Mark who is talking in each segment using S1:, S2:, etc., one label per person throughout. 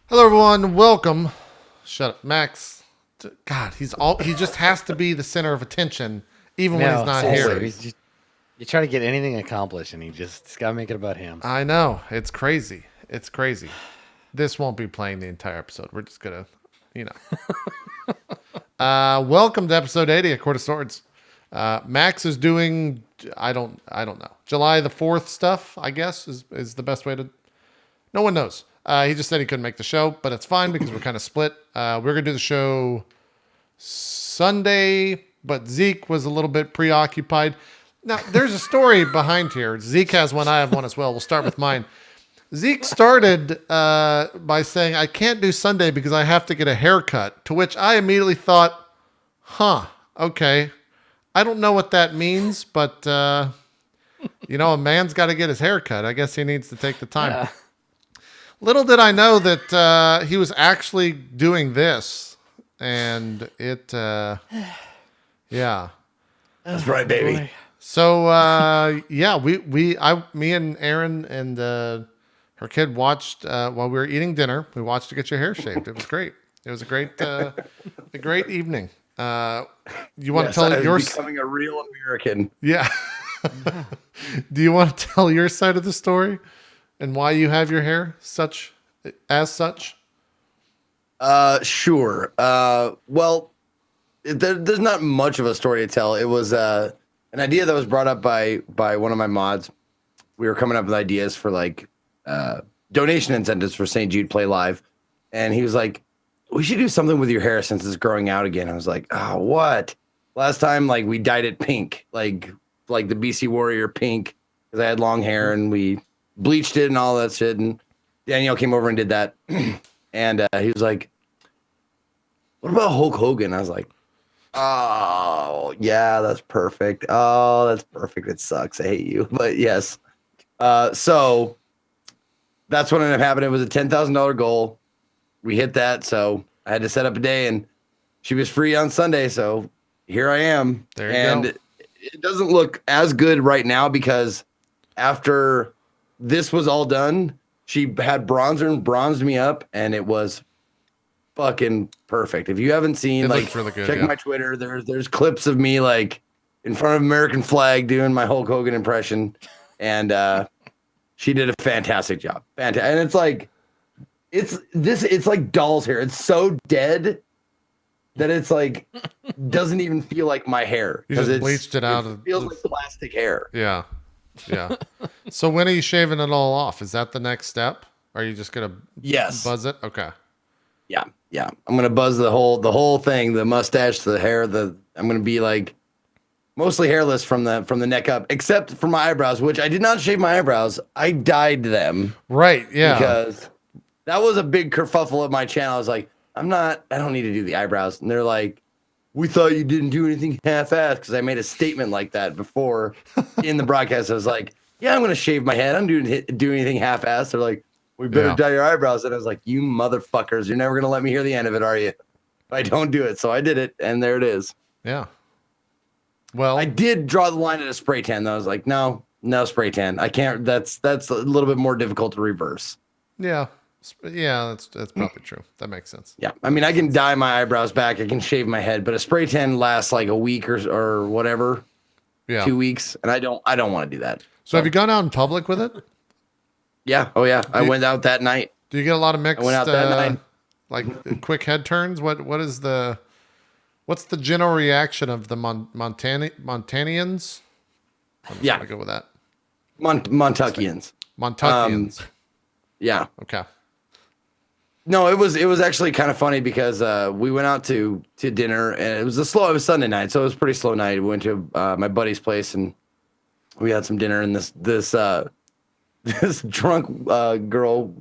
S1: Hello, everyone. Welcome. Shut up, Max. God, he just has to be the center of attention, even when he's not here.
S2: You try to get anything accomplished, and it's got to make it about him.
S1: I know. It's crazy. It's crazy. This won't be playing the entire episode. We're just gonna, welcome to episode 80 of Court of Swords. Max is doing I don't know. July the 4th stuff, I guess, is the best way to. No one knows. He just said he couldn't make the show, but it's fine because we're kind of split. We're going to do the show Sunday, but Zeke was a little bit preoccupied. Now, there's a story behind here. Zeke has one. I have one as well. We'll start with mine. Zeke started by saying, I can't do Sunday because I have to get a haircut, to which I immediately thought, okay. I don't know what that means, but, a man's got to get his haircut. I guess he needs to take the time.
S2: Yeah.
S1: Little did I know that he was actually doing this, and it, yeah.
S3: That's right, baby.
S2: Boy.
S1: So, me and Aaron and her kid watched while we were eating dinner. We watched to get your hair shaved. It was great. It was a great evening. You want to tell your
S3: becoming a real American?
S1: Yeah. Do you want to tell your side of the story? And why you have your hair as such?
S3: Sure. Well, there's not much of a story to tell. It was an idea that was brought up by one of my mods. We were coming up with ideas for donation incentives for St. Jude Play Live, and he was like, "We should do something with your hair since it's growing out again." I was like, "Oh, what?" Last time, we dyed it pink, like the BC Warrior pink, because I had long hair and we bleached it and all that shit, and Danielle came over and did that. And he was like, "What about Hulk Hogan?" I was like, "Oh yeah, that's perfect. Oh, that's perfect. It sucks. I hate you, but yes." So that's what ended up happening. It was a $10,000 goal. We hit that, so I had to set up a day, and she was free on Sunday, so here I am.
S1: There you go.
S3: It doesn't look as good right now because after this was all done, she had bronzer and bronzed me up, and it was fucking perfect. If you haven't seen,
S1: it looks really good,
S3: check my Twitter. There's clips of me in front of American flag doing my Hulk Hogan impression, and she did a fantastic job. And it's like doll's hair. It's so dead that it's doesn't even feel like my hair.
S1: You just bleached it out.
S3: It feels like plastic hair.
S1: Yeah. Yeah. So when are you shaving it all off? Is that the next step? Are you just gonna buzz it? Okay.
S3: Yeah. I'm gonna buzz the whole thing, the mustache, the hair, I'm gonna be mostly hairless from the neck up, except for my eyebrows, which I did not shave my eyebrows. I dyed them.
S1: Right. Yeah.
S3: Because that was a big kerfuffle at my channel. I was like, I don't need to do the eyebrows. And they're like, "We thought you didn't do anything half-assed," because I made a statement like that before in the broadcast. I was like, "Yeah, I'm going to shave my head. I'm do anything half-assed." They're like, "We better dye your eyebrows." And I was like, "You motherfuckers, you're never going to let me hear the end of it, are you?" I don't do it. So I did it, and there it is.
S1: Yeah. Well,
S3: I did draw the line at a spray tan, though. I was like, no spray tan. I can't. That's a little bit more difficult to reverse.
S1: Yeah. Yeah, that's probably true. That makes sense.
S3: Yeah, I mean, I can dye my eyebrows back. I can shave my head, but a spray tan lasts a week or whatever.
S1: Yeah,
S3: 2 weeks, and I don't want to do that.
S1: So have you gone out in public with it?
S3: Yeah. Oh yeah. I went out that night.
S1: Do you get a lot of mixed?
S3: I went out that night.
S1: Quick head turns? What's the general reaction of the Montanians? I'm just gonna go with that.
S3: Montuckians.
S1: Montuckians.
S3: Yeah.
S1: Okay.
S3: No, it was actually kind of funny because we went out to dinner, and it was Sunday night, so it was a pretty slow night. We went to my buddy's place, and we had some dinner, and this this drunk girl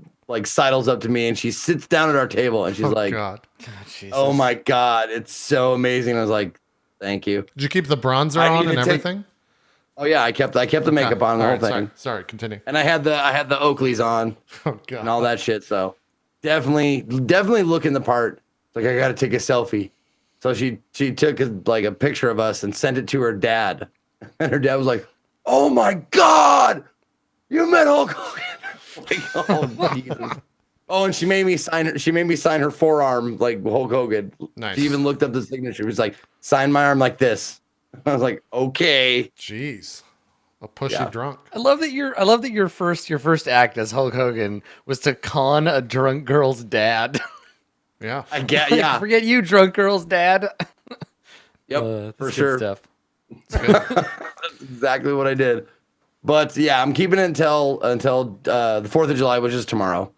S3: sidles up to me, and she sits down at our table, and she's
S1: God,
S3: "Oh my God, it's so amazing." I was like, "Thank you."
S1: Did you keep the bronzer on and everything?
S3: Oh yeah, I kept the makeup on the whole thing.
S1: Sorry, continue.
S3: And I had the Oakleys on, and all that shit. So definitely looking the part. It's I got to take a selfie. So she took a picture of us and sent it to her dad, and her dad was like, "Oh my God, you met Hulk Hogan!" Oh Jesus. Oh, and she made me sign her forearm like Hulk Hogan.
S1: Nice.
S3: She even looked up the signature. She was like, sign my arm like this. I was like, okay.
S1: Jeez. A pushy
S3: Yeah.
S1: drunk.
S2: I love that your first act as Hulk Hogan was to con a drunk girl's dad.
S1: Yeah.
S3: I get
S2: Like,
S3: yeah.
S2: forget you, drunk girl's dad.
S3: Yep.
S2: That's
S3: for
S2: good
S3: sure.
S2: stuff.
S3: That's exactly what I did. But yeah, I'm keeping it until the 4th of July, which is tomorrow.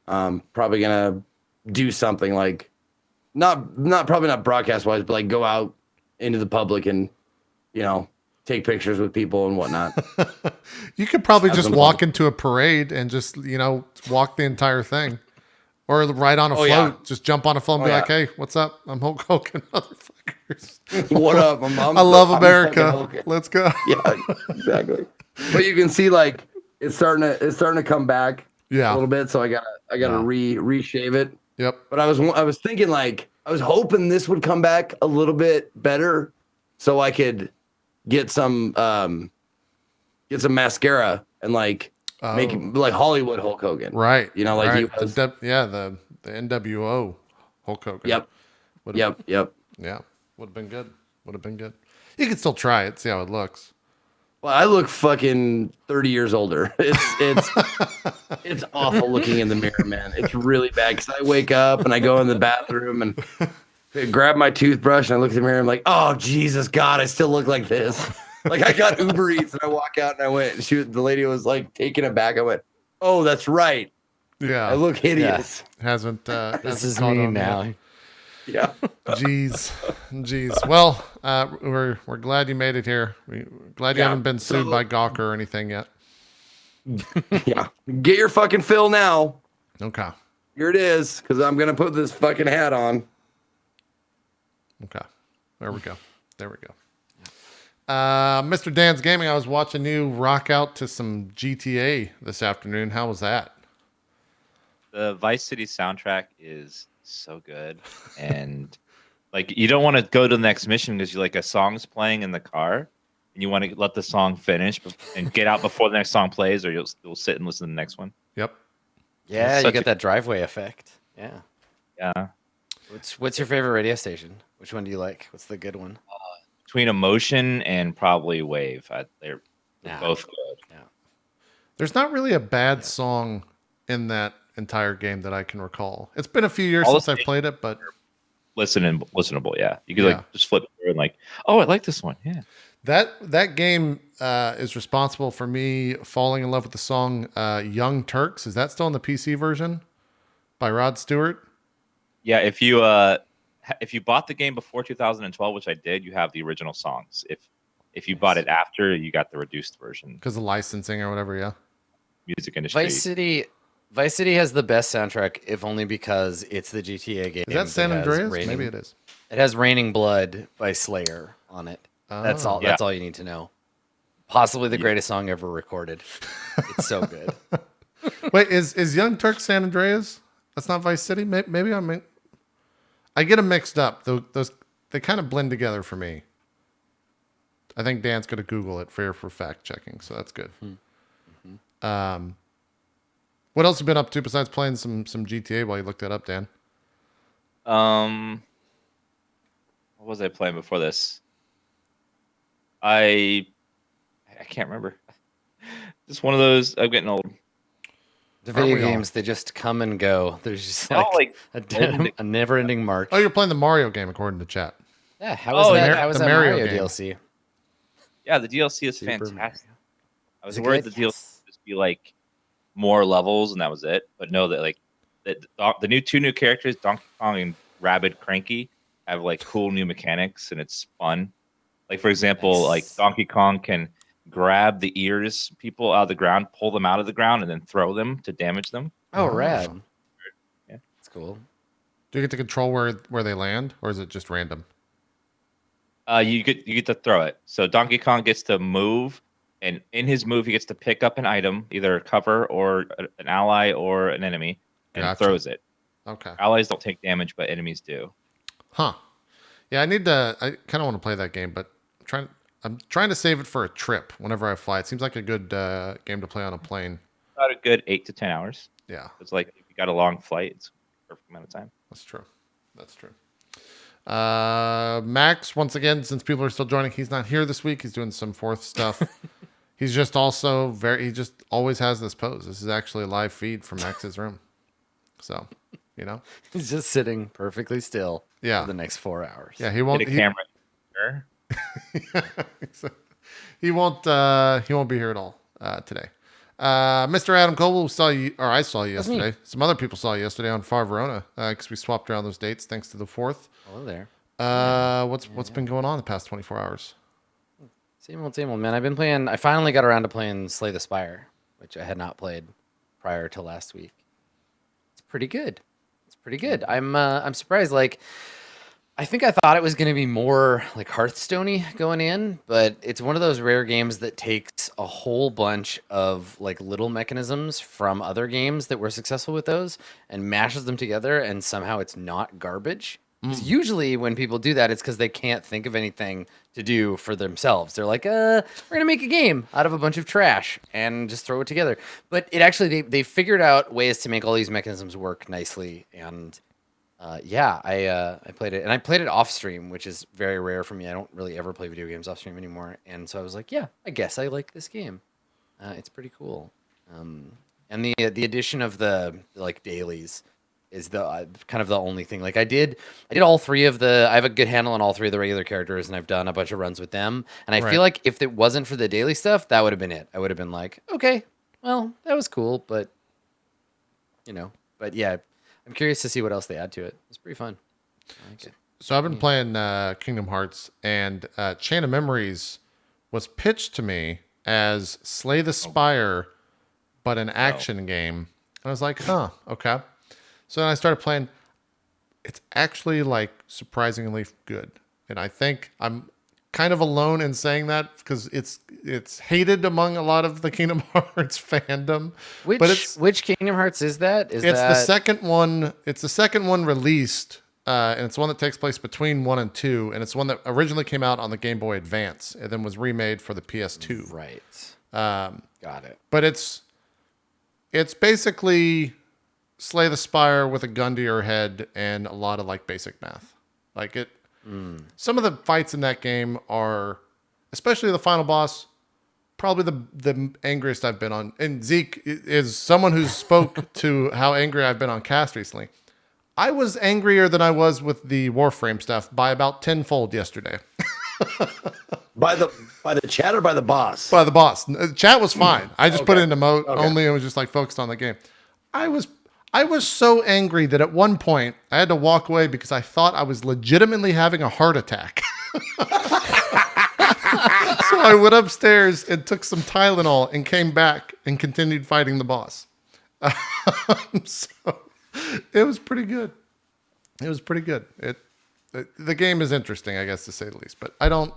S3: Probably gonna do something like probably not broadcast wise, but like go out into the public and take pictures with people and whatnot.
S1: You could probably
S3: Have
S1: just
S3: some
S1: walk
S3: fun.
S1: into a parade and just, walk the entire thing. Or ride on a
S3: Oh,
S1: float.
S3: yeah.
S1: Just jump on a float and
S3: Oh,
S1: be
S3: yeah.
S1: like, hey, what's up? I'm Hulk Hogan, motherfuckers.
S3: What up?
S1: I love
S3: I'm
S1: America.
S3: fucking Hogan.
S1: Let's go.
S3: Yeah, exactly. But you can see like it's starting to come back
S1: Yeah.
S3: a little bit. So I gotta reshave it.
S1: Yep.
S3: But I was thinking like I was hoping this would come back a little bit better, so I could get some mascara and like make it like Hollywood Hulk Hogan.
S1: Right.
S3: Like
S1: right.
S3: he was.
S1: The NWO Hulk Hogan.
S3: Yep.
S1: Would've-
S3: Yep.
S1: Yeah. Would have been good. Would have been good. You could still try it, see how it looks.
S3: Well, I look fucking 30 years older. It's awful looking in the mirror, man. It's really bad because I wake up and I go in the bathroom and grab my toothbrush and I look at the mirror and I'm like, oh, Jesus, God, I still look like this. Like I got Uber Eats and I walk out and I went, the lady was like taken aback. I went, oh, that's right.
S1: Yeah.
S3: I look hideous.
S1: Hasn't
S2: This is
S1: caught
S2: me
S1: on
S2: now.
S1: yet.
S3: Yeah.
S1: Jeez. Well, we're glad you made it here. We're glad you
S3: Yeah.
S1: haven't been sued
S3: So-
S1: by Gawker or anything yet.
S3: Yeah. Get your fucking fill now.
S1: Okay.
S3: Here it is, because I'm going to put this fucking hat on.
S1: Okay. There we go. Mr. Dan's Gaming, I was watching you rock out to some GTA this afternoon. How was that?
S4: The Vice City soundtrack is so good, and like you don't want to go to the next mission because you like a song's playing in the car, and you want to let the song finish and get out before the next song plays, or you'll sit and listen to the next one.
S1: Yep.
S2: Yeah, you
S4: Such
S2: get
S4: a-
S2: that driveway effect. Yeah.
S4: Yeah,
S2: What's your favorite radio station? Which one do you like? What's the good one?
S4: between Emotion and probably Wave, they're
S2: Nah.
S4: both good.
S1: There's not really a bad song in that entire game that I can recall. It's been a few years
S4: All the
S1: since I've played it, but
S4: Listenable. Yeah, you could
S1: Yeah.
S4: like just flip through and like, oh, I like this one. Yeah,
S1: that game is responsible for me falling in love with the song Young Turks. Is that still in the PC version by Rod Stewart?
S4: yeah. If you bought the game before 2012, which I did, you have the original songs. If you bought it after, you got the reduced version.
S1: Because of licensing or whatever, yeah.
S4: Music industry.
S2: Vice City has the best soundtrack, if only because it's the GTA game.
S1: Is that San
S2: It has
S1: Andreas?
S2: Raining-
S1: Maybe it is.
S2: It has "Raining Blood" by Slayer on it. That's all.
S4: Yeah.
S2: That's all you need to know. Possibly the greatest song ever recorded. It's so good.
S1: Wait, is Young Turks San Andreas? That's not Vice City? Maybe I get them mixed up. Those they kind of blend together for me. I think Dan's going to Google it for fact checking, so that's good. What else have you been up to besides playing some GTA while you looked that up, Dan?
S4: What was I playing before this? I can't remember. Just one of those. I'm getting old.
S2: The
S1: Aren't
S2: video
S1: we all?
S2: games, they just come and go. There's just
S4: They're all,
S2: like
S4: like,
S2: a never-ending march.
S1: Oh, you're playing the Mario game according to chat.
S2: Yeah, how was
S4: Oh,
S2: that?
S4: yeah.
S2: How was
S1: The
S2: that
S1: Mario
S2: Mario
S1: game.
S2: DLC?
S4: Yeah, the DLC is
S2: Super
S4: fantastic.
S2: Mario.
S4: I was
S2: Is it
S4: worried
S2: good?
S4: the DLC
S2: Yes.
S4: would just be like more levels and that was it. But no, that like the two new characters, Donkey Kong and Rabbid Cranky, have like cool new mechanics and it's fun. Like for example,
S2: Nice.
S4: like Donkey Kong can grab the ears people out of the ground, pull them out of the ground, and then throw them to damage them.
S2: Oh,
S1: Oh.
S2: rad.
S4: Yeah.
S2: That's cool.
S1: Do you get to control where they land, or is it just random?
S4: You get to throw it. So Donkey Kong gets to move, and in his move, he gets to pick up an item, either a cover or an ally or an enemy, and
S1: Gotcha.
S4: throws it.
S1: Okay.
S4: Allies don't take damage, but enemies do.
S1: Huh. Yeah, I kind of want to play that game, but I'm trying to save it for a trip whenever I fly. It seems like a good game to play on a plane.
S4: About a good 8 to 10 hours.
S1: Yeah,
S4: It's like if you got a long flight, it's a perfect amount of time.
S1: that's true. That's true. Max, once again, since people are still joining, he's not here this week. He's doing some fourth stuff. He's just also he just always has this pose. This is actually a live feed from Max's room. So, you know,
S2: He's just sitting perfectly still
S1: Yeah.
S2: for the next 4 hours.
S1: yeah, he
S4: Get
S1: won't.
S4: a camera. Sure.
S1: He won't be here at all today. Mr. Adam Coble saw you, or I saw you
S2: That's me.
S1: yesterday. Some other people saw you yesterday on Far Verona because we swapped around those dates thanks to the 4th.
S2: Hello there.
S1: What's been going on the past 24 hours?
S2: Same old, man. I finally got around to playing Slay the Spire, which I had not played prior to last week. It's pretty good. I'm surprised. Like, I think I thought it was going to be more like Hearthstone-y going in, but it's one of those rare games that takes a whole bunch of like little mechanisms from other games that were successful with those and mashes them together, and somehow it's not garbage. 'Cause usually when people do that, it's because they can't think of anything to do for themselves. They're like, we're gonna make a game out of a bunch of trash and just throw it together. But it actually they figured out ways to make all these mechanisms work nicely. And I played it, and I played it off stream, which is very rare for me. I don't really ever play video games off stream anymore. And so I was like, yeah, I guess I like this game. It's pretty cool. And the addition of the like dailies is the kind of the only thing. Like I did all three of the. I have a good handle on all three of the regular characters, and I've done a bunch of runs with them. And I
S1: Right.
S2: feel like if it wasn't for the daily stuff, that would have been it. I would have been like, okay, well, that was cool, but yeah, I'm curious to see what else they add to it. It's pretty fun. I like it.
S1: So I've been playing Kingdom Hearts, and Chain of Memories was pitched to me as Slay the Spire, but an action game. And I was like, huh, okay. So then I started playing. It's actually like surprisingly good, and I think I'm kind of alone in saying that because it's hated among a lot of the Kingdom Hearts fandom.
S2: Which Kingdom Hearts is that?
S1: It's the second one. It's the second one released, and it's one that takes place between 1 and 2, and it's one that originally came out on the Game Boy Advance and then was remade for the PS2.
S2: Right. Got it.
S1: But it's basically Slay the Spire with a gun to your head and a lot of like basic math. Like it. Some of the fights in that game are, especially the final boss, probably the angriest I've been on. And Zeke is someone who spoke to how angry I've been on cast recently. I was angrier than I was with the Warframe stuff by about tenfold yesterday.
S3: By the chat or by the boss?
S1: By the boss. Chat was fine. I just put it into mode only and was just like focused on the game. I was so angry that at one point I had to walk away because I thought I was legitimately having a heart attack. So I went upstairs and took some Tylenol and came back and continued fighting the boss. So it was pretty good. The game is interesting, I guess, to say the least. But I don't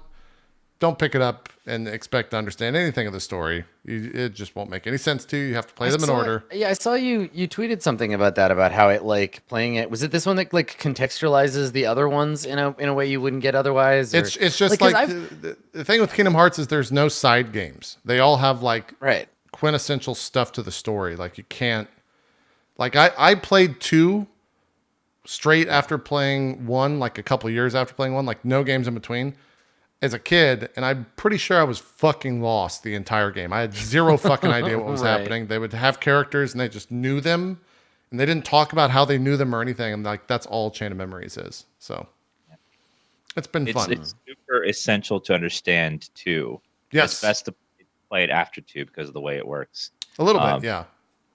S1: pick it up and expect to understand anything of the story. It just won't make any sense to you. You have to play them in order.
S2: Yeah, I saw you tweeted something about that, about how it like playing it. Was it this one that like contextualizes the other ones in a way you wouldn't get otherwise? Or,
S1: It's just like the thing with Kingdom Hearts is there's no side games. They all have like
S2: right.
S1: quintessential stuff to the story. Like you can't, like I played 2 straight after playing 1, like a couple years after playing 1, like no games in between as a kid. And I'm pretty sure I was fucking lost the entire game. I had zero fucking idea what was
S2: Right.
S1: happening. They would have characters and they just knew them and they didn't talk about how they knew them or anything. And like, that's all Chain of Memories is. So it's been fun.
S4: It's super essential to understand too.
S1: Yes.
S4: It's best to play it after 2 because of the way it works.
S1: A little bit. Yeah.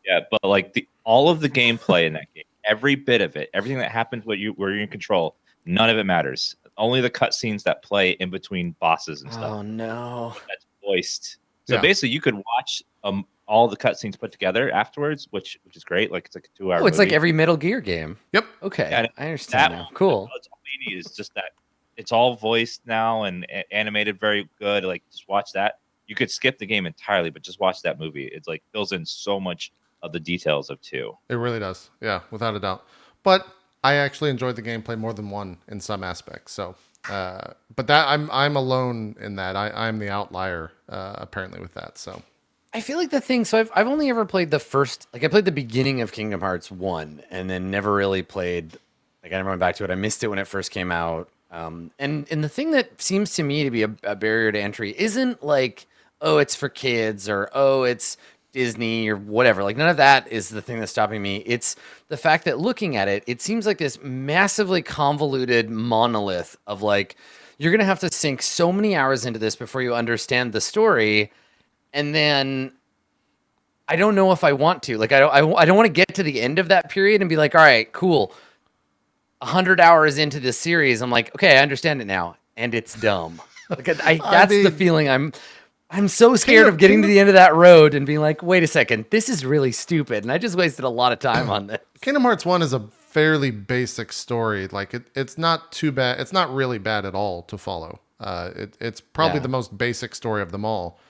S4: Yeah, but like all of the gameplay in that game, every bit of it, everything that happens where you're in control, none of it matters. Only the cutscenes that play in between bosses and stuff.
S2: Oh no.
S4: That's voiced. So
S1: Yeah.
S4: basically, you could watch all the cutscenes put together afterwards, which is great. Like it's like a 2-hour.
S2: Oh, it's like
S4: movie.
S2: every Metal Gear game.
S1: Yep.
S2: Okay,
S4: Yeah,
S2: I understand now. Cool.
S4: That's all you need is just that. It's all voiced now and animated very good. Like just watch that. You could skip the game entirely, but just watch that movie. It's like fills in so much of the details of 2.
S1: It really does. Yeah, without a doubt. But I actually enjoyed the gameplay more than 1 in some aspects. So, but that I'm alone in that. I'm the outlier apparently with that. So,
S2: I feel like the thing. So I've only ever played the first. Like I played the beginning of Kingdom Hearts 1, and then never really played. Like I never went back to it. I missed it when it first came out. And the thing that seems to me to be a barrier to entry isn't like, oh, it's for kids or oh, it's Disney or whatever. Like none of that is the thing that's stopping me. It's the fact that looking at it, it seems like this massively convoluted monolith of like, you're gonna have to sink so many hours into this before you understand the story, and then I don't know if I want to. Like I don't want to get to the end of that period and be like, all right, cool. 100 hours into this series, I'm like, okay, I understand it now, and it's dumb. Like that's the feeling. I'm so scared of getting to the end of that road and being like, wait a second, this is really stupid, and I just wasted a lot of time on this.
S1: Kingdom Hearts 1 is a fairly basic story. Like it's not too bad. It's not really bad at all to follow. It's probably the most basic story of them all.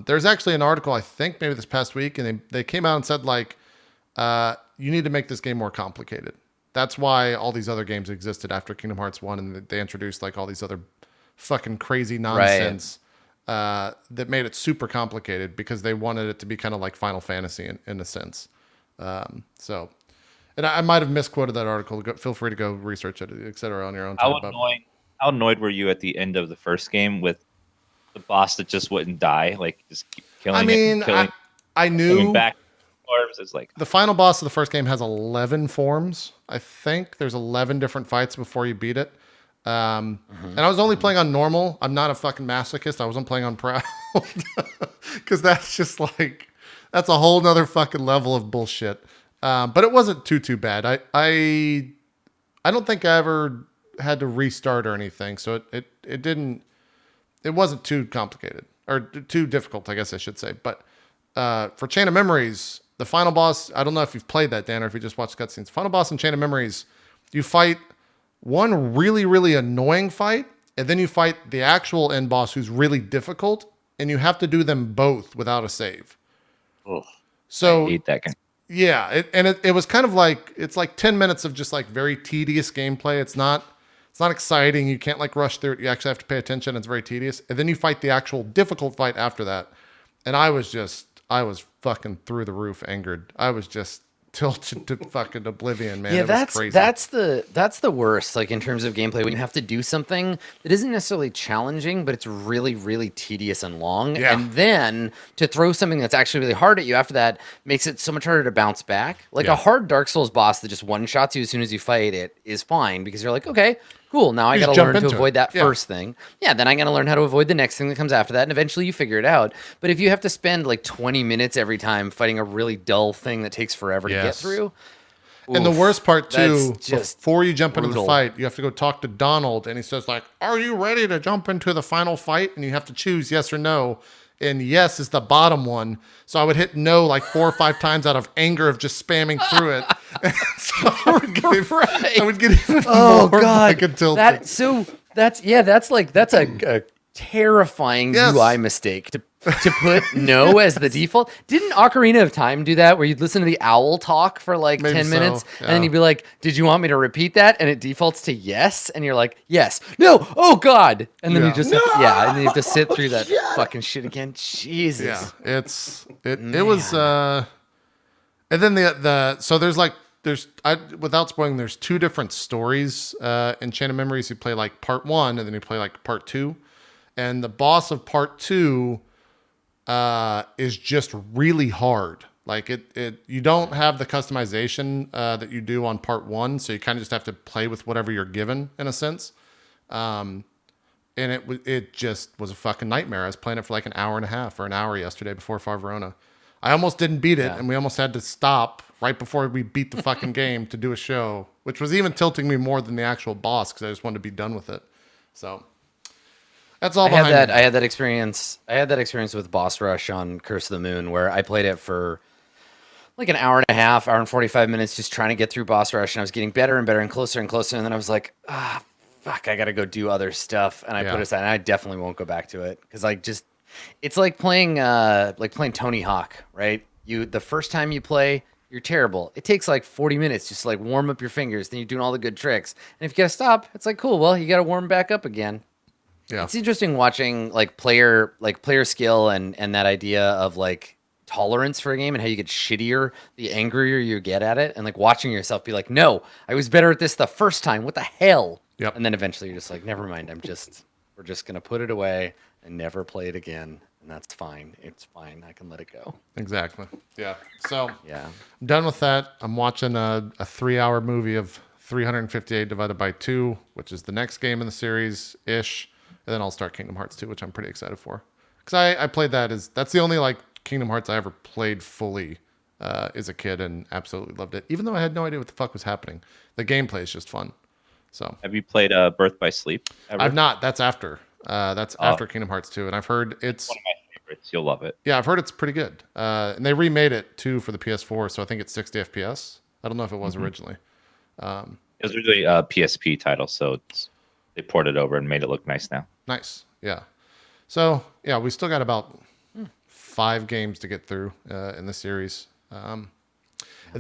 S1: There's actually an article, I think maybe this past week, and they came out and said like, you need to make this game more complicated. That's why all these other games existed after Kingdom Hearts 1, and they introduced like all these other fucking crazy nonsense that made it super complicated because they wanted it to be kind of like Final Fantasy in a sense. And I might have misquoted that article. Feel free to go research it, etc. on your own time.
S4: How annoyed were you at the end of the first game with the boss that just wouldn't die? Like just keep killing
S1: I knew
S4: back forms. It's like
S1: the final boss of the first game has 11 forms. I think there's 11 different fights before you beat it. And I was only playing on normal. I'm not a fucking masochist. I wasn't playing on proud because that's just like, that's a whole nother fucking level of bullshit. But it wasn't too bad. I don't think I ever had to restart or anything. So it wasn't too complicated or too difficult, I guess I should say. But, for Chain of Memories, the final boss, I don't know if you've played that, Dan, or if you just watched cutscenes. Final boss in Chain of Memories, you fight one really, really annoying fight, and then you fight the actual end boss who's really difficult, and you have to do them both without a save.
S4: Oh,
S1: so
S4: I hate that game.
S1: Yeah, it was kind of like, it's like 10 minutes of just like very tedious gameplay. It's not exciting. You can't like rush through it. You actually have to pay attention. It's very tedious. And then you fight the actual difficult fight after that. And I was fucking through the roof angered. I was just tilted to fucking oblivion, man.
S2: Yeah,
S1: it was crazy.
S2: that's the worst. Like in terms of gameplay, when you have to do something that isn't necessarily challenging, but it's really, really tedious and long, and then to throw something that's actually really hard at you after that makes it so much harder to bounce back. Like a hard Dark Souls boss that just one shots you as soon as you fight it is fine because you're like, okay, cool. Now I got to learn to avoid that first thing. Yeah, then I got to learn how to avoid the next thing that comes after that, and eventually you figure it out. But if you have to spend like 20 minutes every time fighting a really dull thing that takes forever to get through.
S1: And the worst part too,
S2: just
S1: before you jump into the
S2: brutal.
S1: fight, you have to go talk to Donald, and he says like, "Are you ready to jump into the final fight?" And you have to choose yes or no. And yes is the bottom one. So I would hit no like 4 or 5 times out of anger of just spamming through it. So I would get even more fucking tilted.
S2: That's a terrifying UI mistake to put no as the default. Didn't Ocarina of Time do that, where you'd listen to the owl talk for like
S1: Maybe
S2: 10 minutes,
S1: yeah.
S2: and then you'd be like, did you want me to repeat that? And it defaults to yes, and you're like, yes, no, oh God. And then you just, and then you have to sit through that fucking shit again. Jesus.
S1: Yeah, it was, and then so without spoiling, there's 2 different stories in Chain of Memories. You play like part 1, and then you play like part 2. And the boss of part 2 is just really hard. Like you don't have the customization that you do on part 1, so you kind of just have to play with whatever you're given in a sense. And it just was a fucking nightmare. I was playing it for like an hour and a half or an hour yesterday before Far Verona. I almost didn't beat it, and we almost had to stop right before we beat the fucking game to do a show, which was even tilting me more than the actual boss because I just wanted to be done with it. So that's all behind me.
S2: I had that experience with Boss Rush on Curse of the Moon, where I played it for like an hour and a half, hour and 45 minutes, just trying to get through Boss Rush, and I was getting better and better and closer and closer, and then I was like, fuck, I gotta go do other stuff, and I put aside, and I definitely won't go back to it because it's like playing Tony Hawk, right? The first time you play, you're terrible. It takes like 40 minutes just to like warm up your fingers, then you're doing all the good tricks, and if you gotta stop, it's like cool. Well, you gotta warm back up again.
S1: Yeah.
S2: It's interesting watching like player skill and that idea of like tolerance for a game and how you get shittier the angrier you get at it, and like watching yourself be like, no, I was better at this the first time. What the hell?
S1: Yep.
S2: And then eventually you're just like, never mind. We're just gonna put it away and never play it again, and that's fine. It's fine. I can let it go.
S1: Exactly. Yeah. So
S2: Yeah.
S1: I'm done with that. I'm watching a 3-hour movie of 358 divided by 2, which is the next game in the series ish. And then I'll start Kingdom Hearts 2, which I'm pretty excited for. Because I played that's the only like Kingdom Hearts I ever played fully as a kid and absolutely loved it. Even though I had no idea what the fuck was happening. The gameplay is just fun. So
S4: Have you played Birth by Sleep ever?
S1: I've not. That's after. That's after Kingdom Hearts 2. And I've heard it's
S4: One of my favorites. You'll love it.
S1: Yeah, I've heard it's pretty good. And they remade it too for the PS4, so I think it's 60 FPS. I don't know if it was originally.
S4: It was originally a PSP title, so they ported it over and made it look nice now.
S1: Nice. Yeah. So, yeah, we still got about 5 games to get through in the series. And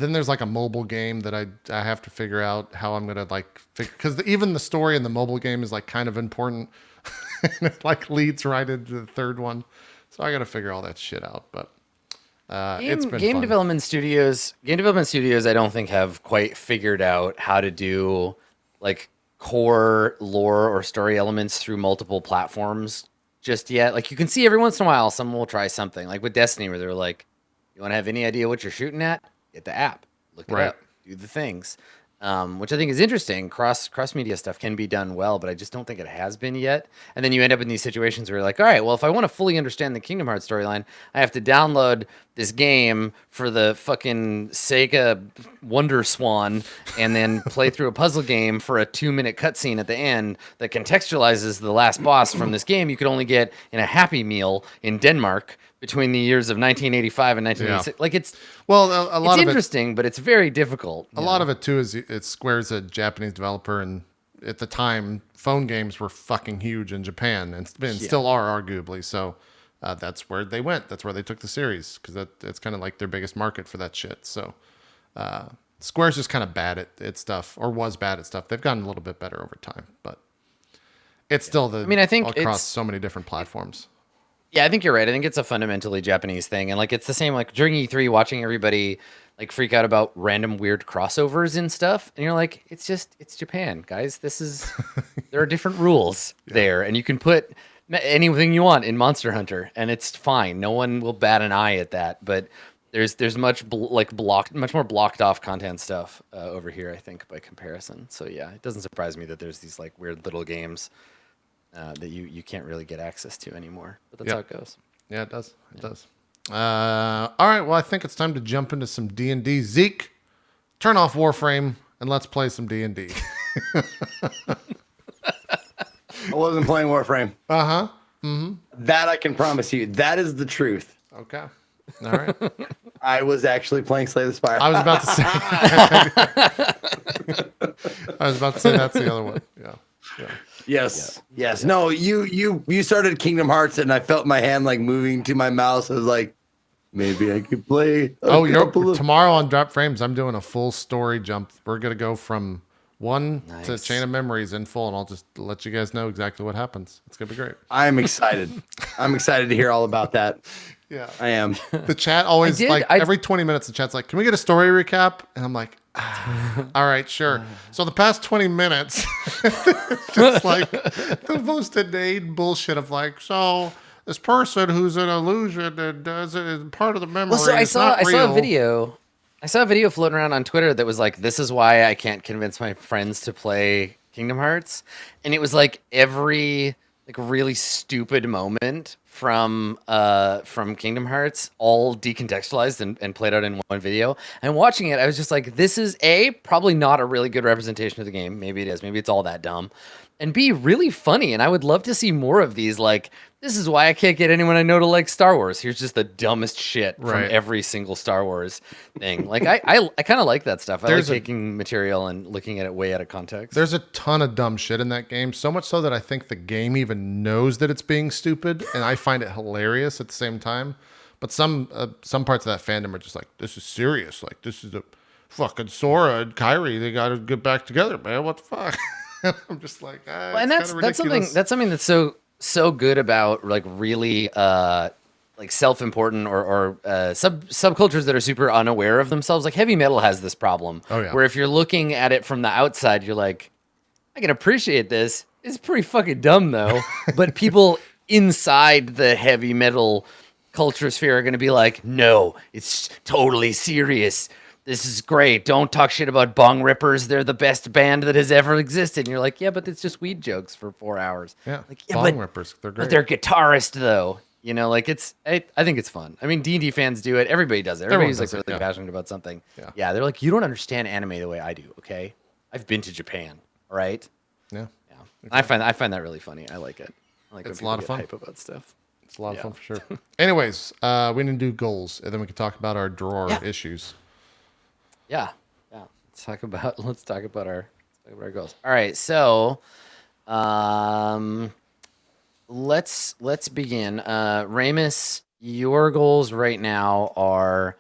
S1: then there's like a mobile game that I have to figure out how I'm going to because even the story in the mobile game is like kind of important. And it like leads right into the third one. So I got to figure all that shit out, but it's been
S2: Game
S1: fun.
S2: development studios, I don't think have quite figured out how to do like core lore or story elements through multiple platforms just yet. Like you can see every once in a while, someone will try something like with Destiny where they're like, you want to have any idea what you're shooting at? Get the app, look it
S1: Right.
S2: up, do the things. Which I think is interesting. Cross media stuff can be done well, but I just don't think it has been yet. And then you end up in these situations where you're like, all right, well, if I want to fully understand the Kingdom Hearts storyline, I have to download this game for the fucking Sega Wonder Swan and then play through a puzzle game for a 2-minute cutscene at the end that contextualizes the last boss from this game you could only get in a Happy Meal in Denmark between the years of 1985 and 1986. Like it's
S1: Well, a lot
S2: it's
S1: of
S2: interesting, but it's very difficult.
S1: A lot of it too is Square's a Japanese developer, and at the time, phone games were fucking huge in Japan, and still are arguably. So that's where they went. That's where they took the series because that's kind of like their biggest market for that shit. So Square's just kind of bad at stuff, or was bad at stuff. They've gotten a little bit better over time, but it's still
S2: I think
S1: across so many different platforms.
S2: Yeah, I think you're right. I think it's a fundamentally Japanese thing. And like it's the same like during E3 watching everybody like freak out about random weird crossovers and stuff. And you're like, it's Japan, guys. There are different rules there, and you can put anything you want in Monster Hunter and it's fine. No one will bat an eye at that. But there's much much more blocked off content stuff over here, I think, by comparison. So yeah, it doesn't surprise me that there's these like weird little games that you can't really get access to anymore. But that's how it goes.
S1: Yeah, it does. It does. All right. Well, I think it's time to jump into some D&D. Zeke, turn off Warframe and let's play some D&D.
S3: I wasn't playing Warframe.
S1: Uh-huh. Mm-hmm.
S3: That I can promise you. That is the truth.
S1: Okay. All right.
S3: I was actually playing Slay the Spire.
S1: I was about to say that's the other one. Yeah.
S3: Yes. No, you started Kingdom Hearts and I felt my hand like moving to my mouse. I was like, maybe I could play.
S1: Tomorrow on Drop Frames, I'm doing a full story jump. We're gonna go from 1 to Chain of Memories in full, and I'll just let you guys know exactly what happens. It's gonna be great.
S3: I'm excited. I'm excited to hear all about that.
S1: Yeah,
S3: I am.
S1: The chat always every 20 minutes, the chat's like, "Can we get a story recap?" And I'm like, all right, sure. So the past 20 minutes, just like the most inane bullshit of like, so this person who's an illusion and does it is part of the memory.
S2: Well, so I saw
S1: real.
S2: a video. I saw a video floating around on Twitter that was like, "This is why I can't convince my friends to play Kingdom Hearts," and it was like every like really stupid moment from Kingdom Hearts, all decontextualized and played out in one video. And watching it, I was just like, this is probably not a really good representation of the game. Maybe it is. Maybe it's all that dumb. And B, really funny. And I would love to see more of these. Like, this is why I can't get anyone I know to like Star Wars. Here's just the dumbest shit from every single Star Wars thing. Like, I kind of like that stuff. I like taking material and looking at it way out of context.
S1: There's a ton of dumb shit in that game. So much so that I think the game even knows that it's being stupid. And I find it hilarious at the same time. But some parts of that fandom are just like, this is serious. Like, this is a fucking Sora and Kyrie. They got to get back together, man. What the fuck? I'm just like,
S2: Well, and
S1: it's kinda
S2: that's something
S1: ridiculous.
S2: that's so good about like really like self-important or subcultures that are super unaware of themselves. Like heavy metal has this problem.
S1: Oh, yeah.
S2: Where if you're looking at it from the outside, you're like, I can appreciate this. It's pretty fucking dumb though. But people inside the heavy metal culture sphere are gonna be like, no, it's totally serious. This is great. Don't talk shit about bong rippers. They're the best band that has ever existed. And you're like, yeah, but it's just weed jokes for 4 hours.
S1: Yeah,
S2: Like, yeah,
S1: bong rippers, they're
S2: but
S1: great.
S2: they're guitarist though. You know, like I think it's fun. I mean, D&D fans do it. Everybody does it.
S1: Everyone
S2: Everybody's like
S1: does it,
S2: really
S1: yeah.
S2: passionate about something.
S1: Yeah.
S2: Yeah, they're like, you don't understand anime the way I do. Okay, I've been to Japan. All right.
S1: Yeah,
S2: Yeah, I find that really funny. I like it. I like
S1: It's a
S2: when
S1: lot
S2: people
S1: of
S2: get
S1: fun.
S2: hype about stuff.
S1: it's a lot of
S2: Yeah.
S1: fun for sure. Anyways, we need to do goals, and then we can talk about our drawer
S2: Yeah.
S1: issues.
S2: Yeah, yeah. Let's talk about our goals. All right, so let's begin. Ramus, your goals right now are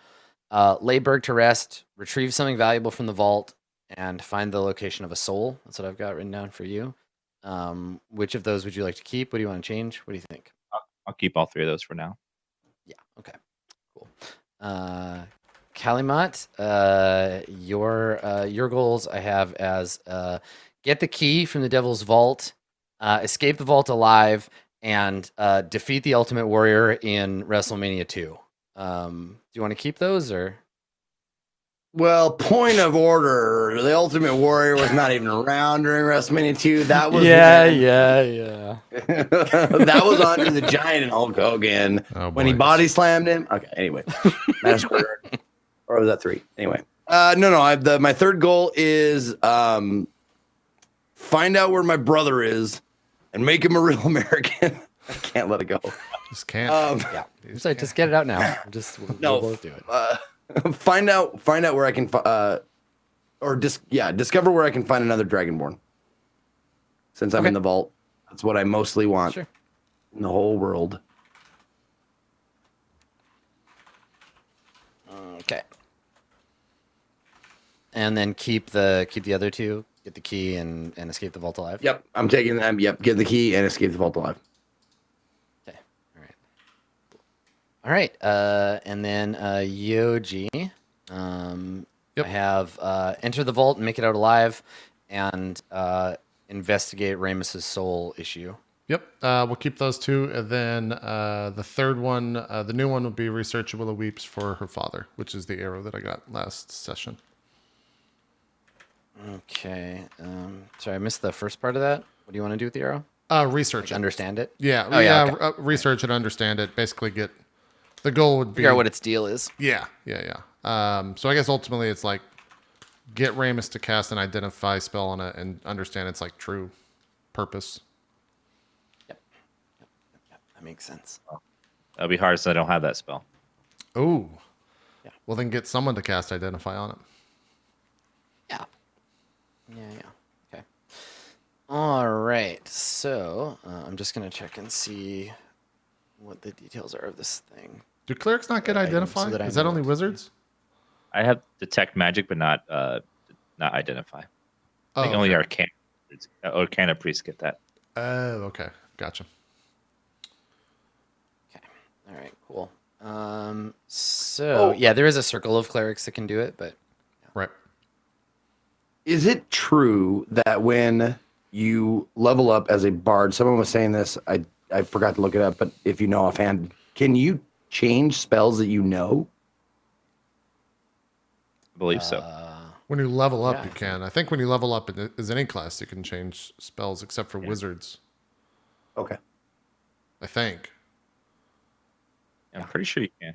S2: lay Berg to rest, retrieve something valuable from the vault, and find the location of a soul. That's what I've got written down for you. Which of those would you like to keep? What do you want to change? What do you think?
S4: I'll keep all three of those for now.
S2: Yeah. Okay. Cool. Kalimat, your goals I have as get the key from the Devil's Vault, escape the vault alive, and defeat the Ultimate Warrior in WrestleMania 2. Do you want to keep those or?
S3: Well, point of order. The Ultimate Warrior was not even around during WrestleMania 2. That was
S2: yeah.
S3: that was Andre the Giant and Hulk Hogan when he
S1: boy.
S3: body slammed him. Okay, anyway, Madison Square Garden. Or was that 3? Anyway, no. My third goal is find out where my brother is and make him a real American. I can't let it go.
S1: Just can't.
S2: Yeah. So just get it out now. We'll both do it.
S3: Find out where I can discover where I can find another Dragonborn. Since I'm in the vault, that's what I mostly want
S2: Sure.
S3: in the whole world.
S2: Okay. And then keep the other two. Get the key and escape the vault alive.
S3: Yep, I'm taking them. Yep, get the key and escape the vault alive.
S2: Okay. All right. And then Yoji.
S1: Yep.
S2: I have enter the vault and make it out alive, and investigate Ramus's soul issue.
S1: Yep, we'll keep those two, and then the third one, the new one, will be research Willow Weeps for her father, which is the arrow that I got last session.
S2: Okay. Sorry, I missed the first part of that. What do you want to do with the arrow?
S1: Research it.
S2: Understand it?
S1: Yeah,
S2: Oh, yeah, okay.
S1: research and understand it. Basically, get the goal would be
S2: Figure out what its deal is.
S1: Yeah. So I guess ultimately it's like get Ramus to cast an identify spell on it and understand its like true purpose.
S2: Yep. That makes sense.
S4: That'll be hard since I don't have that spell.
S1: Oh.
S2: Yeah.
S1: Well, then get someone to cast identify on it.
S2: Yeah. Okay. All right. So I'm just gonna check and see what the details are of this thing.
S1: Do clerics not get
S2: Items
S1: identify?
S2: so that I
S1: Is that
S2: know
S1: only
S2: what to
S1: wizards?
S4: I have detect magic, but not identify. I think only Arcana priests get that.
S1: Oh, okay. Gotcha.
S2: Okay. All right. Cool. Yeah, there is a circle of clerics that can do it, but
S1: Right.
S3: Is it true that when you level up as a bard, someone was saying this, I forgot to look it up, but if you know offhand, can you change spells that you know?
S4: I believe so.
S1: When you level up,
S2: Yeah,
S1: you can. I think when you level up as any class, you can change spells except for wizards.
S3: Okay.
S1: I think.
S4: I'm pretty sure you can.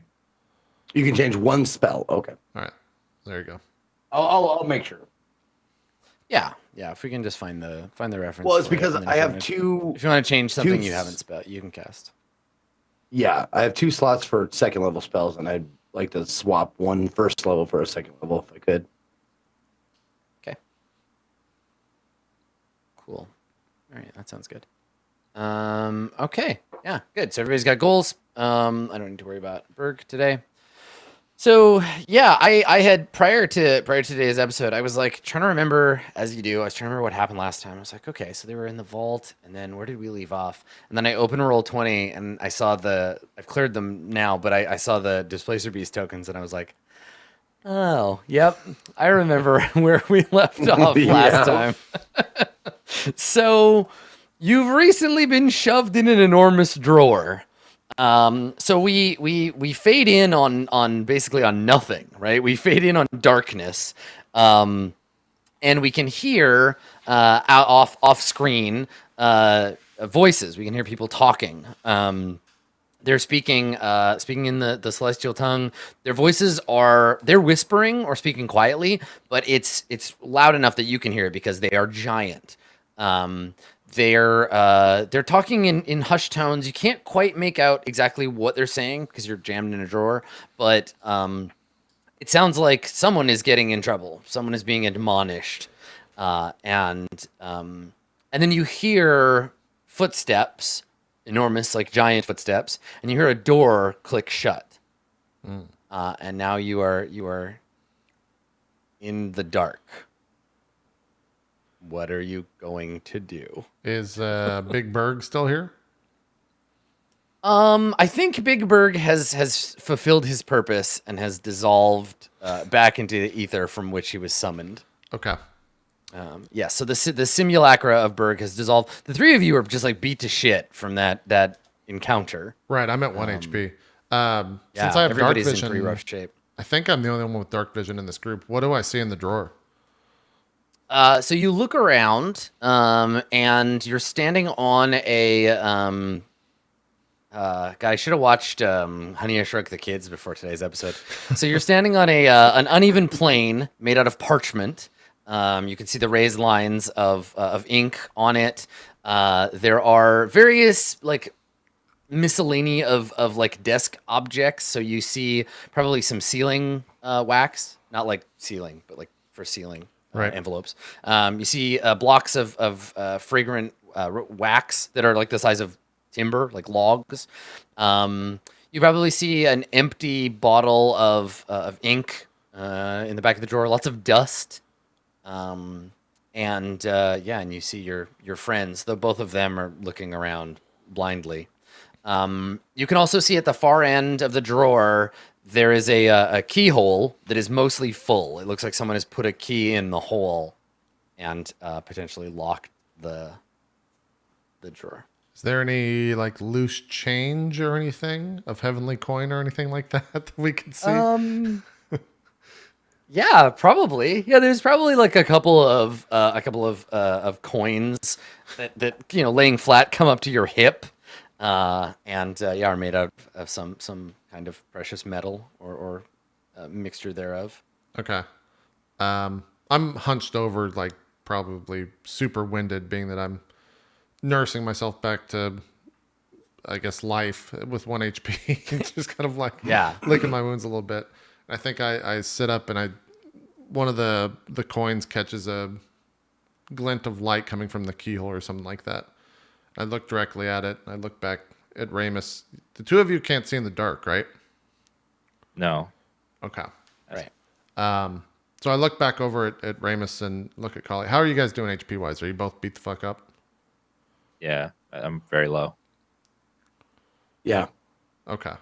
S3: You can change one spell. Okay.
S1: All right. There you go.
S3: I'll make sure.
S2: yeah. If we can just find the reference.
S3: Well, it's
S2: for it,
S3: because
S2: and then
S3: I
S2: if you
S3: have
S2: wanna-
S3: two.
S2: If you want to change something you
S3: s-
S2: haven't spelled, you can cast.
S3: Yeah, I have 2 slots for second level spells, and I'd like to swap one first level for a second level if I could.
S2: Okay. Cool. All right, that sounds good. Okay. Yeah, good. So everybody's got goals. I don't need to worry about Berg today. So yeah, I had prior to today's episode, I was like trying to remember, as you do, I was trying to remember what happened last time. I was like, okay, so they were in the vault, and then where did we leave off? And then I opened Roll20, and I saw I've cleared them now, but I saw the Displacer Beast tokens, and I was like, oh, yep, I remember where we left off last time. So you've recently been shoved in an enormous drawer. So we fade in on basically on nothing, right? We fade in on darkness, and we can hear off screen voices. We can hear people talking. They're speaking in the celestial tongue. Their voices they're whispering or speaking quietly, but it's loud enough that you can hear it because they are giant. They're talking in hushed tones. You can't quite make out exactly what they're saying because you're jammed in a drawer, but it sounds like someone is getting in trouble. Someone is being admonished, and then you hear footsteps, enormous, like giant footsteps, and you hear a door click shut. And now you are in the dark. What are you going to do?
S1: Is Big Berg still here?
S2: I think Big Berg has fulfilled his purpose and has dissolved back into the ether from which he was summoned.
S1: Okay.
S2: Yeah, so the simulacra of Berg has dissolved. The three of you are just like beat to shit from that encounter.
S1: Right, I'm at 1 HP.
S2: Yeah,
S1: Since I have dark
S2: everybody's in
S1: vision,
S2: pretty rough shape.
S1: I think I'm the only one with dark vision in this group. What do I see in the drawer?
S2: So you look around, and you're standing on a God, I should have watched Honey, I Shrunk the Kids before today's episode. So you're standing on an uneven plane made out of parchment. You can see the raised lines of ink on it. There are various like miscellany of like desk objects. So you see probably some sealing wax, not like sealing, but like for sealing.
S1: Right.
S2: Envelopes. You see blocks of fragrant wax that are like the size of timber, like logs. You probably see an empty bottle of ink in the back of the drawer. Lots of dust. And you see your friends, though both of them are looking around blindly. You can also see at the far end of the drawer there is a keyhole that is mostly full. It looks like someone has put a key in the hole and potentially locked the drawer.
S1: Is there any like loose change or anything of heavenly coin or anything like that we can see?
S2: Yeah, probably. Yeah, there's probably like a couple of coins that laying flat come up to your hip, and are made out of some kind of precious metal or mixture thereof.
S1: Okay. I'm hunched over, like probably super winded, being that I'm nursing myself back to, I guess, life with 1 HP. Just kind of like licking my wounds a little bit. I think I sit up and one of the coins catches a glint of light coming from the keyhole or something like that. I look directly at it. I look back at Ramus. The two of you can't see in the dark, right?
S4: No.
S1: Okay.
S2: Right.
S1: So I look back over at Ramus and look at Kali. How are you guys doing HP wise? Are you both beat the fuck up?
S4: Yeah, I'm very low.
S3: Yeah.
S1: Okay.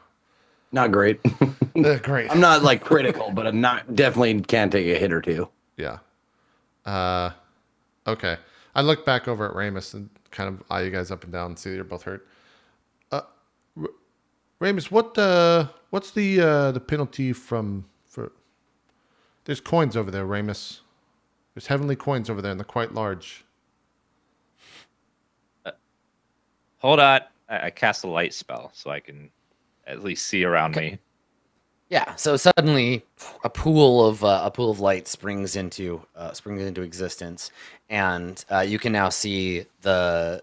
S3: Not great.
S1: Great.
S3: I'm not like critical, but I'm not definitely can take a hit or two.
S1: Yeah. Okay. I look back over at Ramus and kind of eye you guys up and down and see that you're both hurt. Ramus, what's the penalty for? There's coins over there, Ramus. There's heavenly coins over there, and they're quite large.
S4: Hold on. I cast a light spell so I can at least see around me.
S2: Yeah. So suddenly, a pool of light springs into existence, and you can now see the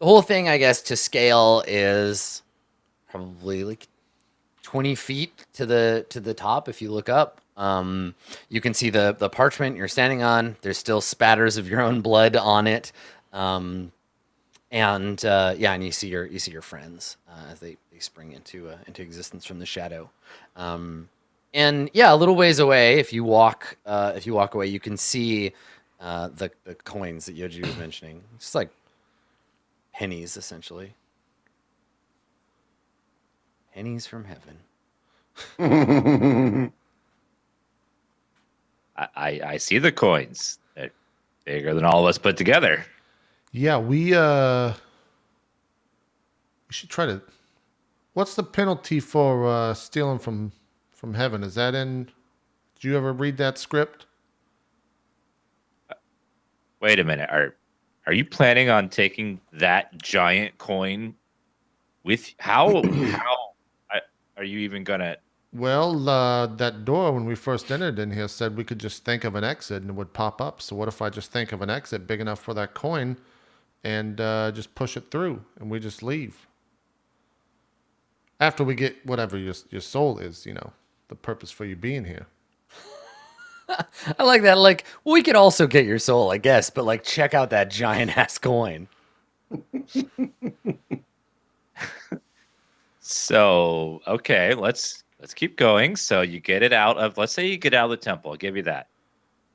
S2: whole thing. I guess to scale is probably like 20 feet to the top. If you look up, you can see the parchment you're standing on. There's still spatters of your own blood on it, and and you see your friends as they spring into existence from the shadow. And yeah, a little ways away, if you walk away, you can see the coins that Yoji was mentioning. Just like pennies, essentially. Pennies from heaven.
S4: I see the coins. They're bigger than all of us put together.
S1: Yeah, we should try to. What's the penalty for stealing from heaven? Is that in? Did you ever read that script?
S4: Wait a minute. Are you planning on taking that giant coin with are you even gonna?
S1: Well, that door when we first entered in here said we could just think of an exit and it would pop up. So what if I just think of an exit big enough for that coin and just push it through and we just leave? After we get whatever your soul is, the purpose for you being here.
S2: I like that. Like, we could also get your soul, I guess, but like, check out that giant ass coin.
S4: So okay, let's keep going. So you get it out of. Let's say you get out of the temple. I'll give you that.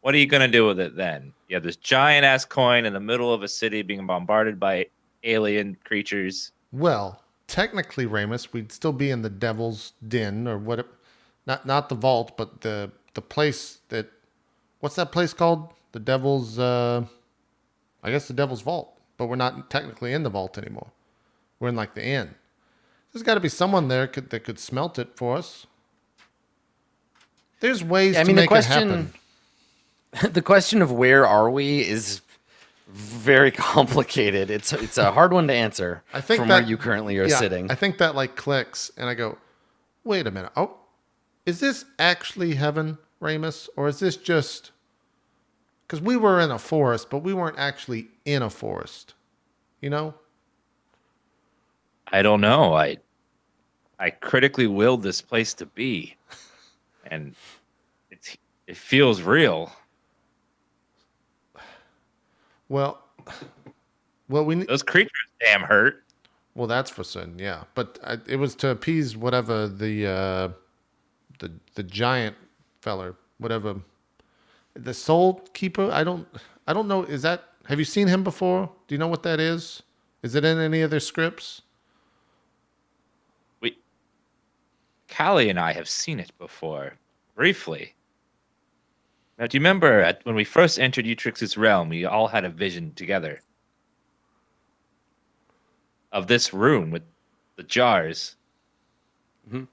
S4: What are you gonna do with it then? You have this giant ass coin in the middle of a city being bombarded by alien creatures.
S1: Well, technically, Ramus, we'd still be in the Devil's Den or what? Not the vault, but the place that. What's that place called? The Devil's. I guess the Devil's Vault, but we're not technically in the vault anymore. We're in like the inn. There's got to be someone there that could smelt it for us. There's ways to make it happen.
S2: The question of where are we is very complicated. It's a hard one to answer.
S1: I think
S2: from
S1: that,
S2: where you currently are sitting.
S1: I think that like clicks, and I go, wait a minute. Oh, is this actually heaven, Ramus, or is this just? Because we were in a forest, but we weren't actually in a forest. You know?
S4: I don't know. I critically willed this place to be, and it feels real.
S1: Well, we
S4: Those creatures damn hurt.
S1: Well, that's for certain, yeah. But it was to appease whatever the giant feller, whatever the soul keeper. I don't know. Is that? Have you seen him before? Do you know what that is? Is it in any of their scripts?
S4: Callie and I have seen it before, briefly. Now, do you remember when we first entered Utrix's realm, we all had a vision together of this room with the jars?
S2: Mm-hmm.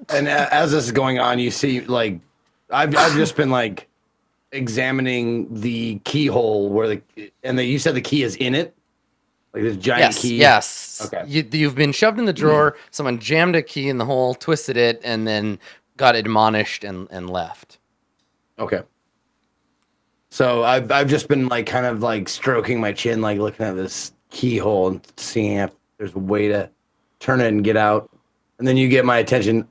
S3: And as this is going on, you see, like, I've just been like examining the keyhole you said the key is in it, like this giant key.
S2: Yes.
S3: Okay.
S2: You've been shoved in the drawer. Someone jammed a key in the hole, twisted it, and then got admonished and left.
S3: Okay. So I've just been like kind of like stroking my chin, like looking at this keyhole and seeing if there's a way to turn it and get out. And then you get my attention.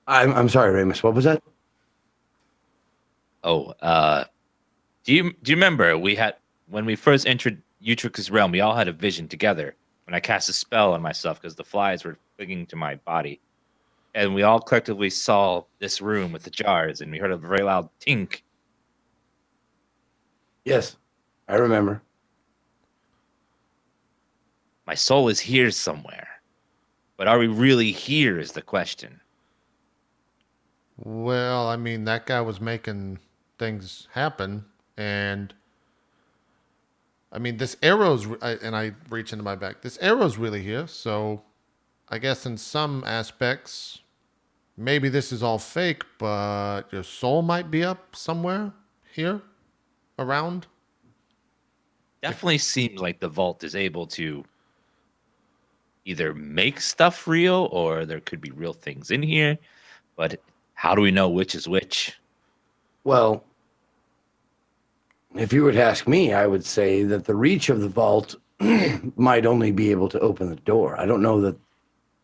S3: I'm sorry, Ramus. What was that?
S4: Oh, do you remember when we first entered Utrix's realm, we all had a vision together when I cast a spell on myself because the flies were clinging to my body. And we all collectively saw this room with the jars, and we heard a very loud tink.
S3: Yes, I remember.
S4: My soul is here somewhere. But are we really here is the question.
S1: Well, I mean, that guy was making things happen, and I mean, this arrow's, and I reach into my back. This arrow's really here, so I guess in some aspects, maybe this is all fake, but your soul might be up somewhere here, around.
S4: Definitely seems like the vault is able to either make stuff real or there could be real things in here. But how do we know which is which?
S3: Well, if you were to ask me, I would say that the reach of the vault might only be able to open the door. I don't know that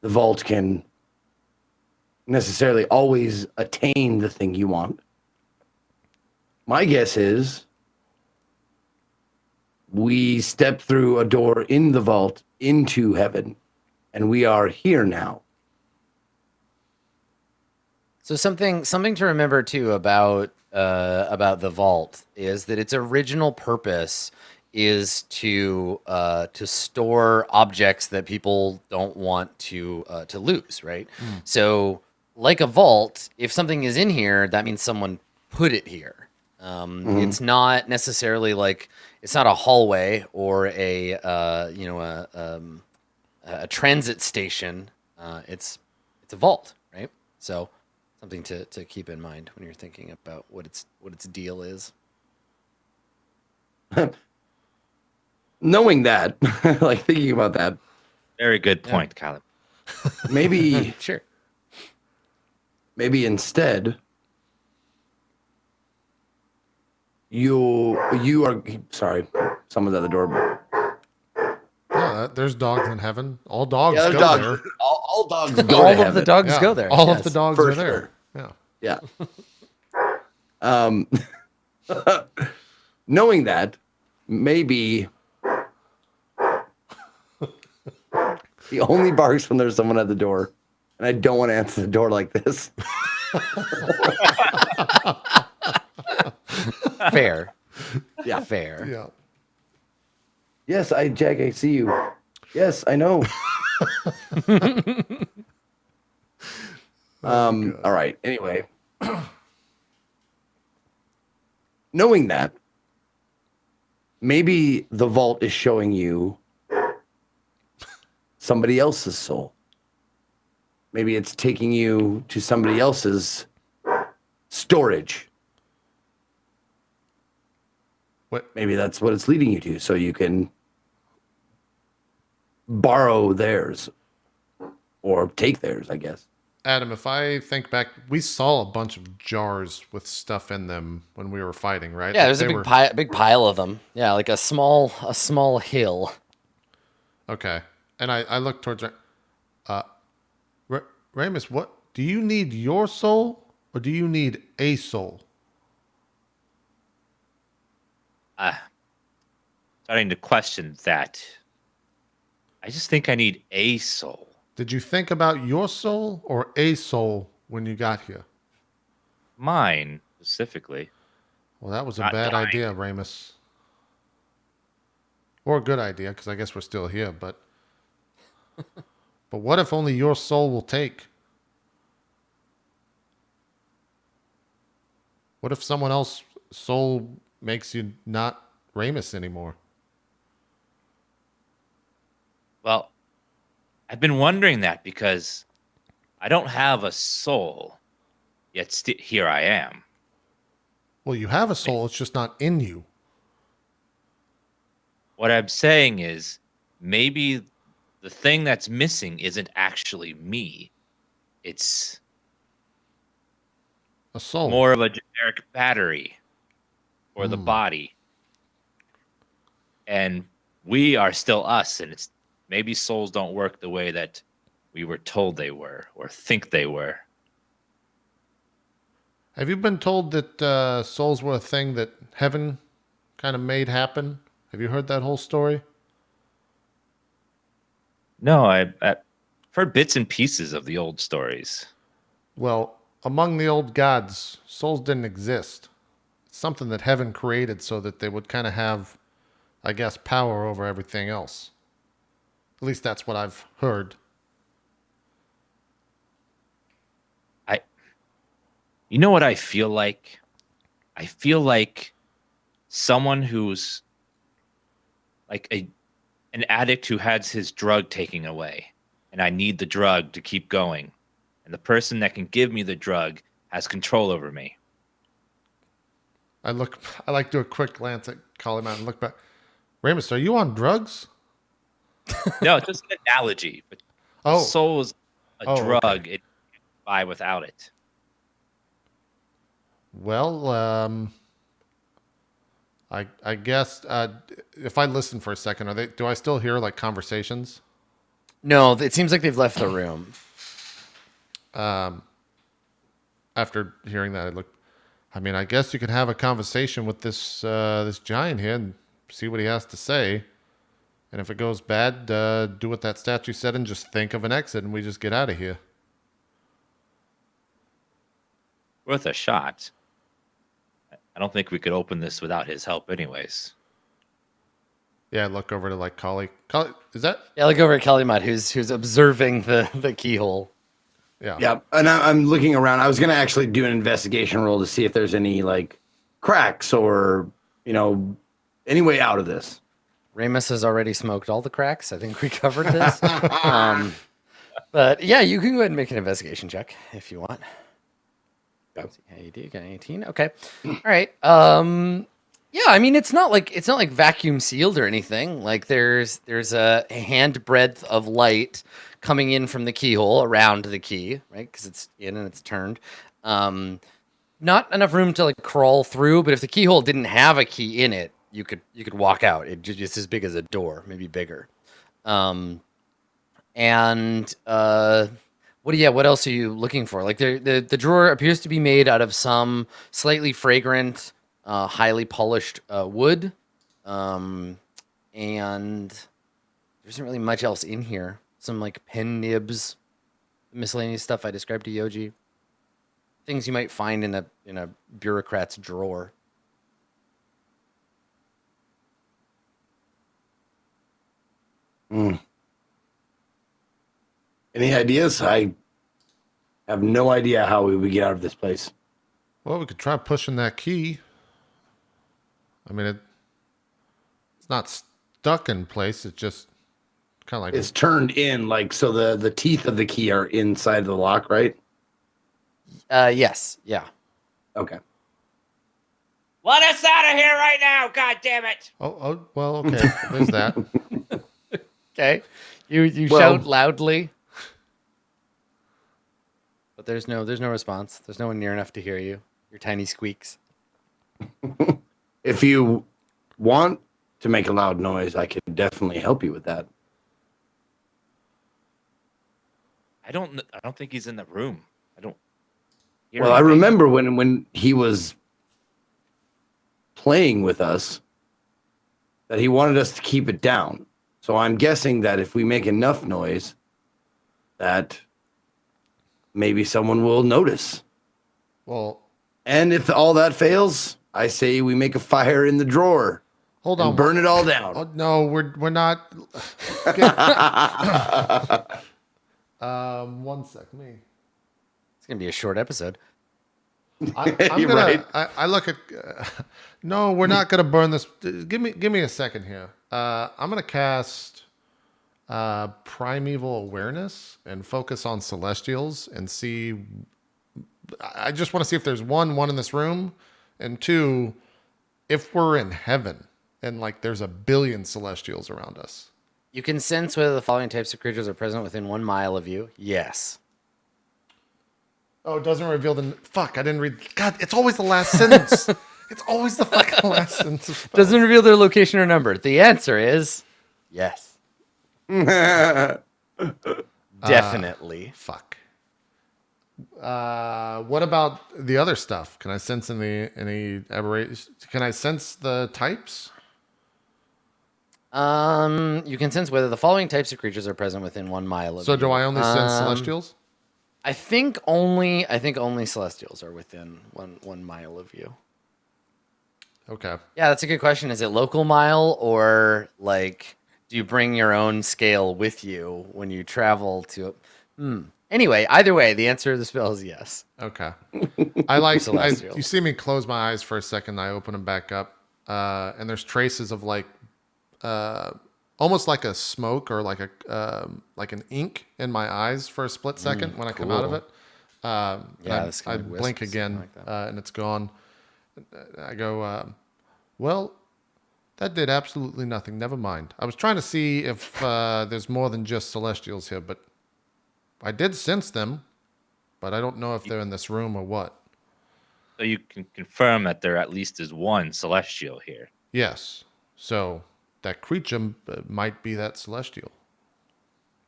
S3: the vault can necessarily always attain the thing you want. My guess is We stepped through a door in the vault into heaven, and we are here now.
S2: So something to remember too about the vault is that its original purpose is to store objects that people don't want to lose, right? So like a vault, if something is in here, that means someone put it here. It's not necessarily like it's not a hallway or a transit station. It's a vault, right? So something to keep in mind when you're thinking about what its deal is.
S3: Knowing that, like thinking about that,
S4: Very good point, Caleb.
S3: maybe
S2: Sure.
S3: maybe instead you are sorry, someone's at the door.
S1: Yeah, there's dogs in heaven. All dogs
S3: Yeah, there's
S1: go
S3: dogs.
S1: there.
S3: All dogs go
S2: All
S3: to
S2: of
S3: heaven.
S2: the dogs
S1: Yeah,
S2: go there.
S1: all of
S2: yes.
S1: the dogs
S3: for
S1: are there.
S3: sure.
S1: Yeah.
S3: Yeah. Knowing that, maybe he only barks when there's someone at the door, and I don't want to answer the door like this.
S2: Fair.
S3: Yeah.
S2: Fair.
S1: Yeah.
S3: Yes, Jack, I see you. Yes, I know. All right. Anyway, knowing that, maybe the vault is showing you somebody else's soul. Maybe it's taking you to somebody else's storage.
S1: What?
S3: Maybe that's what it's leading you to, so you can borrow theirs or take theirs, I guess.
S1: Adam, if I think back, we saw a bunch of jars with stuff in them when we were fighting, right?
S2: Yeah,
S1: Like
S2: there's a big pile of them. Yeah, like a small hill.
S1: Okay. And I look towards Ramus, what do you need, your soul or do you need a soul?
S4: Starting to question that. I just think I need a soul.
S1: Did you think about your soul or a soul when you got here?
S4: Mine, specifically.
S1: Well, that was a
S4: Not
S1: bad
S4: dying.
S1: idea, Ramus. Or a good idea, because I guess we're still here, but what if only your soul will take? What if someone else's soul makes you not Ramus anymore?
S4: Well, I've been wondering that because I don't have a soul, yet here I am.
S1: Well, you have a soul, it's just not in you.
S4: What I'm saying is maybe the thing that's missing isn't actually me. It's
S1: A soul.
S4: more of a generic battery for the body. And we are still us, and it's maybe souls don't work the way that we were told they were or think they were.
S1: Have you been told that souls were a thing that heaven kind of made happen? Have you heard that whole story?
S4: No, I've heard bits and pieces of the old stories.
S1: Well, among the old gods, souls didn't exist. It's something that heaven created so that they would kind of have, I guess, power over everything else. At least that's what I've heard.
S4: You know what I feel like? I feel like someone who's like an addict who has his drug taken away, and I need the drug to keep going. And the person that can give me the drug has control over me.
S1: I like to do a quick glance at Kaliman and look back. Ramus, are you on drugs?
S4: No, it's just an analogy. But
S1: Oh.
S4: soul is a
S1: Oh,
S4: drug.
S1: okay.
S4: It can't buy without it.
S1: Well, I guess if I listen for a second, do I still hear like conversations?
S2: No, it seems like they've left the room.
S1: After hearing that, I mean, I guess you could have a conversation with this giant here and see what he has to say. And if it goes bad, do what that statue said and just think of an exit, and we just get out of here.
S4: Worth a shot. I don't think we could open this without his help, anyways.
S1: Yeah, I look over to like Kali. Kali, is that?
S2: Yeah, look over at Kalimut, who's observing the keyhole.
S1: Yeah.
S3: Yeah, and I'm looking around. I was gonna actually do an investigation roll to see if there's any like cracks or any way out of this.
S2: Ramus has already smoked all the cracks. I think we covered this. But yeah, you can go ahead and make an investigation check if you want. Let's see how you do. You got an 18. Okay. All right. Yeah, I mean it's not like vacuum sealed or anything. Like there's a hand breadth of light coming in from the keyhole around the key, right? Because it's in and it's turned. Not enough room to like crawl through, but if the keyhole didn't have a key in it, you could walk out. It's just as big as a door, maybe bigger. What else are you looking for? Like the drawer appears to be made out of some slightly fragrant, highly polished wood, and there isn't really much else in here. Some like pen nibs, miscellaneous stuff I described to Yoji. Things you might find in a bureaucrat's drawer.
S3: Any ideas? I have no idea how we would get out of this place.
S1: Well, we could try pushing that key. I mean, it's not stuck in place. It's just kind of like
S3: It's turned in, like, so the teeth of the key are inside the lock, right?
S2: Yes. Yeah.
S3: Okay.
S5: Let us out of here right now, God damn it!
S1: Oh, well, okay. There's that.
S2: Okay. You
S3: Well-
S2: shout loudly. But there's no response. There's no one near enough to hear you. Your tiny squeaks.
S3: If you want to make a loud noise, I can definitely help you with that.
S4: I don't think he's in the room. I don't. hear
S3: Well, I
S4: anything.
S3: remember when he was playing with us that he wanted us to keep it down. So I'm guessing that if we make enough noise, that maybe someone will notice.
S1: Well,
S3: And if all that fails, I say we make a fire in the drawer
S1: hold
S3: and
S1: on.
S3: burn it all down.
S1: Oh, no, we're not. 1 sec, me.
S2: It's gonna be a short episode.
S1: I'm
S3: You're
S1: gonna.
S3: right.
S1: I look at. No, we're not gonna burn this. Give me a second here. I'm gonna cast Primeval Awareness and focus on Celestials and see. I just want to see if there's one in this room, and two, if we're in heaven and like there's a billion Celestials around us.
S2: You can sense whether the following types of creatures are present within 1 mile of you. Yes.
S1: Oh, it doesn't reveal the. Fuck, I didn't read. God, it's always the last sentence. It's always the fucking last sentence.
S2: Doesn't reveal their location or number. The answer is yes. Definitely.
S1: Fuck. What about the other stuff? Can I sense any aberrations? Can I sense the types?
S2: You can sense whether the following types of creatures are present within 1 mile of
S1: So
S2: you.
S1: do I only sense celestials?
S2: I think only celestials are within one mile of you.
S1: Okay.
S2: Yeah, that's a good question. Is it local mile or like do you bring your own scale with you when you travel to Anyway, either way, the answer to the spell is yes.
S1: Okay. I like.
S2: Celestial.
S1: You see me close my eyes for a second. I open them back up, and there's traces of like, almost like a smoke or like an ink in my eyes for a split second when I come out of
S2: cool.
S1: it.
S2: Yeah, this
S1: I
S2: kind of
S1: blink
S2: wisps,
S1: again,
S2: something like that.
S1: and it's gone. I go, well, that did absolutely nothing. Never mind. I was trying to see if there's more than just celestials here, but I did sense them, but I don't know if they're in this room or what.
S4: So you can confirm that there at least is one celestial here.
S1: Yes. So that creature might be that celestial.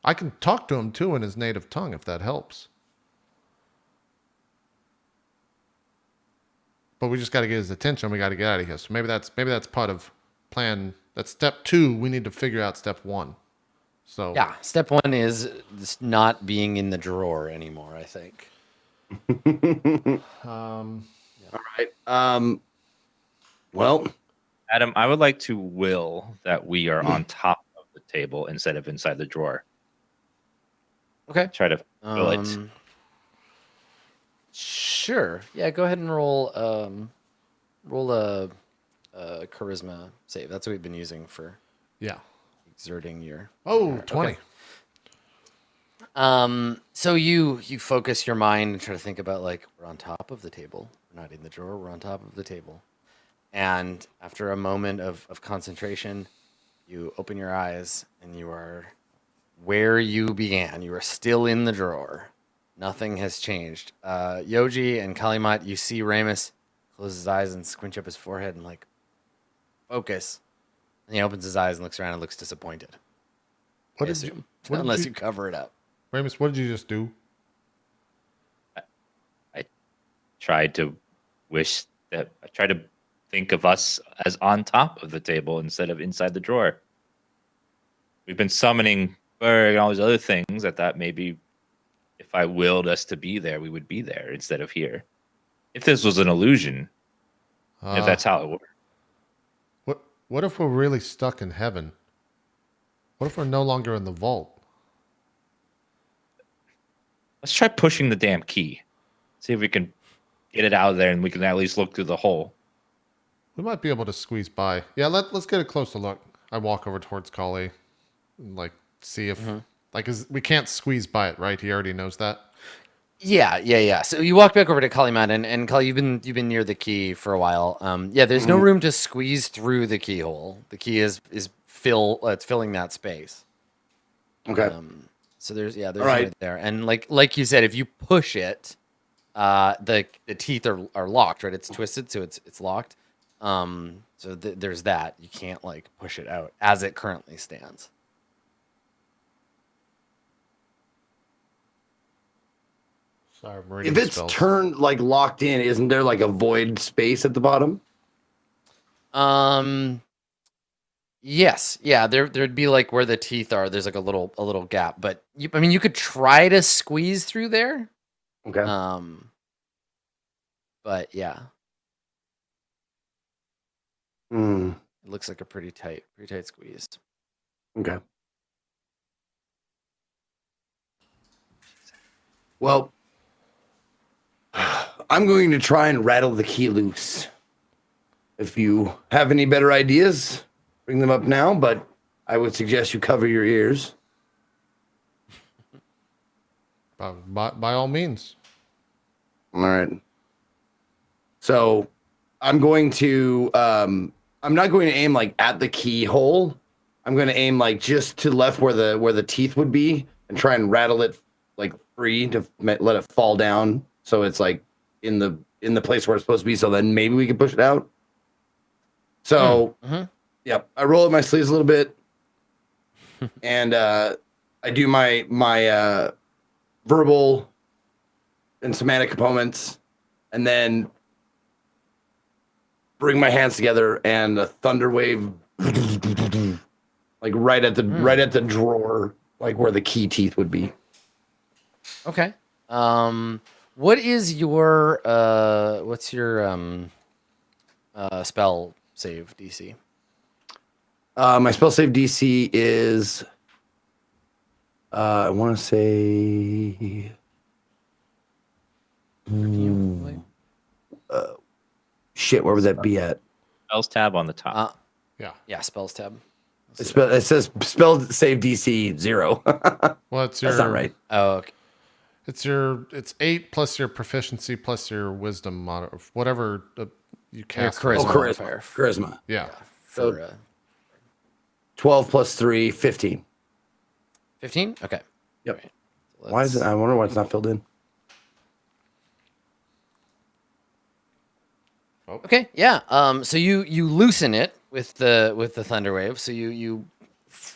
S1: I can talk to him too in his native tongue if that helps. But we just got to get his attention. We got to get out of here. So maybe that's part of plan. That's step 2. We need to figure out step 1. So
S2: Yeah, step 1 is just not being in the drawer anymore, I think.
S3: All right. Well,
S4: Adam, I would like to will that we are on top of the table instead of inside the drawer.
S2: Okay.
S4: Try to fill it.
S2: Sure. Yeah, go ahead and roll a charisma save. That's what we've been using for
S1: yeah.
S2: exerting your.
S1: Oh, 20.
S2: So you focus your mind and try to think about like we're on top of the table. We're not in the drawer. We're on top of the table. And after a moment of concentration, you open your eyes and you are where you began. You are still in the drawer. Nothing has changed. Yoji and Kalimat, you see Ramus close his eyes and squinch up his forehead and like focus. And he opens his eyes and looks around and looks disappointed.
S1: What
S2: I
S1: did you?
S2: assume.
S1: What
S2: Unless
S1: did
S2: you cover it up.
S1: Ramus, what did you just do?
S4: Tried to think of us as on top of the table instead of inside the drawer. We've been summoning Berg and all these other things. I thought maybe if I willed us to be there, we would be there instead of here. If this was an illusion, if that's how it worked.
S1: What if we're really stuck in heaven? What if we're no longer in the vault?
S4: Let's try pushing the damn key. See if we can get it out of there and we can at least look through the hole.
S1: We might be able to squeeze by. Yeah, let's get a closer look. I walk over towards Kali and like see if we can't squeeze by it, right? He already knows that.
S2: Yeah. So you walk back over to Kalimat and Kali, you've been near the key for a while. Yeah, there's no room to squeeze through the keyhole. The key is it's filling that space.
S3: okay.
S2: So there's
S3: All right.
S2: right there. And like you said, if you push it, the teeth are locked, right? It's twisted, so it's locked. So there's that. You can't like push it out as it currently stands.
S1: Sorry, I'm reading
S3: If it's
S1: spells.
S3: turned like locked in, isn't there like a void space at the bottom?
S2: Yes, yeah. There'd be like where the teeth are. There's like a little gap, but you could try to squeeze through there.
S3: Okay.
S2: But yeah,
S3: Hmm.
S2: it looks like a pretty tight squeeze.
S3: Okay. Well, I'm going to try and rattle the key loose. If you have any better ideas, bring them up now, but I would suggest you cover your ears.
S1: By all means.
S3: All right. So I'm going to I'm not going to aim like at the keyhole. I'm going to aim like just to the left where the teeth would be and try and rattle it like free to let it fall down so it's like in the place where it's supposed to be, so then maybe we can push it out. So yep, I roll up my sleeves a little bit and I do my verbal and somatic components, and then bring my hands together and a thunder wave like right at the drawer, like where the key teeth would be.
S2: Okay. What is your what's your spell save DC?
S3: My spell save DC is I want to say shit, where would that be at?
S4: Spells tab on the top.
S2: Yeah, spells tab.
S3: It says spell save DC 0.
S1: Well, it's your,
S3: That's not right.
S2: Oh, okay.
S1: It's 8 plus your proficiency plus your wisdom mod, whatever you cast.
S2: charisma.
S3: Oh, charisma.
S2: modifier.
S3: Charisma.
S1: Yeah.
S2: For
S3: 12 plus 3, 15.
S2: 15? Okay.
S3: Yep.
S2: Right.
S3: Why is it? I wonder why it's not filled in.
S2: Okay, yeah. So you loosen it with the thunder wave. So you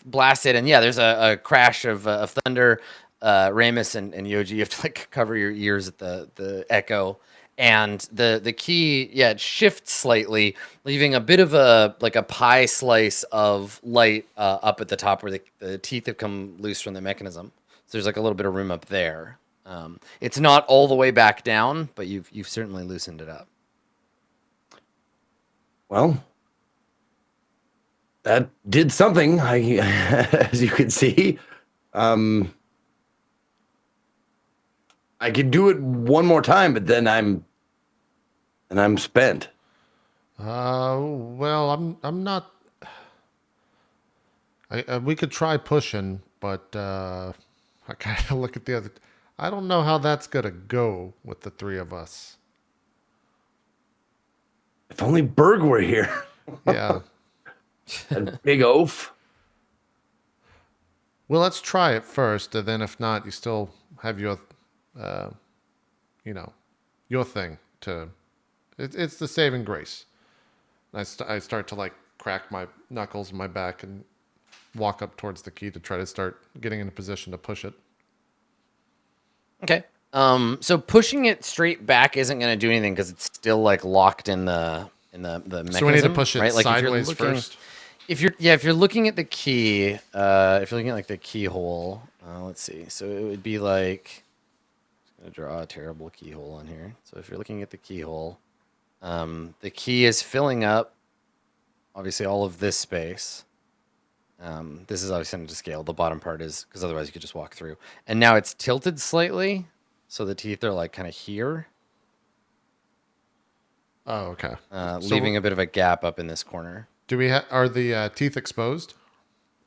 S2: blast it, and yeah, there's a crash of thunder. Ramus and Yoji, you have to like cover your ears at the echo, And the key, yeah, it shifts slightly, leaving a bit of a pie slice of light up at the top where the teeth have come loose from the mechanism. So there's like a little bit of room up there. It's not all the way back down, but you've certainly loosened it up.
S3: Well, that did something. As you can see, I could do it one more time, but then I'm spent.
S1: Well, I'm not. We could try pushing, but I kind of look at the other. I don't know how that's gonna go with the three of us.
S3: If only Berg were here.
S1: Yeah.
S3: And Big Oaf.
S1: Well, let's try it first, and then if not, you still have your, your thing to. It's the saving grace. I start to like crack my knuckles in my back and walk up towards the key to try to start getting in a position to push it.
S2: Okay. So pushing it straight back isn't going to do anything because it's still like locked in the mechanism.
S1: So we need to push it
S2: right? Like
S1: sideways first.
S2: If you're looking at the key, if you're looking at like the keyhole, let's see. So it would be like, I'm gonna draw a terrible keyhole on here. So if you're looking at the keyhole, the key is filling up, obviously all of this space. This is obviously to scale. The bottom part is because otherwise you could just walk through. And now it's tilted slightly, so the teeth are like kind of here.
S1: Oh, okay.
S2: Leaving a bit of a gap up in this corner.
S1: Do we are the teeth exposed?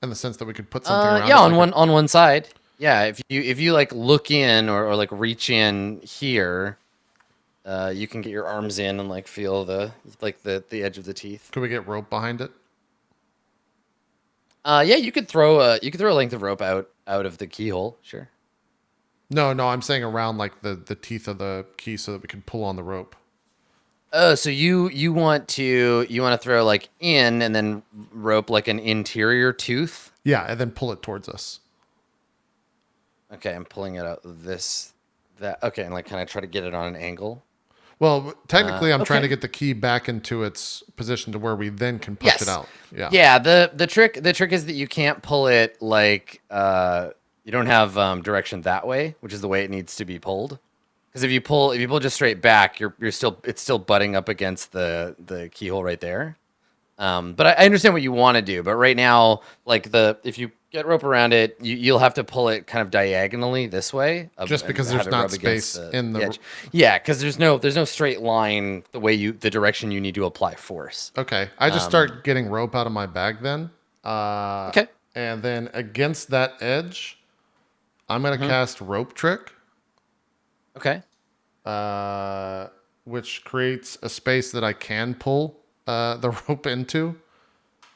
S1: In the sense that we could put something around.
S2: Yeah,
S1: it,
S2: on one side. Yeah, if you like look in or like reach in here, you can get your arms in and like feel the edge of the teeth.
S1: Could we get rope behind it?
S2: Yeah, you could throw a length of rope out of the keyhole. Sure.
S1: No, I'm saying around like the teeth of the key so that we can pull on the rope.
S2: Oh, so you want to throw like in and then rope like an interior tooth?
S1: Yeah, and then pull it towards us.
S2: Okay, I'm pulling it out okay, and like kind of try to get it on an angle.
S1: Well, technically, I'm trying
S2: okay.
S1: to get the key back into its position to where we then can push it out. Yeah.
S2: Yeah. The trick is that you can't pull it like you don't have direction that way, which is the way it needs to be pulled. Because if you pull just straight back, it's still butting up against the keyhole right there. But I understand what you want to do. But right now, like if you get rope around it, you'll have to pull it kind of diagonally this way.
S1: Just because there's not space in the
S2: edge. Yeah, because there's no straight line the direction you need to apply force.
S1: Okay, I just start getting rope out of my bag then.
S2: Okay.
S1: And then against that edge, I'm gonna cast rope trick.
S2: Okay.
S1: Which creates a space that I can pull the rope into.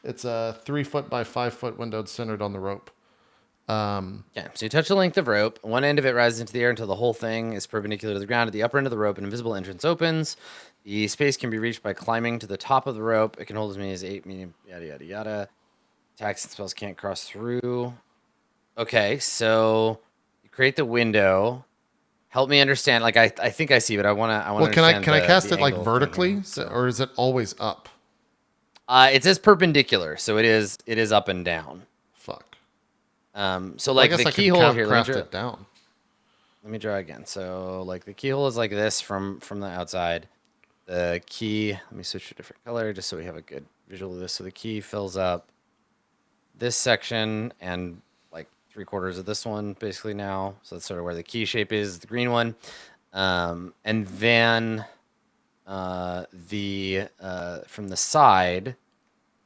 S1: It's a 3 foot by 5 foot window centered on the rope.
S2: Yeah, so you touch the length of rope. One end of it rises into the air until the whole thing is perpendicular to the ground. At the upper end of the rope, an invisible entrance opens. The space can be reached by climbing to the top of the rope. It can hold as many as 8 medium, yada, yada, yada. Attacks and spells can't cross through. Okay, so you create the window. Help me understand. Like I think I see, but I want to.
S1: Well, can I cast it like vertically, or is it always up?
S2: It says perpendicular, so it is up and down.
S1: Fuck.
S2: So like the keyhole here.
S1: Craft it down.
S2: Let me draw again. So like the keyhole is like this from the outside. The key. Let me switch to a different color just so we have a good visual of this. So the key fills up this section and like 3/4 of this one basically now. So that's sort of where the key shape is, the green one. And then from the side,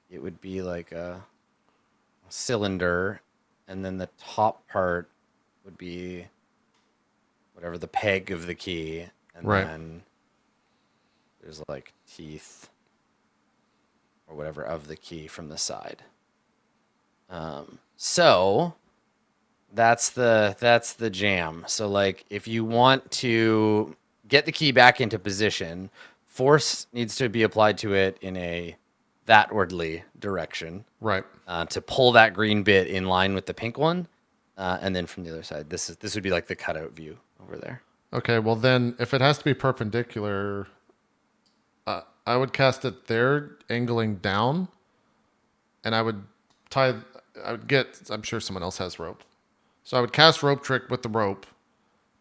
S2: it would be like a cylinder, and then the top part would be whatever the peg of the key, and then there's like teeth or whatever of the key from the side. So that's the jam. So like if you want to get the key back into position, force needs to be applied to it in a thatwardly direction.
S1: Right.
S2: To pull that green bit in line with the pink one. And then from the other side, this would be like the cutout view over there.
S1: Okay, well then, if it has to be perpendicular, I would cast it there, angling down, and I would tie. I would get. I'm sure someone else has rope, so I would cast rope trick with the rope,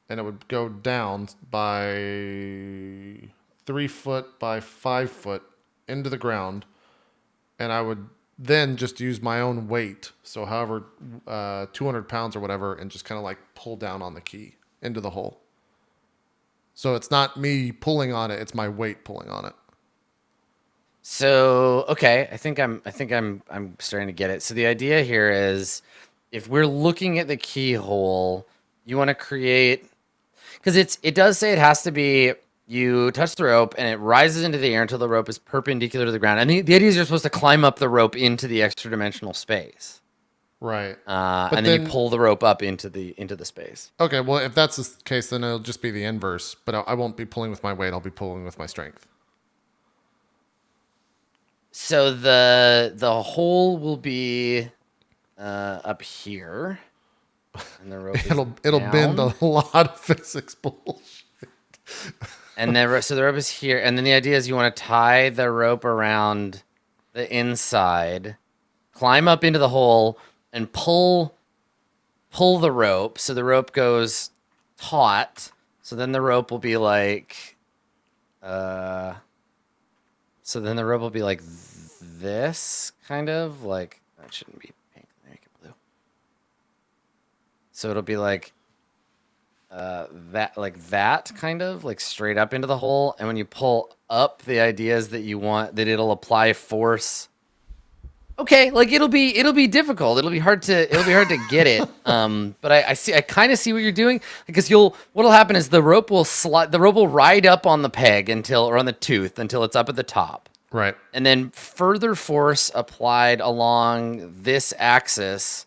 S1: and it would go down by 3 foot by 5 foot into the ground, and I would then just use my own weight, so however 200 pounds or whatever, and just kind of like pull down on the key into the hole. So it's not me pulling on it; it's my weight pulling on it.
S2: So okay, I think I'm starting to get it. So the idea here is, if we're looking at the keyhole, you want to create, because it does say it has to be, you touch the rope and it rises into the air until the rope is perpendicular to the ground. And the idea is you're supposed to climb up the rope into the extra dimensional space.
S1: Right.
S2: And then you pull the rope up into the space.
S1: Okay, well, if that's the case, then it'll just be the inverse. But I won't be pulling with my weight. I'll be pulling with my strength.
S2: So the hole will be up here, and the rope
S1: It'll bend a lot of physics bullshit.
S2: And then so the rope is here, and then the idea is you want to tie the rope around the inside, climb up into the hole, and pull the rope. So the rope goes taut. So then the rope will be like, so then the rope will be like this, kind of like, that shouldn't be pink. Make it blue. So it'll be like that kind of like straight up into the hole. And when you pull up, the idea is that you want that it'll apply force. Okay, like it'll be difficult. It'll be hard to get it. But I kind of see what you're doing, because what'll happen is the rope will ride up on the peg or on the tooth until it's up at the top.
S1: Right.
S2: And then further force applied along this axis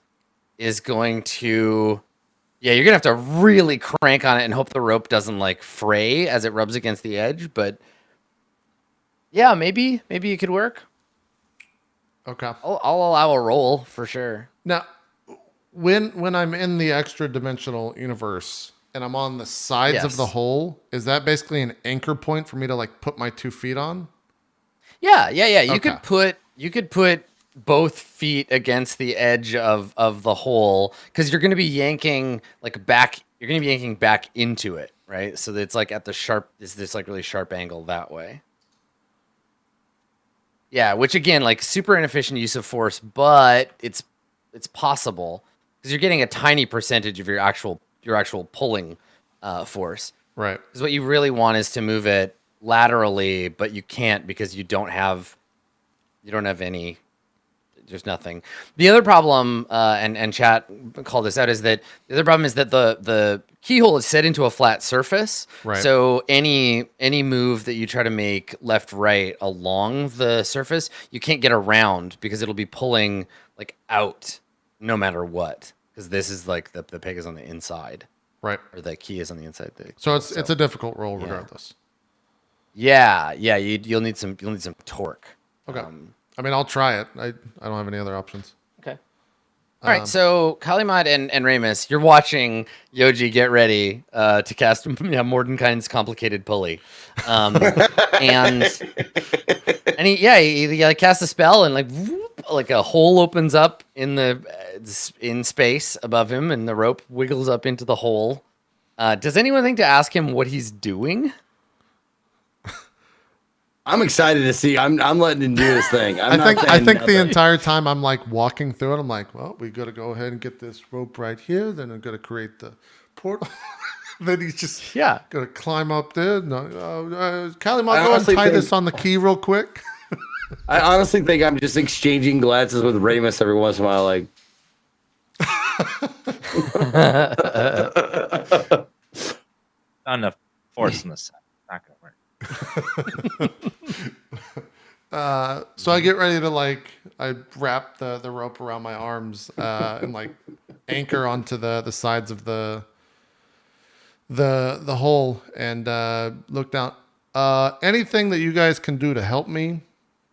S2: is going to, you're gonna have to really crank on it and hope the rope doesn't like fray as it rubs against the edge. But yeah, maybe it could work.
S1: Okay.
S2: I'll allow a roll for sure.
S1: Now, when I'm in the extra dimensional universe and I'm on the sides of the hole, is that basically an anchor point for me to like put my 2 feet on?
S2: Yeah. You
S1: Okay.
S2: could put both feet against the edge of the hole, because you're going to be yanking like back. You're going to be yanking back into it, right? So that it's like at the sharp. Is this like really sharp angle that way? Yeah, which again, like super inefficient use of force, but it's possible because you're getting a tiny percentage of your actual pulling force.
S1: Right.
S2: Because what you really want is to move it laterally, but you can't because you don't have any. There's nothing. The other problem, and chat called this out, is that the other problem is that the keyhole is set into a flat surface.
S1: Right.
S2: So any move that you try to make left, right along the surface, you can't get around because it'll be pulling like out no matter what. Because this is like the peg is on the inside.
S1: Right.
S2: Or the key is on the inside.
S1: So it's a difficult roll regardless.
S2: Yeah. You'll need some torque.
S1: Okay. I mean, I'll try it. I don't have any other options.
S2: Okay. All right. So Kalimad and Ramus, you're watching Yoji get ready to cast Mordenkainen's complicated pulley, and he like casts a spell and like whoop, like a hole opens up in space above him, and the rope wiggles up into the hole. Does anyone think to ask him what he's doing?
S3: I'm excited to see. I'm letting him do this thing.
S1: I think the entire time I'm like walking through it, I'm like, well, we got to go ahead and get this rope right here. Then I'm going to create the portal. Then he's just going to climb up there. No, Callie, I'll go and tie this on the key real quick.
S3: I honestly think I'm just exchanging glances with Ramus every once in a while. Like,
S4: not enough force in the side. Not gonna work.
S1: So I get ready to I wrap the rope around my arms and like anchor onto the sides of the hole and look down. Anything that you guys can do to help me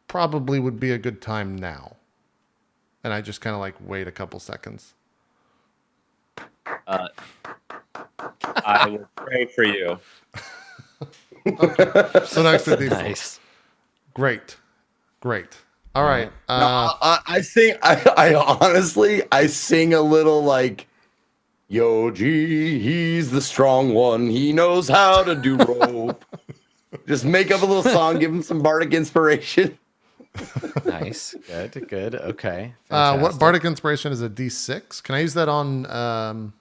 S1: probably would be a good time now. And I just kind of like wait a couple seconds.
S4: I will pray for you.
S1: So next to D4.
S2: Nice.
S1: Great. All right.
S3: I sing. I honestly, I sing a little like, Yo G, he's the strong one. He knows how to do rope. Just make up a little song, give him some bardic inspiration.
S2: Nice. Good. Okay.
S1: What
S2: Fantastic.
S1: bardic inspiration is a D6? Can I use that on?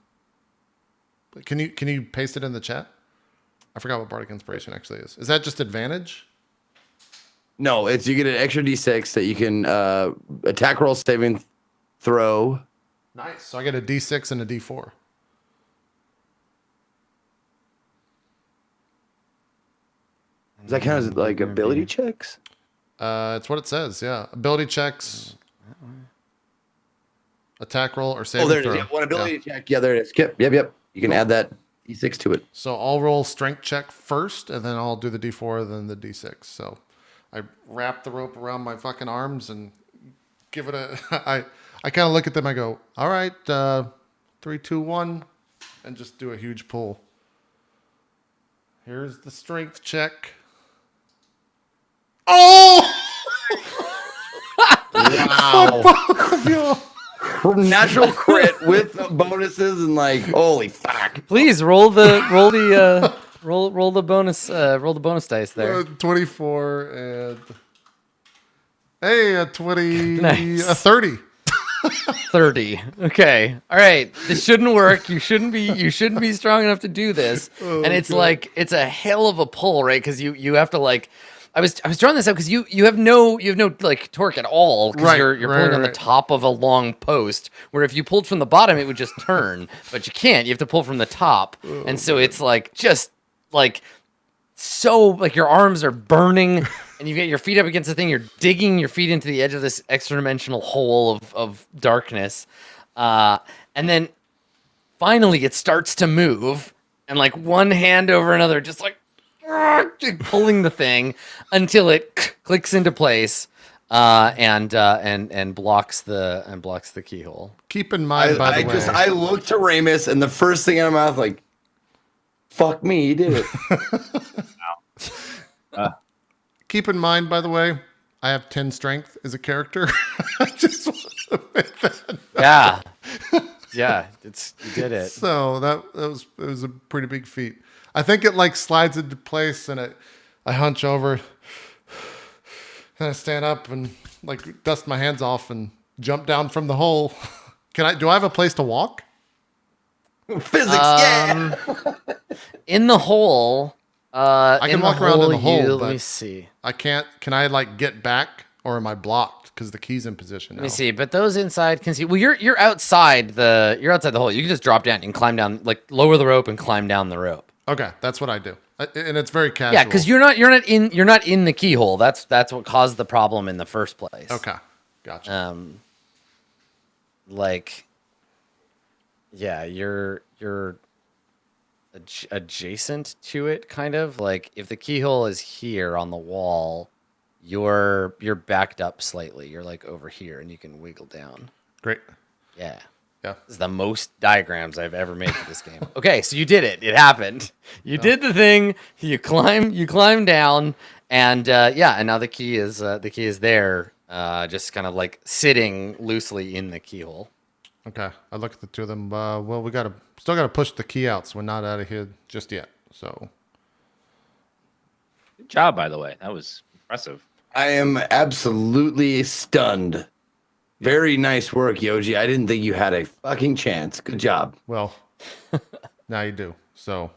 S1: Can you paste it in the chat? I forgot what bardic inspiration actually is. Is that just advantage?
S3: No, it's you get an extra D6 that you can attack roll, saving throw.
S1: Nice. So I get a D6 and a D4.
S3: Does that count as like ability checks?
S1: It's what it says. Yeah, ability checks, attack roll, or saving
S3: Oh, there it
S1: throw.
S3: is. Yeah, one ability check. Yeah, there it is. Yep. You can add that D6 to it.
S1: So I'll roll strength check first, and then I'll do the D4, then the D6. So I wrap the rope around my fucking arms and give it a. I kind of look at them. I go, all right, 3, 2, 1, and just do a huge pull. Here's the strength check. Oh!
S3: Wow. Natural crit with bonuses and like, holy fuck.
S2: Please roll the bonus dice there.
S1: 24 and a 20,
S2: Nice.
S1: a 30.
S2: 30. Okay. All right. This shouldn't work. You shouldn't be strong enough to do this. And it's like it's a hell of a pull, right? Because you have to like. I was drawing this out because you have no like torque at all because
S1: Right,
S2: you're pulling on the
S1: right.
S2: top of a long post where if you pulled from the bottom it would just turn, but you can't. You have to pull from the top, and so it's like just like so like your arms are burning and you get your feet up against the thing. You're digging your feet into the edge of this extra dimensional hole of darkness, and then finally it starts to move, and like one hand over another, just like pulling the thing until it clicks into place and blocks the keyhole.
S1: Keep in mind, by the way.
S3: I looked to Ramus and the first thing in my mouth, like, fuck me, he did it.
S1: Keep in mind, by the way, I have 10 strength as a character. I just want to make that.
S2: Yeah, you did it.
S1: So it was a pretty big feat. I think it like slides into place, and I hunch over, and I stand up and like dust my hands off and jump down from the hole. Do I have a place to walk?
S3: Physics, yeah.
S2: In the hole.
S1: I can walk around in the hole,
S2: Let
S1: but
S2: me see.
S1: I can't. Can I like get back, or am I blocked because the key's in position now?
S2: Let me see. But those inside can see. Well, you're outside the hole. You can just drop down and climb down, like lower the rope and climb down the rope.
S1: Okay, that's what I do, and it's very casual.
S2: Yeah, because you're not in the keyhole. That's what caused the problem in the first place.
S1: Okay, gotcha.
S2: Like, yeah, you're adjacent to it, kind of. Like, if the keyhole is here on the wall, you're backed up slightly. You're like over here, and you can wiggle down.
S1: Great.
S2: Yeah.
S1: Yeah.
S2: This is the most diagrams I've ever made for this game. Okay, so you did it. It happened. You did the thing. You climb down, and and now the key is there, just kind of like sitting loosely in the keyhole.
S1: Okay, I look at the two of them. Well, we still gotta push the key out, so we're not out of here just yet. So,
S4: Good job, by the way. That was impressive.
S3: I am absolutely stunned. Very nice work, Yoji. I didn't think you had a fucking chance. Good job.
S1: well, now you do. So,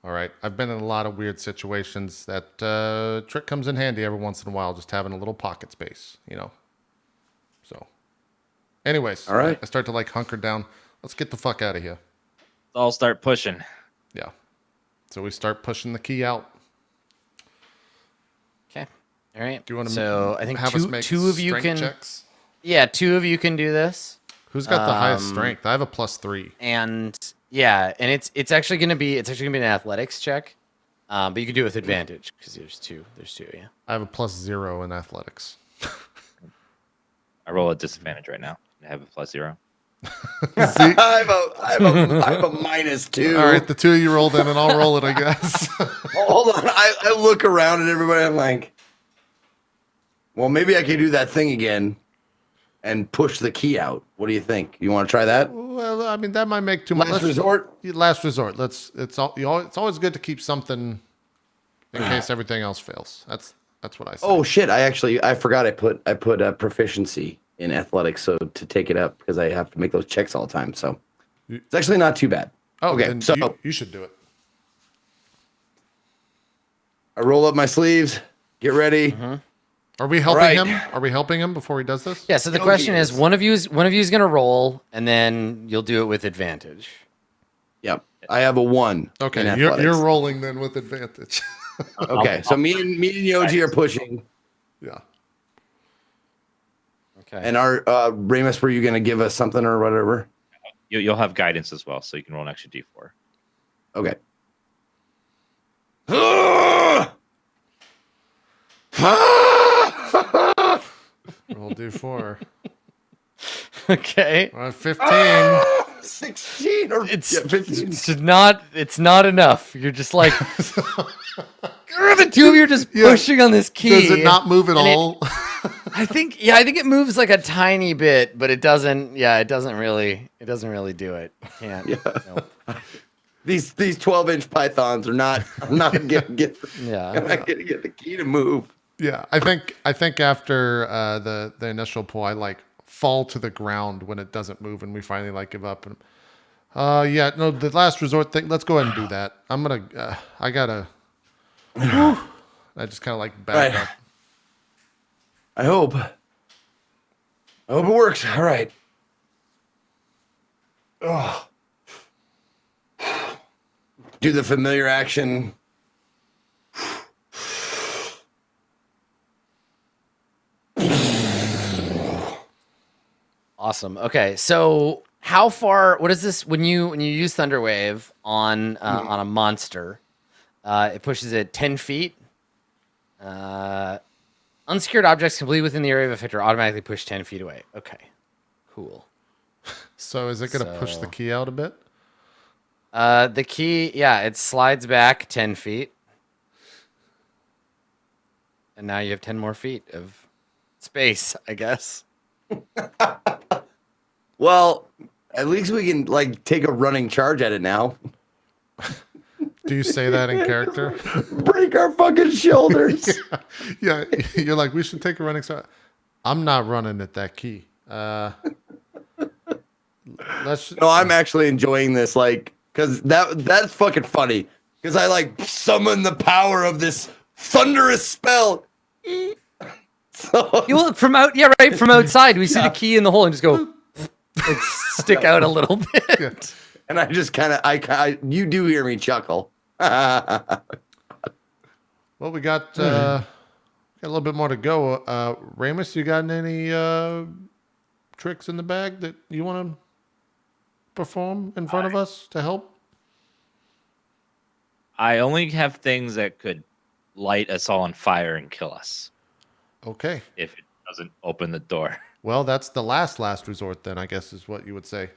S1: all right. I've been in a lot of weird situations. That trick comes in handy every once in a while, just having a little pocket space, So, anyways,
S3: all right.
S1: I start to like hunker down. Let's get the fuck out of here.
S4: Let's all start pushing.
S1: Yeah. So we start pushing the key out.
S2: Okay. All right.
S1: Do you want to?
S2: So I think
S1: have us make
S2: two of you
S1: strength
S2: can.
S1: checks?
S2: Yeah, 2 of you can do this.
S1: Who's got the highest strength? I have a +3.
S2: And yeah, and it's actually gonna be an athletics check, but you can do it with advantage because there's two. Yeah.
S1: I have a +0 in athletics.
S4: I roll a disadvantage right now. I have a +0.
S1: Zeke.
S3: I have a -2.
S1: All right, the two of you rolled in, and I'll roll it, I guess.
S3: Hold on. I look around at everybody. I'm like, well, maybe I can do that thing again and push the key out. What do you think? You want to try that?
S1: Well, I mean, that might make too much.
S3: Last resort?
S1: Last resort. It's always good to keep something in case everything else fails. That's what I say.
S3: Oh shit! I forgot I put a proficiency in athletics, so to take it up because I have to make those checks all the time. So it's actually not too bad.
S1: Oh,
S3: okay.
S1: then
S3: So
S1: you should do it.
S3: I roll up my sleeves. Get ready.
S1: Are we helping
S3: right.
S1: him? Are we helping him before he does this?
S2: Yeah. So the question is, one of you's gonna roll, and then you'll do it with advantage.
S3: Yep. I have a 1.
S1: Okay,
S3: in
S1: you're
S3: athletics.
S1: rolling then with advantage.
S3: Okay, so me and Yoji are pushing.
S1: Yeah.
S2: Okay.
S3: And our Ramus, were you going to give us something or whatever?
S4: You'll have guidance as well, so you can roll an extra d4.
S3: Okay.
S1: Roll D4.
S2: Okay.
S1: 15.
S3: 16 or
S2: It's
S3: 15.
S2: it's not enough. You're just like the two of you are just
S1: Yeah.
S2: pushing on this key.
S1: Does it not move at
S2: and it-
S1: all?
S2: I think it moves like a tiny bit, but it doesn't really do it. It can't.
S3: Yeah.
S2: Nope.
S3: These 12-inch pythons are not. I'm not gonna get.
S2: Yeah.
S3: I'm not gonna get the key to move.
S1: Yeah, I think after the initial pull, I like fall to the ground when it doesn't move, and we finally like give up. And yeah, no, the last resort thing. Let's go ahead and do that. I'm gonna. I gotta. I just kind of like back
S3: Right.
S1: up.
S3: I hope it works. All right. Oh. Do the familiar action.
S2: Awesome. Okay, so how far? What is this? When you use Thunderwave on a monster, it pushes it 10 feet. Unsecured objects completely within the area of effect are automatically pushed 10 feet away. Okay, cool.
S1: So is it gonna push the key out a bit?
S2: The key, yeah, it slides back 10 feet. And now you have 10 more feet of space, I guess.
S3: Well, at least we can like take a running charge at it now.
S1: Do you say that in character?
S3: Break our fucking shoulders.
S1: Yeah, you're like, we should take a running start. I'm not running at that key. Let's.
S3: No, I'm actually enjoying this, like, because that's fucking funny. Because I like summon the power of this thunderous spell. So
S2: You look from outside, we see the key in the hole and just go, like, stick out a little bit.
S1: Yeah.
S3: and I just kind of, you do hear me chuckle.
S1: Well, we got a little bit more to go. Ramus, you got any tricks in the bag that you want to perform in front of us to help?
S4: I only have things that could light us all on fire and kill us
S1: Okay.
S4: if it doesn't open the door.
S1: Well, that's the last resort then, I guess is what you would say.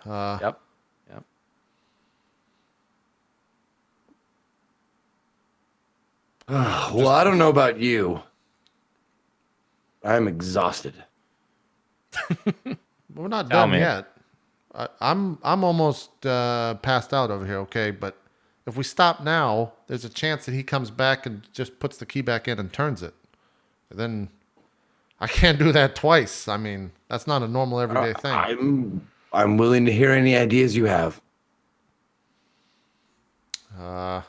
S2: Yep.
S3: Well, I don't know about you. I'm exhausted.
S1: We're not
S4: Tell
S1: done
S4: me.
S1: yet. I'm almost passed out over here, okay? But if we stop now, there's a chance that he comes back and just puts the key back in and turns it. And then I can't do that twice. I mean, that's not a normal everyday thing.
S3: I'm willing to hear any ideas you have.
S1: Let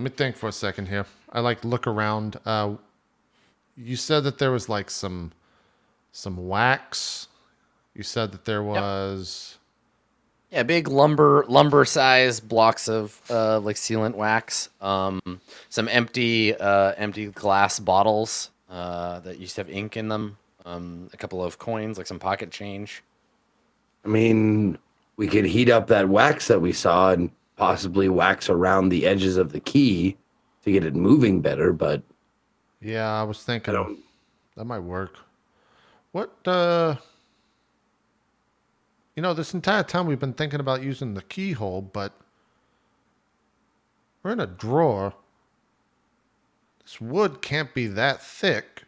S1: me think for a second here. I like look around. You said that there was like some wax. You said that there was
S2: Yeah, big lumber size blocks of like sealant wax. Some empty glass bottles that used to have ink in them. A couple of coins, like some pocket change.
S3: I mean, we could heat up that wax that we saw and possibly wax around the edges of the key to get it moving better, but
S1: yeah. I was thinking that might work. This entire time we've been thinking about using the keyhole, but we're in a drawer. This wood can't be that thick.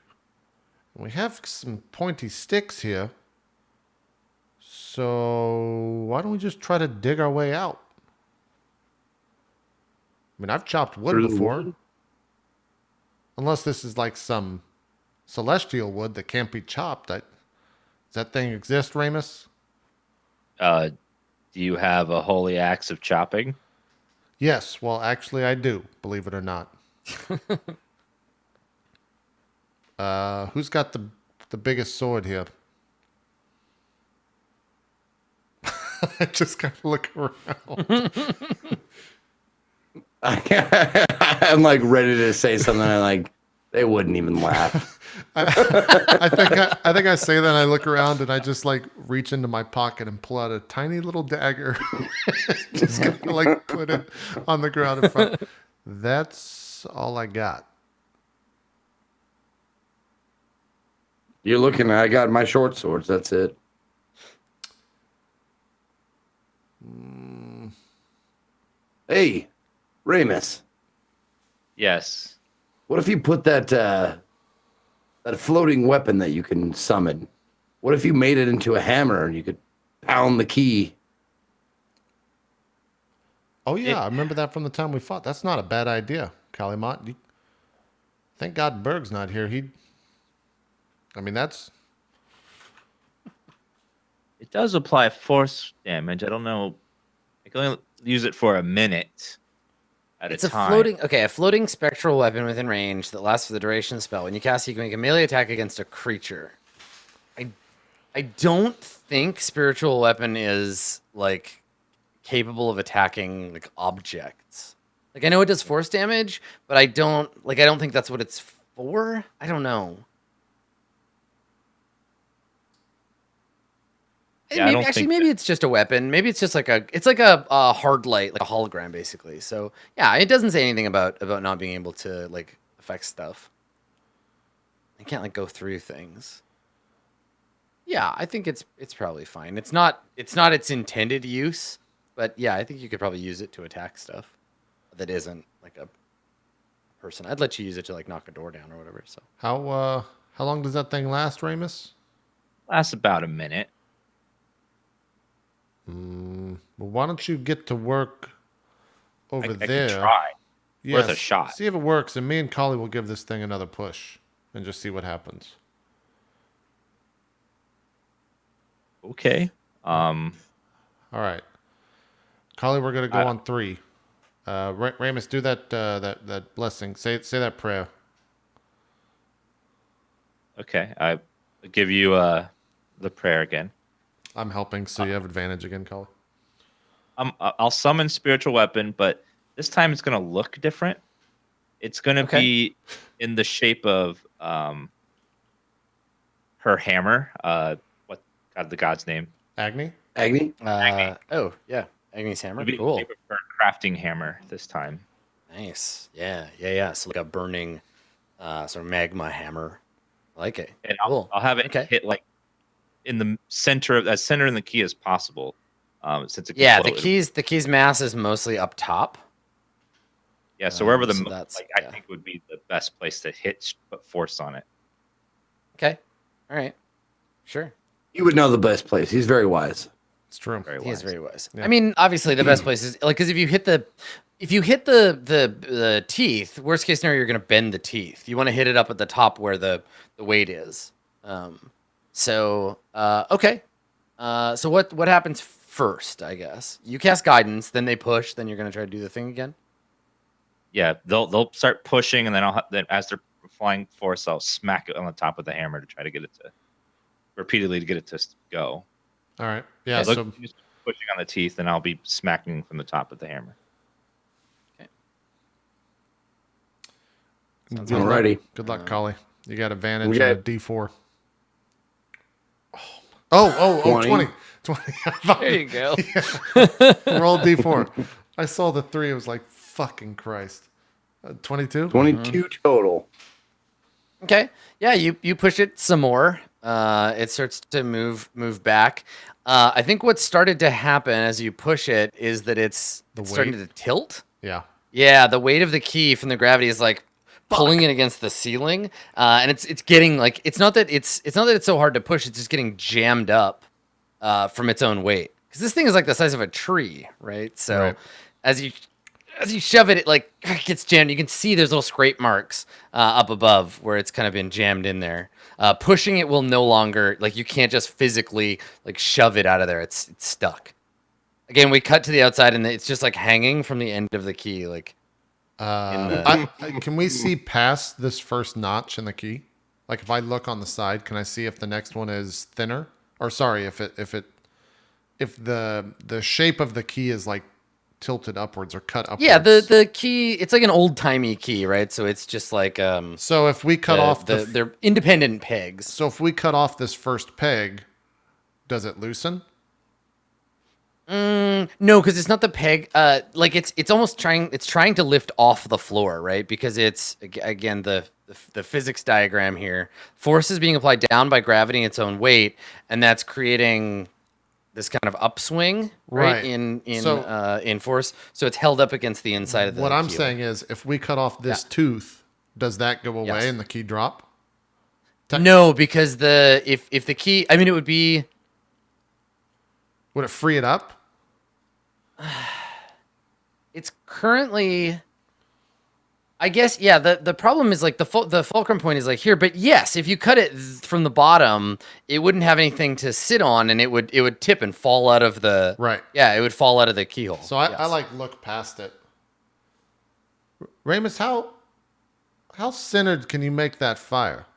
S1: We have some pointy sticks here. So why don't we just try to dig our way out? I mean, I've chopped wood
S3: Through the
S1: before.
S3: wood?
S1: Unless this is like some celestial wood that can't be chopped. Does that thing exist, Ramus?
S4: Do you have a holy axe of chopping?
S1: Yes. Well, actually, I do, believe it or not. Who's got the biggest sword here? I just gotta look around.
S3: I'm like ready to say something. And like they wouldn't even laugh.
S1: I think I say that and I look around and I just like reach into my pocket and pull out a tiny little dagger. Just gonna like put it on the ground in front. That's all I got.
S3: You're looking. I got my short swords. That's it. Hey, Ramus.
S4: Yes.
S3: What if you put that floating weapon that you can summon? What if you made it into a hammer and you could pound the key?
S1: Oh yeah, I remember that from the time we fought. That's not a bad idea, Kalimot. Thank God Berg's not here. That's
S4: It does apply force damage. I don't know. I can only use it for a minute at
S2: It's
S4: a
S2: a
S4: time.
S2: floating spectral weapon within range that lasts for the duration of the spell. When you cast it, you can make a melee attack against a creature. I don't think spiritual weapon is like capable of attacking like objects. Like I know it does force damage, but I don't think that's what it's for. I don't know.
S4: Yeah, I don't think
S2: Maybe it's just a weapon. Maybe it's just like a hard light, like a hologram, basically. So yeah, it doesn't say anything about not being able to like affect stuff. I can't like go through things. Yeah, I think it's probably fine. It's not its intended use, but yeah, I think you could probably use it to attack stuff that isn't like a person. I'd let you use it to like knock a door down or whatever. So
S1: how long does that thing last, Ramus?
S4: Lasts about a minute.
S1: Well, why don't you get to work over
S4: I
S1: there?
S4: could try.
S1: Yes,
S4: Worth a shot.
S1: See if it works, and me and Collie will give this thing another push and just see what happens.
S4: Okay.
S1: All right, Collie, we're gonna go on 3. Ramus, do that blessing. Say that prayer.
S4: Okay. I give you the prayer again.
S1: I'm helping, so you have advantage again, Collie.
S4: I'll summon spiritual weapon, but this time it's gonna look different. It's gonna be in the shape of her hammer. What the god's name?
S1: Agni?
S3: Agni?
S2: oh yeah, Agni's hammer.
S4: It'll be
S2: Cool.
S4: her crafting hammer this time.
S2: Nice. Yeah. So like a burning sort of magma hammer. I like it.
S4: And
S2: Cool.
S4: I'll have it
S2: Okay.
S4: hit like in the center of as center in the key as possible. Since it can
S2: Yeah,
S4: float.
S2: the key's mass is mostly up top.
S4: Yeah, so wherever
S2: so
S4: the
S2: that's-
S4: I
S2: yeah.
S4: think would be the best place to put force on it.
S2: Okay. All right. Sure.
S3: You would know the best place. He's very wise.
S1: It's true.
S4: Very
S2: He is
S4: wise.
S2: very wise.
S1: Yeah.
S2: I mean, obviously, the best place is like because if you hit the teeth, worst case scenario, you're gonna bend the teeth. You want to hit it up at the top where the weight is. Okay. So what happens first? I guess you cast guidance, then they push, then you're gonna try to do the thing again.
S4: Yeah, they'll start pushing, and then as they're flying force, I'll smack it on the top of the hammer to try to get it to repeatedly to get it to go.
S1: All right. Yeah.
S4: They'll
S1: So
S4: just pushing on the teeth, and I'll be smacking from the top of the hammer.
S1: good
S3: Alrighty.
S1: luck, good luck, Collie. You got advantage
S3: Okay.
S1: on a D4. Oh,
S3: 20.
S1: 20.
S2: There you go.
S1: Roll D4. I saw the 3. It was like, fucking Christ. 22?
S3: 22 total.
S2: Okay. Yeah, you push it some more. It starts to move back. I think what started to happen as you push it is that it's starting to tilt.
S1: Yeah.
S2: Yeah, the weight of the key from the gravity is like pulling it against the ceiling, and it's getting like it's not that it's so hard to push. It's just getting jammed up from its own weight. Because this thing is like the size of a tree, right? So
S1: Right.
S2: as you shove it, it like gets jammed. You can see there's little scrape marks up above where it's kind of been jammed in there. Pushing it will no longer, like, you can't just physically like shove it out of there. It's stuck. Again, we cut to the outside and it's just like hanging from the end of the key, like.
S1: Can we see past this first notch in the key? Like if I look on the side, can I see if the next one is thinner? Or sorry, if the shape of the key is like tilted upwards or cut upwards.
S2: Yeah, the key, it's like an old-timey key, right? So it's just like
S1: So if we cut off
S2: they're independent pegs.
S1: So if we cut off this first peg, does it loosen?
S2: No, because it's not the peg. Like it's almost trying to lift off the floor, right? Because it's again the physics diagram here. Force is being applied down by gravity in its own weight, and that's creating this kind of upswing, right? In force. So it's held up against the inside of the
S1: What I'm
S2: keel.
S1: saying is, if we cut off this tooth, does that go away
S2: Yes.
S1: and the key drop?
S2: No, because if the key, I mean, it would be.
S1: Would it free it up?
S2: It's currently, I guess, yeah. The problem is like the fulcrum point is like here, but yes, if you cut it from the bottom, it wouldn't have anything to sit on, and it would tip and fall out of the
S1: Right.
S2: Yeah, it would fall out of the keyhole.
S1: So I
S2: yes.
S1: like look past it. Ramus, how centered can you make that fire?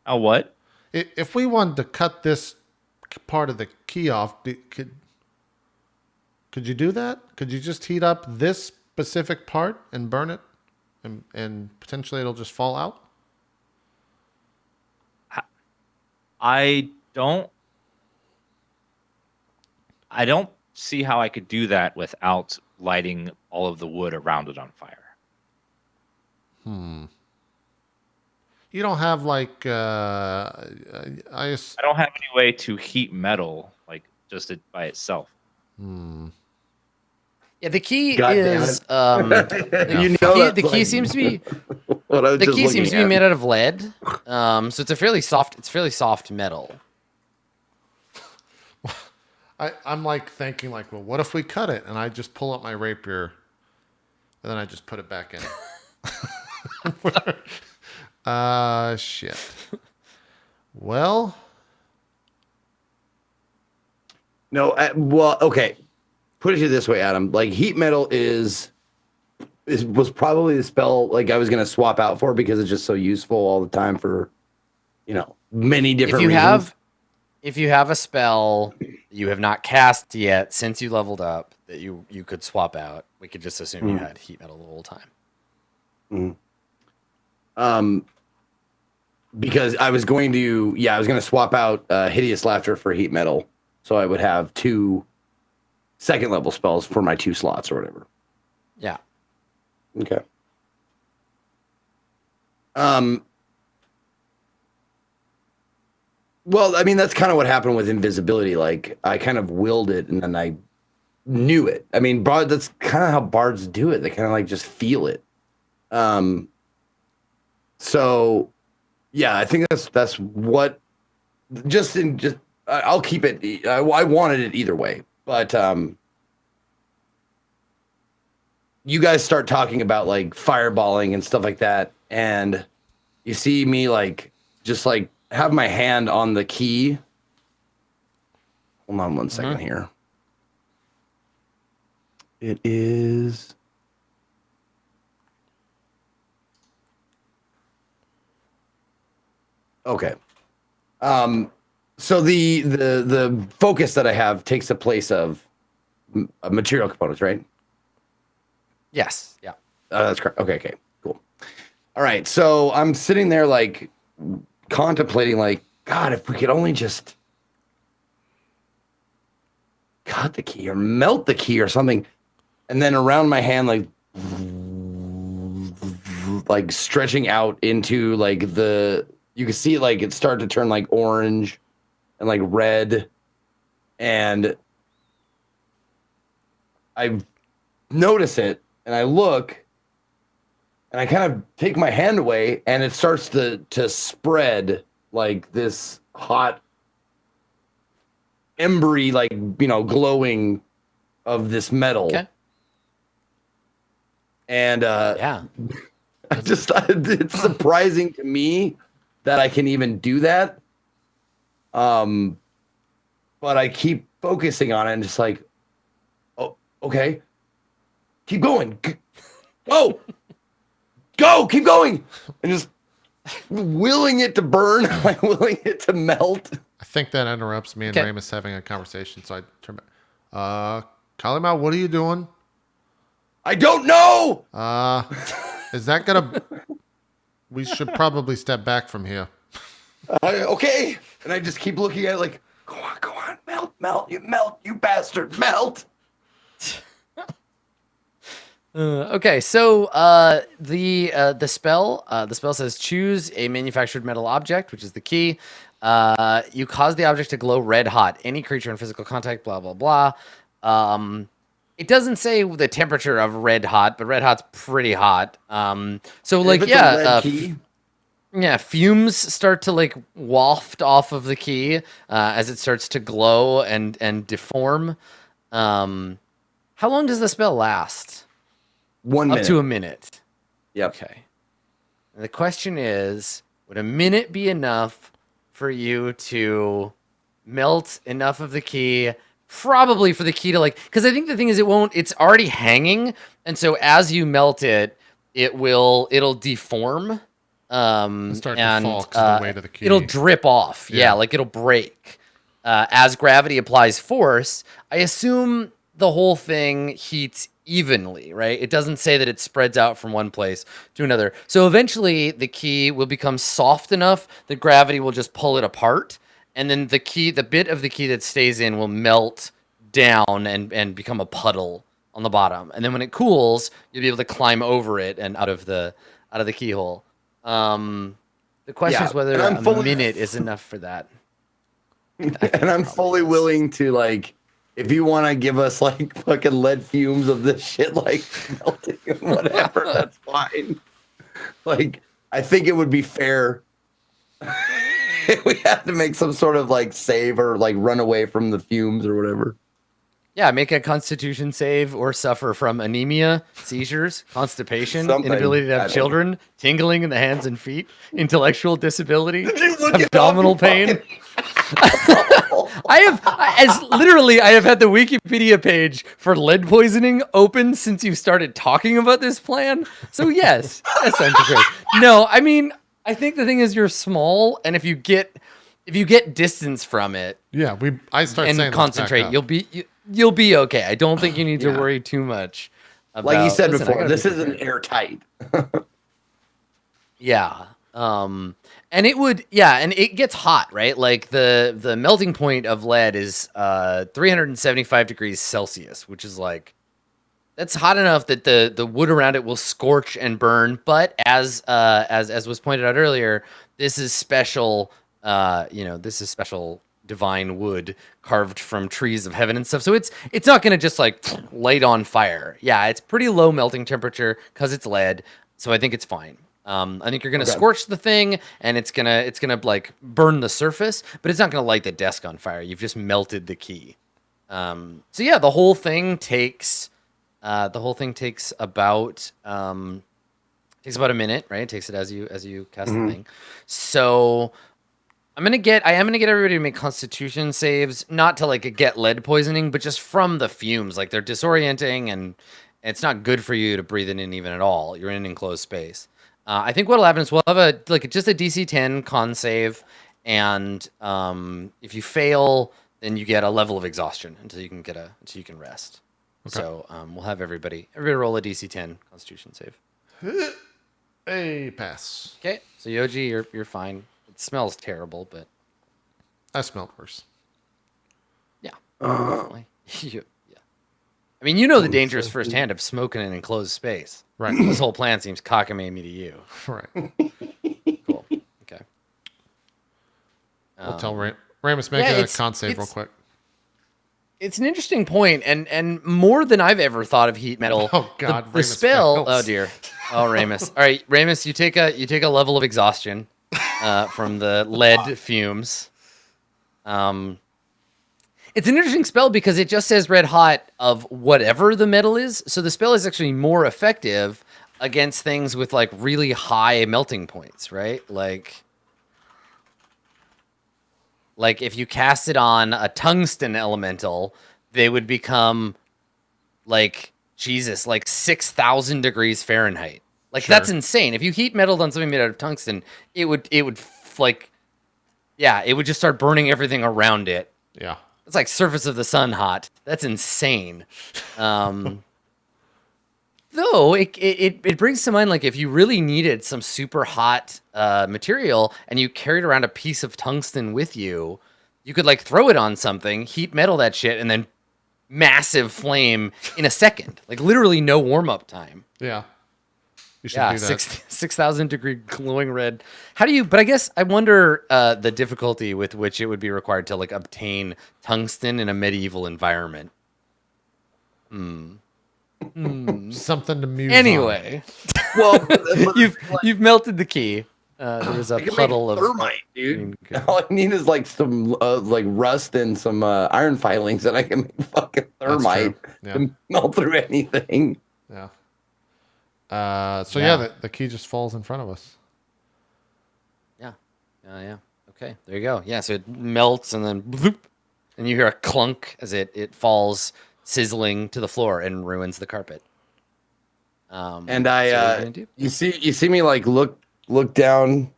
S4: Oh, what?
S1: If we wanted to cut this part of the key off, could you do that? Could you just heat up this specific part and burn it, and potentially it'll just fall out?
S4: I don't see how I could do that without lighting all of the wood around it on fire.
S1: You don't have like
S4: I don't have any way to heat metal like just it by itself.
S2: Yeah, the key
S3: God damn
S2: is
S3: You know
S2: the
S3: that's
S2: key
S3: like
S2: seems to be
S3: what I was
S2: the
S3: just
S2: key seems to be
S3: looking
S2: made
S3: at.
S2: out of lead. So it's a fairly soft metal.
S1: I'm like thinking like, well, what if we cut it and I just pull up my rapier and then I just put it back in? Shit. Well,
S3: No, well, okay. Put it to you this way, Adam. Like heat metal was probably the spell like I was gonna swap out for because it's just so useful all the time for many different reasons.
S2: If you have a spell you have not cast yet since you leveled up that you could swap out, we could just assume you had heat metal the whole time.
S3: Because I was going to swap out hideous laughter for heat metal, so I would have 2 second level spells for my 2 slots or whatever.
S2: Yeah.
S3: Okay. Well, I mean, that's kind of what happened with invisibility. Like, I kind of willed it, and then I knew it. I mean, that's kind of how bards do it. They kind of like just feel it. So, yeah, I think that's what. I'll keep it. I wanted it either way, but you guys start talking about like fireballing and stuff like that, and you see me like just like have my hand on the key. Hold on one second here. It is. Okay. So the focus that I have takes the place of material components, right?
S2: Yes. Yeah.
S3: That's correct. Okay, cool. All right, so I'm sitting there like contemplating, like, God, if we could only just cut the key or melt the key or something, and then around my hand, like, like stretching out into like you can see like it start to turn like orange and like red, and I notice it and I look and I kind of take my hand away and it starts to spread like this hot embery, like, glowing of this metal.
S2: Okay.
S3: And
S2: Yeah.
S3: it's surprising to me that I can even do that. But I keep focusing on it and just like, oh, okay, keep going. Go, keep going. And just willing it to burn, like willing it to melt.
S1: I think that interrupts me and
S2: Okay.
S1: Ramus having a conversation, so I turn back. Kalima, what are you doing?
S3: I don't know.
S1: Is that gonna... We should probably step back from here.
S3: Okay. And I just keep looking at it like, go on, melt, you bastard, melt.
S2: Okay, so the spell says choose a manufactured metal object, which is the key. You cause the object to glow red hot. Any creature in physical contact, blah blah blah. It doesn't say the temperature of red hot, but red hot's pretty hot. So like,
S3: If it's a red key,
S2: yeah, fumes start to like waft off of the key as it starts to glow and deform. How long does the spell last?
S3: 1 minute.
S2: Up to a minute.
S3: Yep.
S2: Okay. And the question is, would a minute be enough for you to melt enough of the key? Probably for the key to like, because I think the thing is it's already hanging. And so as you melt it, it'll deform.
S1: Start to fall 'cause of the weight of the key.
S2: It'll drip off. Yeah, like it'll break. As gravity applies force, I assume the whole thing heats evenly, right? It doesn't say that it spreads out from one place to another. So eventually the key will become soft enough that gravity will just pull it apart. And then the bit of the key that stays in will melt down and become a puddle on the bottom. And then when it cools, you'll be able to climb over it and out of the keyhole. The question is whether a minute is enough for that.
S3: And I'm fully willing to, like, if you want to give us like fucking lead fumes of this shit, like melting and whatever, that's fine. Like, I think it would be fair if we had to make some sort of like save or like run away from the fumes or whatever.
S2: Yeah, make a constitution save or suffer from anemia, seizures, constipation,
S3: Something.
S2: inability to
S3: I
S2: have
S3: don't
S2: children, tingling in the hands and feet, intellectual disability,
S3: you look it up,
S2: abdominal
S3: you
S2: pain. I have had the Wikipedia page for lead poisoning open since you started talking about this plan. So yes, that sounds great. No, I mean, I think the thing is you're small, and if you get distance from it,
S1: Yeah, I start saying
S2: and
S1: let's
S2: concentrate,
S1: back up.
S2: you'll be okay. I don't think you need to
S3: Yeah.
S2: worry too much. About,
S3: Like you said
S2: listen, I
S3: before,
S2: gotta
S3: this
S2: be
S3: isn't
S2: prepared.
S3: airtight.
S2: Yeah. And it gets hot, right? Like the melting point of lead is 375 degrees Celsius, which is like that's hot enough that the wood around it will scorch and burn. But as was pointed out earlier, this is special. This is special divine wood carved from trees of heaven and stuff. So it's not gonna just like light on fire. Yeah, it's pretty low melting temperature because it's lead. So I think it's fine. I think you're gonna scorch the thing, and it's gonna like burn the surface, but it's not gonna light the desk on fire. You've just melted the key. So yeah, the whole thing takes about a minute, right? It takes it as you cast the thing. So I am gonna get everybody to make Constitution saves, not to like get lead poisoning, but just from the fumes. Like they're disorienting, and it's not good for you to breathe it in even at all. You're in an enclosed space. I think what'll happen is we'll have just a DC 10 con save, and if you fail, then you get a level of exhaustion until you can rest. Okay. So we'll have everybody roll a DC 10 Constitution save.
S1: Hey, pass.
S2: Okay, so Yoji, you're fine. It smells terrible, but
S1: I smelled worse.
S2: yeah, definitely. Yeah. I mean, you know the dangers firsthand of smoking in an enclosed space.
S1: Right.
S2: This whole plan seems cockamamie to you.
S1: Right.
S2: Cool. Okay.
S1: We'll tell Ramus, make a con save real quick.
S2: It's an interesting point, and more than I've ever thought of heat metal.
S1: Oh God,
S2: the
S1: Ramus
S2: spell.
S1: fails.
S2: Oh dear. Oh Ramus. All right, Ramus, you take a level of exhaustion from the lead fumes. It's an interesting spell because it just says red hot of whatever the metal is. So the spell is actually more effective against things with like really high melting points, right? Like if you cast it on a tungsten elemental, they would become like Jesus, like 6,000 degrees Fahrenheit. Like
S1: Sure.
S2: that's insane. If you heat metal on something made out of tungsten, it would like, yeah, it would just start burning everything around it.
S1: Yeah.
S2: It's like surface of the sun hot. That's insane. Though it brings to mind like if you really needed some super hot material and you carried around a piece of tungsten with you, you could like throw it on something, heat metal that shit, and then massive flame in a second. Like literally no warm up time.
S1: Yeah. You should
S2: Yeah,
S1: do that.
S2: 6,000 degree glowing red. How do you? But I guess I wonder the difficulty with which it would be required to like obtain tungsten in a medieval environment.
S1: Something to muse
S2: Anyway,
S3: Well,
S2: you've melted the key. There was a
S3: I can
S2: puddle
S3: make
S2: of
S3: thermite, dude.
S2: green-
S3: All I need is like some like rust and some iron filings, and I can make fucking thermite
S1: Yeah.
S3: to melt through anything.
S1: Yeah. So
S2: Yeah.
S1: the key just falls in front of us.
S2: Yeah. Okay, there you go. Yeah, so it melts and then bloop, and you hear a clunk as it falls sizzling to the floor and ruins the carpet.
S3: And
S2: so what are you gonna do?
S3: you see me like look down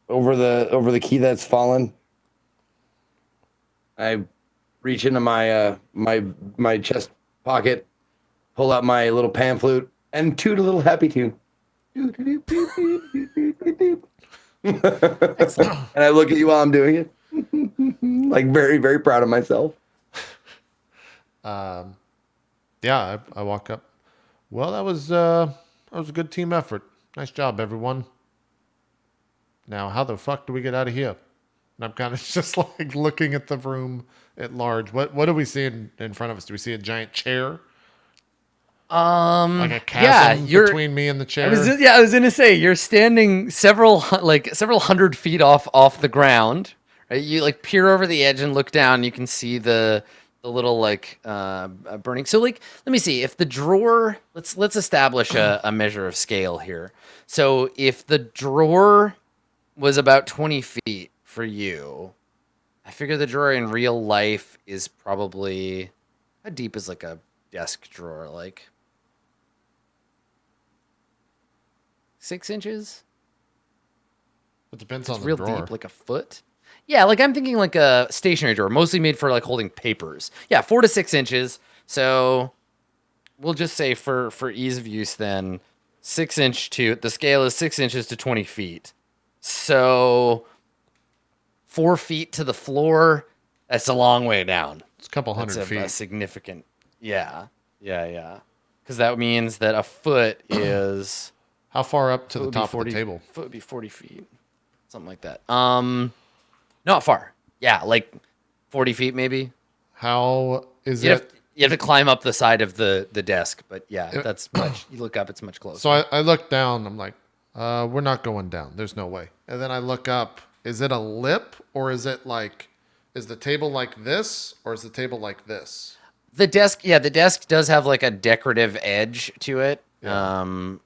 S3: over the key that's fallen. I reach into my my chest pocket, pull out my little pan flute, and toot a little happy tune. And I look at you while I'm doing it, like very, very proud of myself.
S1: Yeah, I walk up. Well, that was a good team effort. Nice job, everyone. Now, how the fuck do we get out of here? And I'm kind of just like looking at the room at large. What do we see in front of us? Do we see a giant chair? Like a chasm between me and the chair?
S2: I was gonna say you're standing several hundred feet off the ground. Right? You like peer over the edge and look down. You can see the little like burning. So like, let me see if the drawer. Let's establish a measure of scale here. So if the drawer was about 20 feet for you, I figure the drawer in real life is probably how deep is like a desk drawer, like 6 inches.
S1: It depends
S2: It's
S1: on the
S2: real
S1: drawer.
S2: deep, like a foot. Yeah, like I'm thinking like a stationary drawer, mostly made for like holding papers. Yeah, 4 to 6 inches. So we'll just say for ease of use, then 6 inch to the scale is 6 inches to 20 feet. So 4 feet to the floor. That's a long way down.
S1: It's a couple
S2: That's
S1: hundred
S2: a
S1: feet.
S2: significant. Yeah. Because that means that a foot is.
S1: How far up to
S2: Foot
S1: the
S2: would be
S1: top
S2: 40
S1: of the table?
S2: Foot would be 40 feet, something like that. Not far. Yeah, like 40 feet maybe.
S1: How is
S2: You
S1: it?
S2: have to climb up the side of the desk, but yeah,
S1: It-
S2: that's much. You look up, it's much closer.
S1: So I look down. I'm like, we're not going down. There's no way. And then I look up. Is it a lip or is it like, is the table like this or is the table like this?
S2: The desk does have like a decorative edge to it,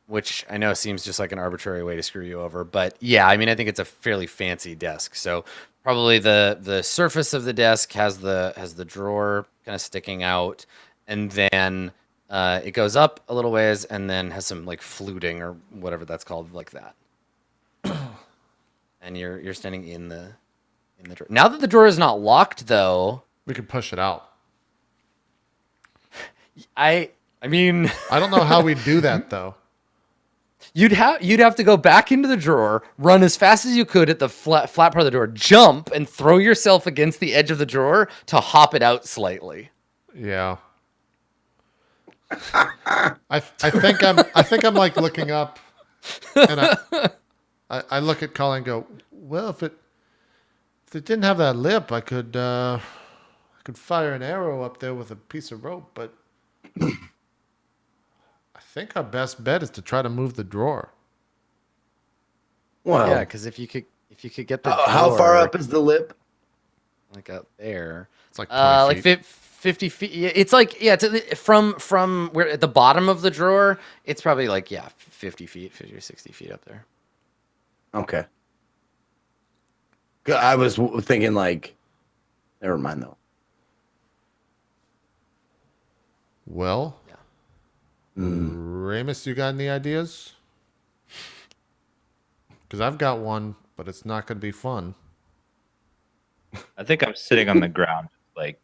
S2: which I know seems just like an arbitrary way to screw you over. But yeah, I mean, I think it's a fairly fancy desk. So probably the surface of the desk has the drawer kind of sticking out, and then it goes up a little ways, and then has some like fluting or whatever that's called, like that. And you're standing in the drawer. Now that the drawer is not locked, though,
S1: We could push it out.
S2: I mean.
S1: I don't know how we do that though.
S2: You'd have to go back into the drawer, run as fast as you could at the flat part of the door, jump and throw yourself against the edge of the drawer to hop it out slightly.
S1: Yeah. I think I'm like looking up, and I look at Colin and go, well, if it didn't have that lip, I could fire an arrow up there with a piece of rope, but I think our best bet is to try to move the drawer.
S3: Well,
S2: Yeah, because if you could get the
S3: how far
S2: drawer,
S3: up is the lip?
S2: like out there,
S1: It's like 20 feet.
S2: 50 feet. Yeah, it's like from where at the bottom of the drawer, it's probably like 50 feet, 50 or 60 feet up there.
S3: Okay. 'Cause I was thinking like, never mind though.
S1: Well,
S2: Yeah.
S1: Ramus, you got any ideas? Because I've got one, but it's not going to be fun.
S4: I think I'm sitting on the ground. Like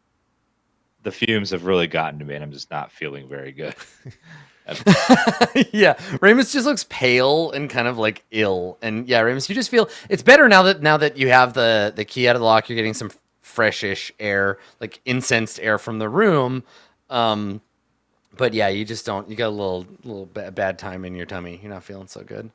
S4: the fumes have really gotten to me, and I'm just not feeling very good.
S2: Yeah, Ramus just looks pale and kind of like ill. And yeah, Ramus, you just feel it's better now that you have the key out of the lock. You're getting some freshish air, like incensed air from the room. But yeah, you just don't. You got a little bad time in your tummy. You're not feeling so good.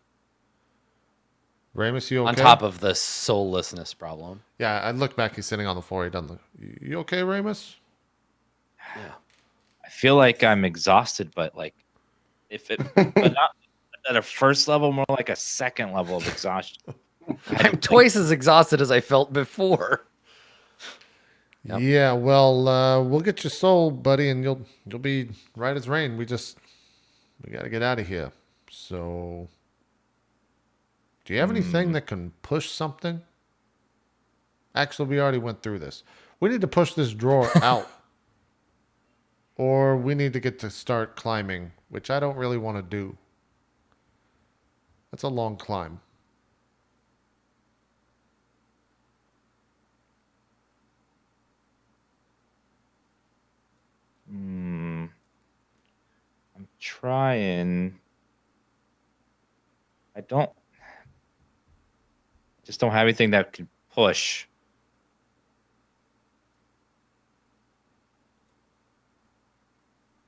S1: Ramus, you okay?
S2: On top of the soullessness problem.
S1: Yeah, I look back. He's sitting on the floor. He doesn't look. You okay, Ramus?
S2: Yeah.
S4: I feel like I'm exhausted, but like but not at a first level, more like a second level of exhaustion.
S2: I'm twice as exhausted as I felt before. Yep.
S1: Yeah. Well, we'll get your soul, buddy, and you'll be right as rain. We got to get out of here. So, do you have anything that can push something? Actually, we already went through this. We need to push this drawer out. Or we need to get to start climbing, which I don't really want to do. That's a long climb.
S4: I'm trying. Just don't have anything that could push.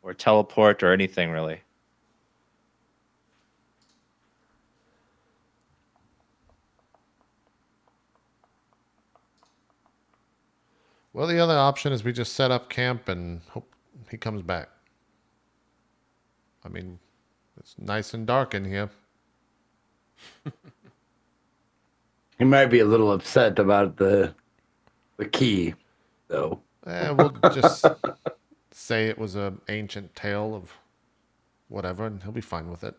S4: Or teleport or anything really.
S1: Well, the other option is we just set up camp and hope he comes back. I mean, it's nice and dark in here.
S3: He might be a little upset about the key, though.
S1: We'll just say it was an ancient tale of whatever, and he'll be fine with it.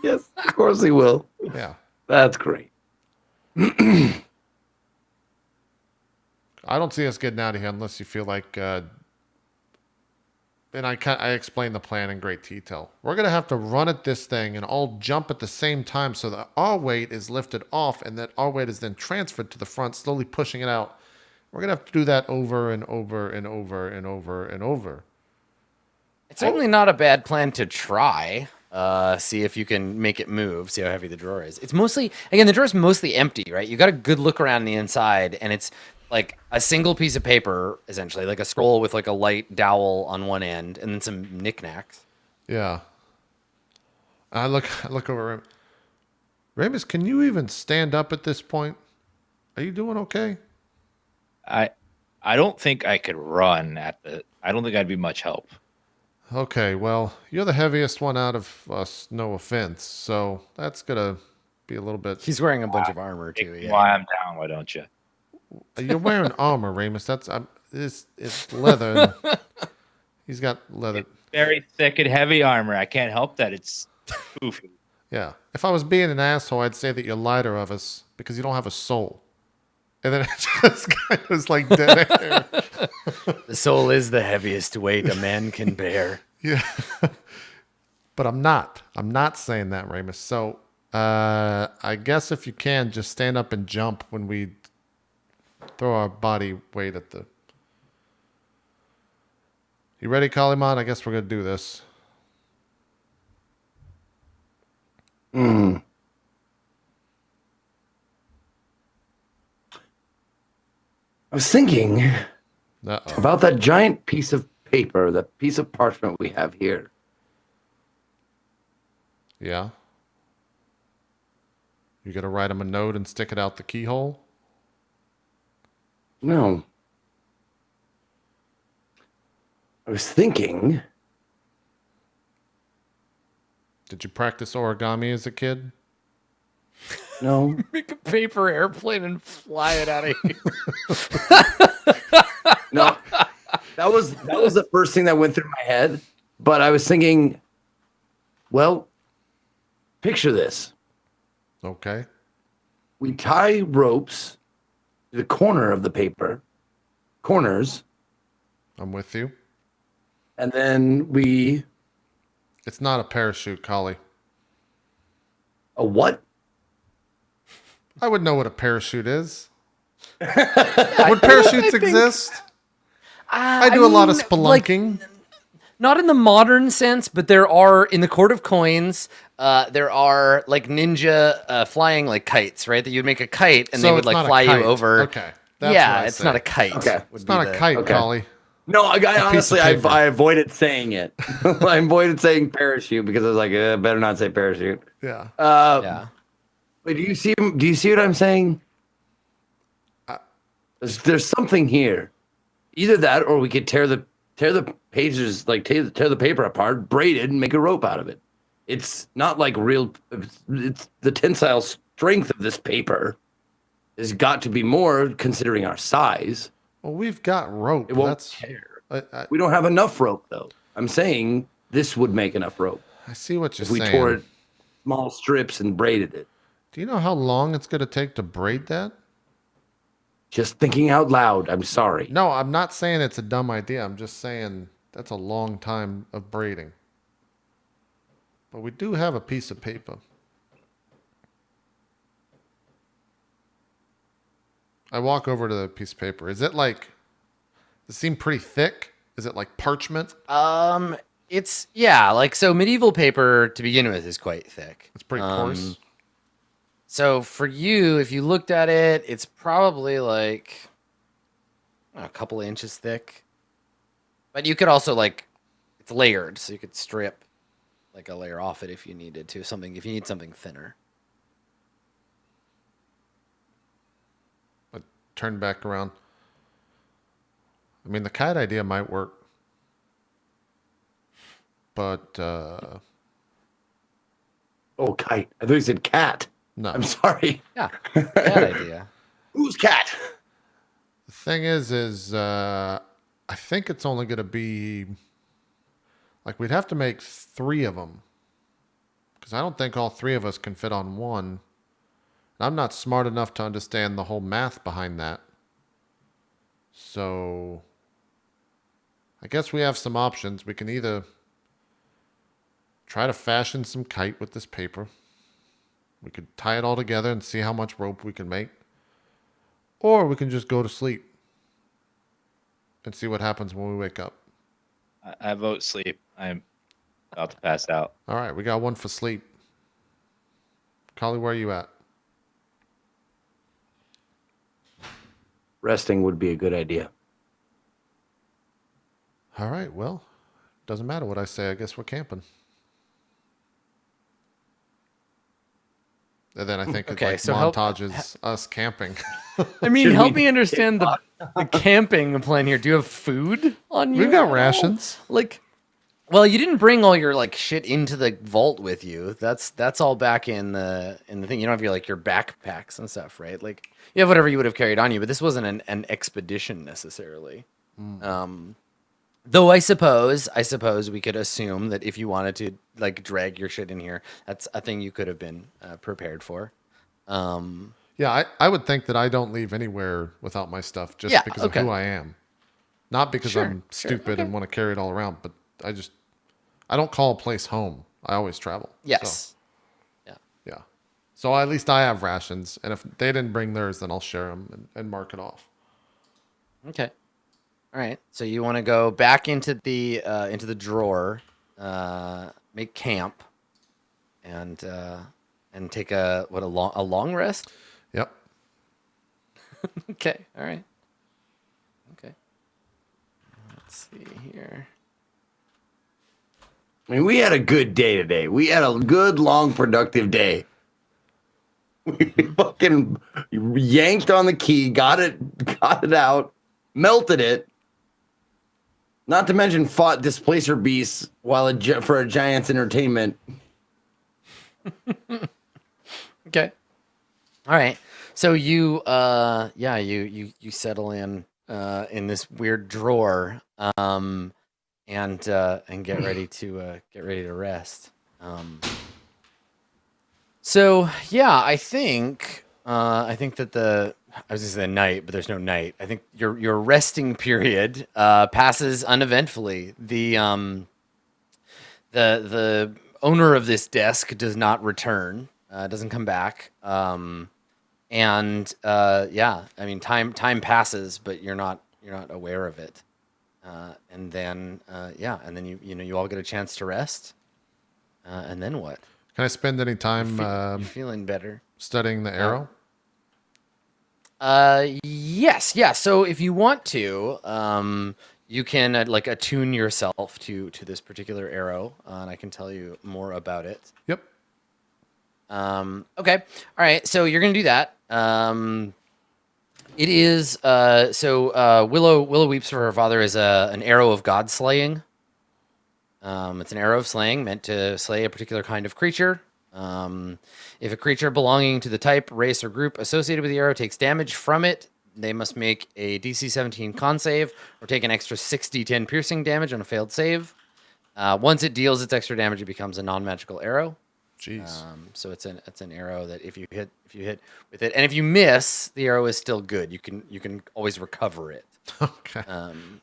S3: Yes, of course he will.
S1: Yeah.
S3: That's great.
S1: I don't see us getting out of here unless you feel like, and I explained the plan in great detail. We're going to have to run at this thing and all jump at the same time so that our weight is lifted off and that our weight is then transferred to the front, slowly pushing it out. We're going to have to do that over and over and over and over and over.
S2: It's certainly not a bad plan to try. See if you can make it move. See how heavy the drawer is. It's mostly, again, the drawer is mostly empty, right? You got a good look around the inside, and it's like a single piece of paper, essentially, like a scroll with like a light dowel on one end, and then some knickknacks.
S1: Yeah. I look over. Ramus, can you even stand up at this point? Are you doing okay?
S4: I don't think I could run I don't think I'd be much help.
S1: Okay, well, you're the heaviest one out of us, no offense. So that's going to be a little bit...
S2: He's wearing a bunch of armor, too. Yeah.
S4: Why I'm down, why don't you?
S1: You're wearing armor, Ramus. It's leather. He's got leather.
S4: Very thick and heavy armor. I can't help that. It's poofy.
S1: Yeah. If I was being an asshole, I'd say that you're lighter of us because you don't have a soul. And then it just kind of is like dead air.
S2: The soul is the heaviest weight a man can bear.
S1: Yeah. But I'm not. I'm not saying that, Ramus. So I guess if you can, just stand up and jump when we throw our body weight at the... You ready, Kaliman? I guess we're going to do this.
S3: I was thinking
S1: Uh-oh.
S3: about that giant piece of paper, the piece of parchment we have here.
S1: Yeah. You got to write him a note and stick it out the keyhole?
S3: No. I was thinking,
S1: Did you practice origami as a kid?
S3: no.
S2: Make a paper airplane and fly it out of here.
S3: No. That was the first thing that went through my head. But I was thinking, well, picture this.
S1: Okay.
S3: We tie ropes to the corner of the paper, corners,
S1: I'm with you.
S3: and then
S1: It's not a parachute, Collie.
S3: a what?
S1: I would know what a parachute is. Would parachutes exist? I do a lot of spelunking.
S2: Not in the modern sense, but there are in the Court of Coins. There are like ninja flying like kites, right? That you'd make a kite and
S1: So
S2: they would
S1: it's
S2: like
S1: not a
S2: fly you
S1: kite.
S2: over.
S1: Okay. That's
S2: Yeah,
S1: what I
S2: it's
S1: say.
S2: not a kite.
S3: Okay.
S2: would
S1: It's
S2: be
S1: not a
S2: the-
S1: kite,
S3: okay.
S1: Collie.
S3: No, honestly, I
S1: paper.
S3: avoided saying it. I avoided saying parachute because I was like, better not say parachute.
S1: Yeah.
S2: Yeah.
S3: Wait, do you see what I'm saying? There's something here. Either that, or we could tear the pages, like tear the paper apart, braid it, and make a rope out of it. It's not like real. It's the tensile strength of this paper has got to be more considering our size.
S1: Well, we've got rope.
S3: It won't
S1: That's.
S3: tear.
S1: I
S3: We don't have enough rope though. I'm saying this would make enough rope
S1: see what you're
S3: if we
S1: saying.
S3: tore it small strips and braided it.
S1: Do you know how long it's going to take to braid that?
S3: Just thinking out loud. I'm sorry.
S1: No, I'm not saying it's a dumb idea. I'm just saying that's a long time of braiding. But we do have a piece of paper. I walk over to the piece of paper. Is it like, does it seem pretty thick? Is it like parchment?
S2: It's like so medieval paper to begin with is quite thick.
S1: It's pretty coarse.
S2: So for you, if you looked at it, it's probably like a couple of inches thick. But you could also like it's layered, so you could strip like a layer off it if you needed to. If you need something thinner.
S1: I turn back around. I mean, the kite idea might work. But,
S3: Oh, kite. I thought you said cat.
S1: no.
S3: I'm sorry.
S2: Yeah, bad idea.
S3: Who's cat?
S1: The thing is I think it's only going to be like we'd have to make 3 of them because I don't think all 3 of us can fit on one. And I'm not smart enough to understand the whole math behind that. So I guess we have some options. We can either try to fashion some kite with this paper. We could tie it all together and see how much rope we can make. Or we can just go to sleep and see what happens when we wake up.
S4: I vote sleep. I'm about to pass out.
S1: All right, we got one for sleep. Collie, where are you at?
S3: Resting would be a good idea.
S1: All right, well, doesn't matter what I say. I guess we're camping. And then I think
S2: Okay,
S1: it's
S2: so
S1: like
S2: help-
S1: montages us camping.
S2: I mean,
S3: Should
S2: help
S3: we-
S2: me understand the camping plan here. Do you have food on you?
S1: We've got
S2: at all?
S1: rations.
S2: Like, well, you didn't bring all your like shit into the vault with you. That's all back in the thing. You don't have your like your backpacks and stuff, right? Like you have whatever you would have carried on you, but this wasn't an expedition necessarily. Though I suppose we could assume that if you wanted to like drag your shit in here, that's a thing you could have been prepared for.
S1: Yeah, I would think that I don't leave anywhere without my stuff just
S2: Yeah,
S1: because
S2: okay.
S1: of who I am. Not because
S2: Sure,
S1: I'm
S2: sure,
S1: stupid
S2: okay.
S1: and want to carry it all around, but I don't call a place home. I always travel.
S2: Yes.
S1: So, yeah. So at least I have rations, and if they didn't bring theirs, then I'll share them and mark it off.
S2: Okay. All right. So you want to go back into the drawer, make camp, and take a long rest.
S1: Yep.
S2: Okay. All right. Okay. Let's Let's see here.
S3: I mean, we had a good day today. We had a good, long, productive day. We fucking yanked on the key, got it out, melted it. Not to mention fought displacer beasts for a giant's entertainment.
S2: Okay. All right. So you you settle in this weird drawer and get ready to rest. So yeah, I think that I was gonna say the night, but there's no night. I think your resting period passes uneventfully. The owner of this desk does not return, doesn't come back. Yeah, I mean time passes, but you're not aware of it. And then you all get a chance to rest. And then what?
S1: Can I spend any time
S2: You're feeling better.
S1: studying the arrow?
S2: Yes, yeah. So if you want to, you can attune yourself to this particular arrow, and I can tell you more about it.
S1: Yep.
S2: Okay. All right. So you're gonna do that. It is Willow weeps for her father is an arrow of God slaying. It's an arrow of slaying meant to slay a particular kind of creature. If a creature belonging to the type, race, or group associated with the arrow takes damage from it, they must make a DC 17 con save or take an extra 6d10 piercing damage on a failed save. Once it deals its extra damage, it becomes a non-magical arrow.
S1: Jeez.
S2: So it's an arrow that if you hit with it, and if you miss, the arrow is still good. You can always recover it.
S1: Okay.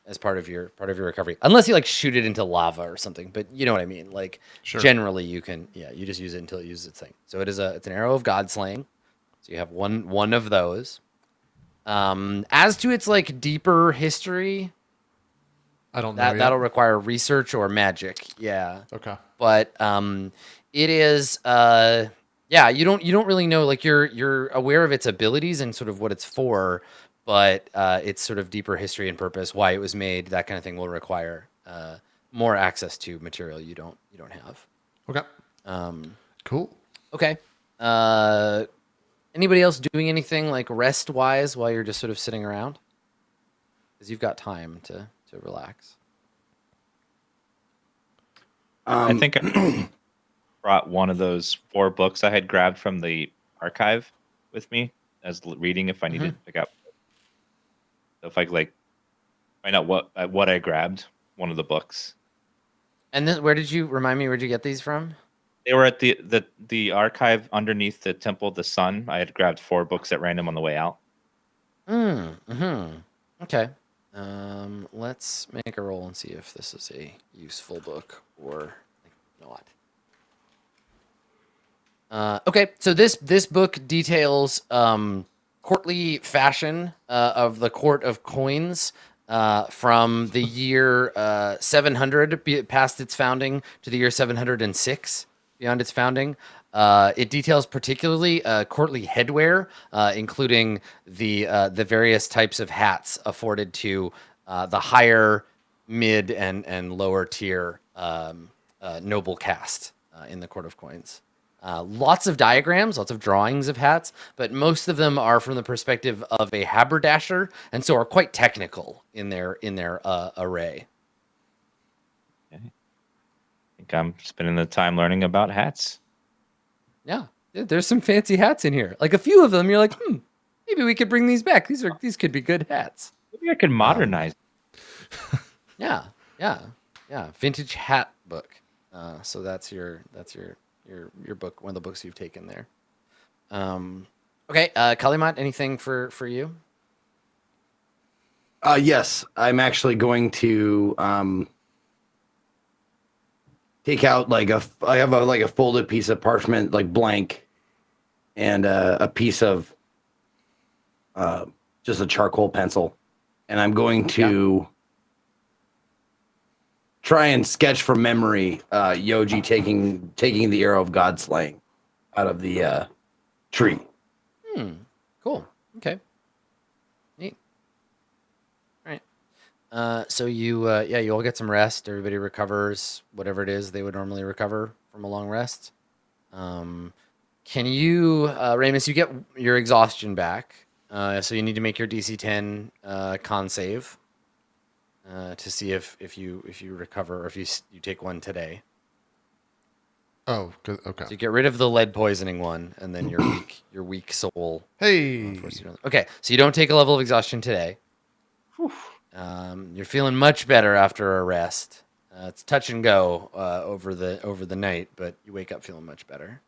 S2: As part of your recovery, unless you shoot it into lava or something. But you know what I mean.
S1: Sure.
S2: Generally, you can. Yeah, you just use it until it uses its thing. So it's an arrow of God slaying. So you have one of those. As to its deeper history,
S1: I don't know.
S2: that'll require research or magic. Yeah.
S1: Okay.
S2: But it is you don't really know, you're aware of its abilities and sort of what it's for, but its sort of deeper history and purpose, why it was made, that kind of thing will require more access to material you don't have.
S1: Okay. Cool.
S2: Okay. Anybody else doing anything rest wise while you're just sort of sitting around? Because you've got time to relax.
S4: I think I brought one of those 4 books I had grabbed from the archive with me as reading if I needed to pick up. So if I could find out what I grabbed, one of the books.
S2: And then where'd you get these from?
S4: They were at the archive underneath the Temple of the Sun. I had grabbed 4 books at random on the way out.
S2: Okay. Let's make a roll and see if this is a useful book or not. Okay, so this book details courtly fashion of the Court of Coins from the year 700 past its founding to the year 706 beyond its founding. It details particularly courtly headwear, including the various types of hats afforded to the higher, mid, and lower tier noble caste in the Court of Coins. Lots of diagrams, lots of drawings of hats, but most of them are from the perspective of a haberdasher, and so are quite technical in their array.
S4: Okay. I think I'm spending the time learning about hats.
S2: Yeah, there's some fancy hats in here. A few of them, you're like, maybe we could bring these back. These could be good hats.
S4: Maybe I could modernize.
S2: Yeah. Vintage hat book. So that's your book, one of the books you've taken there. Okay, Kalimat, anything for you?
S3: Yes, I'm actually going to take out I have a folded piece of parchment, blank, and a piece of just a charcoal pencil, and I'm going to try and sketch from memory Yoji taking the arrow of God slaying out of the tree.
S2: Cool. Okay. Neat. All So you you all get some rest. Everybody recovers whatever it is they would normally recover from a long rest. Can you, Ramus? You get your exhaustion back. So you need to make your DC 10 con save to see if you recover or if you take one today.
S1: Oh, okay.
S2: So you get rid of the lead poisoning one, and then your weak soul.
S1: Hey.
S2: Okay, so you don't take a level of exhaustion today. You're feeling much better after a rest. It's touch and go over the night, but you wake up feeling much better.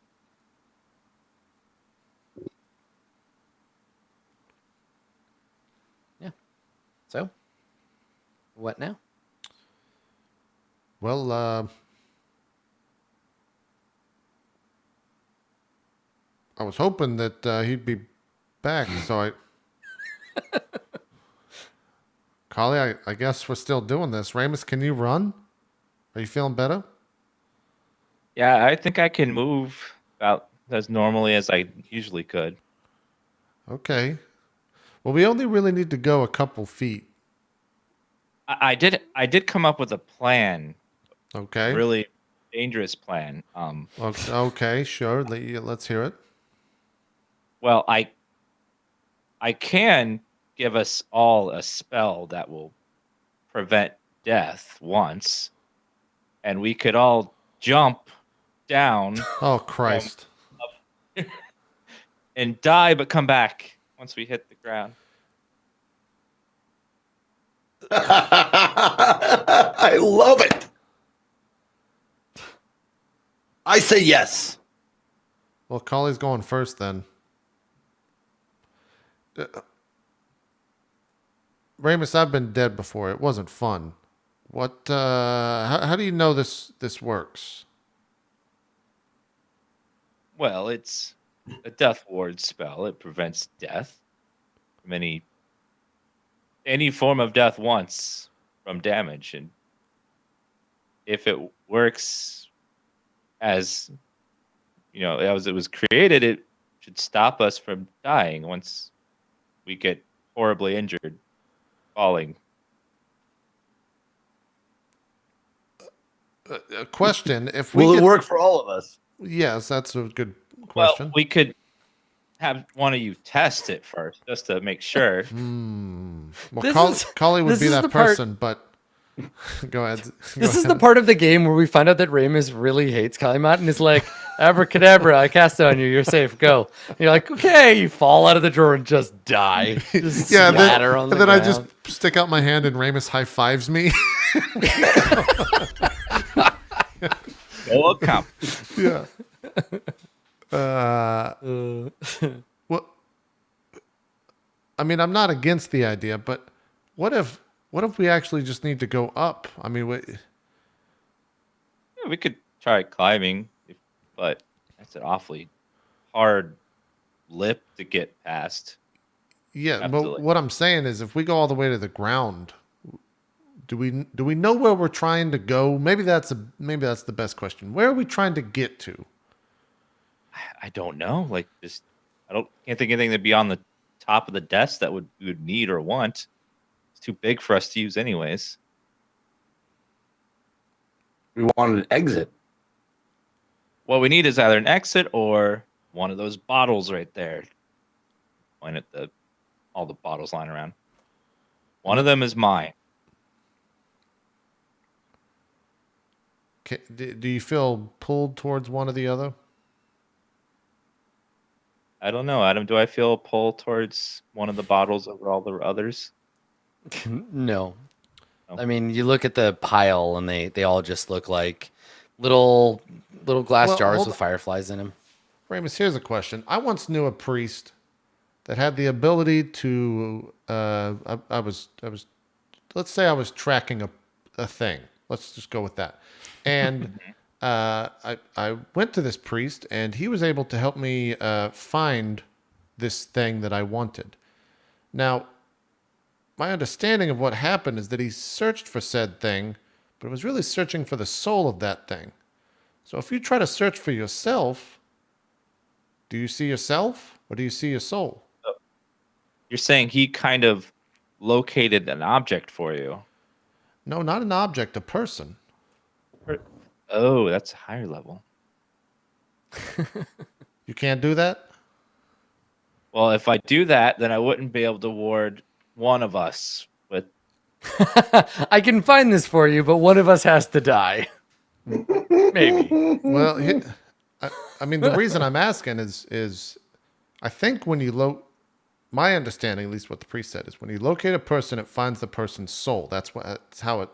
S2: Yeah. So, what now?
S1: Well, I was hoping that he'd be back, so I. Kali, I guess we're still doing this. Ramus, can you run? Are you feeling better?
S4: Yeah, I think I can move about as normally as I usually could.
S1: Okay. Well, we only really need to go a couple feet.
S4: I did come up with a plan, a
S1: Okay.
S4: really dangerous plan.
S1: Okay, sure. Let's hear it.
S4: Well, I can give us all a spell that will prevent death once, and we could all jump down
S1: Oh, Christ.
S4: and die, but come back once we hit the ground.
S3: I love it. I say yes.
S1: Well, Kali's going first then. Ramus, I've been dead before. It wasn't fun. What? How do you know this works?
S4: Well, it's a death ward spell. It prevents death from any form of death once from damage, and if it works as as it was created, it should stop us from dying once we get horribly injured falling.
S1: A question: If we
S3: Will
S1: get,
S3: it work for all of us?
S1: Yes, that's a good question.
S4: Well, we could have one of you test it first, just to make sure.
S1: Well, Kali would
S2: this
S1: be
S2: is
S1: that
S2: the part-
S1: person, but go ahead.
S2: This is the part of the game where we find out that Ramus really hates Kalimat and is like, abracadabra, I cast it on you, you're safe, go. And you're like, okay, you fall out of the drawer and just die. Just
S1: Yeah,
S2: splatter on the
S1: and then I
S2: ground.
S1: just stick out my hand and Ramus high fives me.
S4: Go account.
S1: Yeah. Well, I mean, I'm not against the idea, but what if we actually just need to go up? I mean,
S4: Yeah, we could try climbing, but that's an awfully hard lip to get past.
S1: yeah.
S4: Have
S1: But
S4: to, like-
S1: what I'm saying is, if we go all the way to the ground, do we know where we're trying to go? Maybe that's the best question. Where are we trying to get to?
S4: I don't know. Like, can't think of anything that'd be on the top of the desk that we would need or want. It's too big for us to use, anyways.
S3: We wanted an exit.
S4: What we need is either an exit or one of those bottles right there. Point at all the bottles lying around. One of them is mine.
S1: Do you feel pulled towards one or the other?
S4: I don't know, Adam. Do I feel a pull towards one of the bottles over all the others?
S2: No.
S4: Oh.
S2: I mean, you look at the pile and they all just look like little glass
S1: Well,
S2: jars
S1: hold
S2: with
S1: on.
S2: fireflies in them.
S1: Ramus, here's a question. I once knew a priest that had the ability to. I was. Let's say I was tracking a thing. Let's just go with that. And I went to this priest, and he was able to help me find this thing that I wanted. Now, my understanding of what happened is that he searched for said thing, but it was really searching for the soul of that thing. So if you try to search for yourself, do you see yourself or do you see your soul?
S4: You're saying he kind of located an object for you.
S1: No, not an object, a person.
S4: Oh, that's higher level.
S1: You can't do that?
S4: Well, if I do that, then I wouldn't be able to ward one of us with.
S2: I can find this for you, but one of us has to die. Maybe.
S1: Well, I mean, the reason I'm asking is I think when you my understanding, at least what the priest said, is when you locate a person, it finds the person's soul. That's how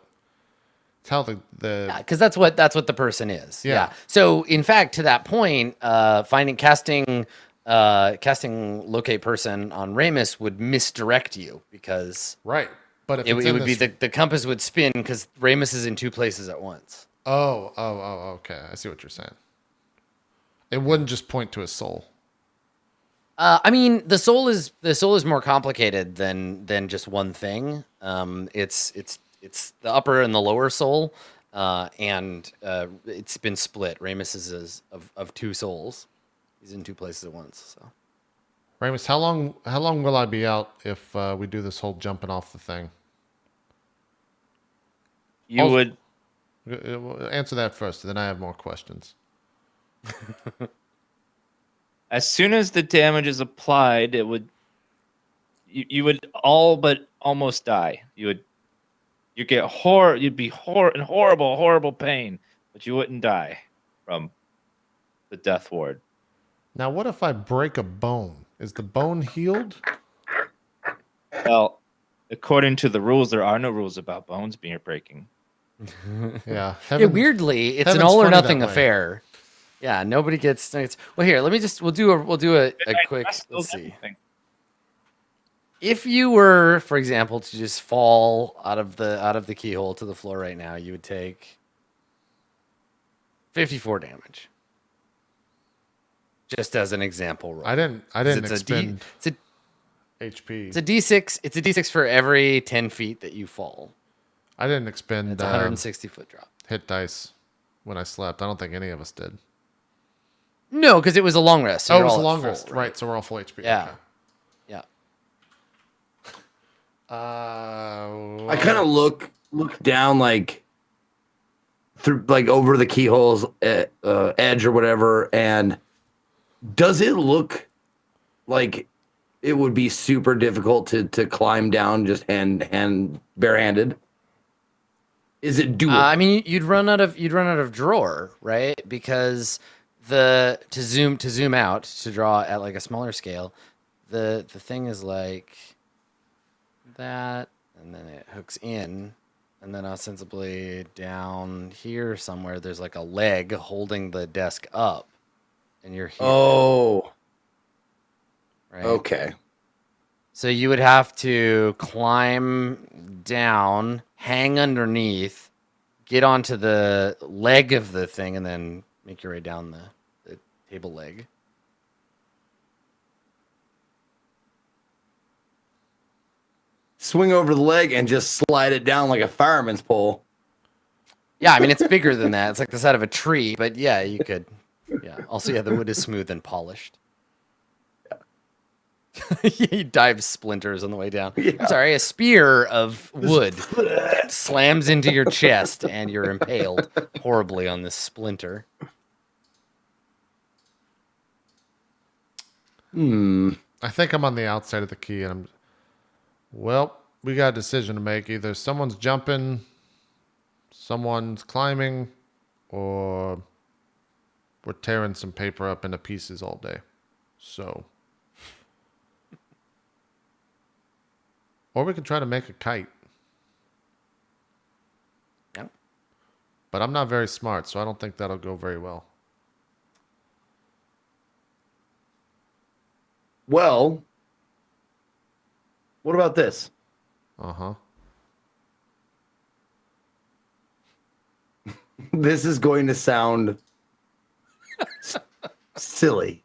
S1: the
S2: Yeah, because that's what the person is.
S1: Yeah.
S2: Yeah. So in fact, to that point, casting locate person on Ramus would misdirect you because
S1: right. But if
S2: it
S1: it's in
S2: would be
S1: this,
S2: the compass would spin because Ramus is in two places at once.
S1: oh, okay. I see what you're saying. It wouldn't just point to his soul.
S2: I mean, the soul is more complicated than just one thing. It's the upper and the lower soul, and it's been split. Ramus is of two souls. He's in two places at once. So
S1: Ramus, how long will I be out if we do this whole jumping off the thing?
S4: You would.
S1: Answer that first, then I have more questions.
S4: As soon as the damage is applied, it would. You would all but almost die. You'd get You'd be in horrible pain, but you wouldn't die from the death ward.
S1: Now, what if I break a bone? Is the bone healed?
S4: Well, according to the rules, there are no rules about bones being breaking.
S1: Yeah.
S2: yeah, weirdly, it's an
S1: heaven's
S2: all or
S1: funny that
S2: nothing
S1: way.
S2: affair. Yeah, nobody gets. Well, here, we'll do a quick. Let's see. If you were, for example, to just fall out of the keyhole to the floor right now, you would take 54 damage. Just as an example, roll.
S1: I didn't expend HP.
S2: It's a D6. It's a D6 for every 10 feet that you fall.
S1: I didn't expend
S2: It's a 160 foot drop.
S1: hit dice when I slept. I don't think any of us did.
S2: No, because it was a long rest. So
S1: Oh,
S2: you're
S1: it was
S2: all
S1: a
S2: at
S1: long
S2: full,
S1: rest. Right, so we're all full HP.
S2: Yeah.
S1: Okay.
S2: Yeah.
S3: I kind of look down like through like over the keyhole's edge or whatever, and does it look like it would be super difficult to climb down just barehanded? Is it doable?
S2: I mean, you'd run out of drawer, right? Because to zoom out to draw at like a smaller scale, the thing is like that, and then it hooks in, and then ostensibly down here somewhere there's like a leg holding the desk up, and you're here.
S3: Oh,
S2: right.
S3: okay.
S2: So you would have to climb down, hang underneath, get onto the leg of the thing, and then make your way down the table leg.
S3: Swing over the leg and just slide it down like a fireman's pole.
S2: Yeah, I mean, it's bigger than that. It's like the side of a tree, but yeah, you could. Yeah. Also, yeah, the wood is smooth and polished. You dive splinters on the way down.
S3: Yeah.
S2: I'm sorry, a spear of wood slams into your chest and you're impaled horribly on this splinter.
S1: I think I'm on the outside of the key, and we got a decision to make. Either someone's jumping, someone's climbing, or we're tearing some paper up into pieces all day. So, or we could try to make a kite.
S2: Yep.
S1: But I'm not very smart, so I don't think that'll go very well.
S3: Well, what about this?
S1: Uh-huh.
S3: This is going to sound silly.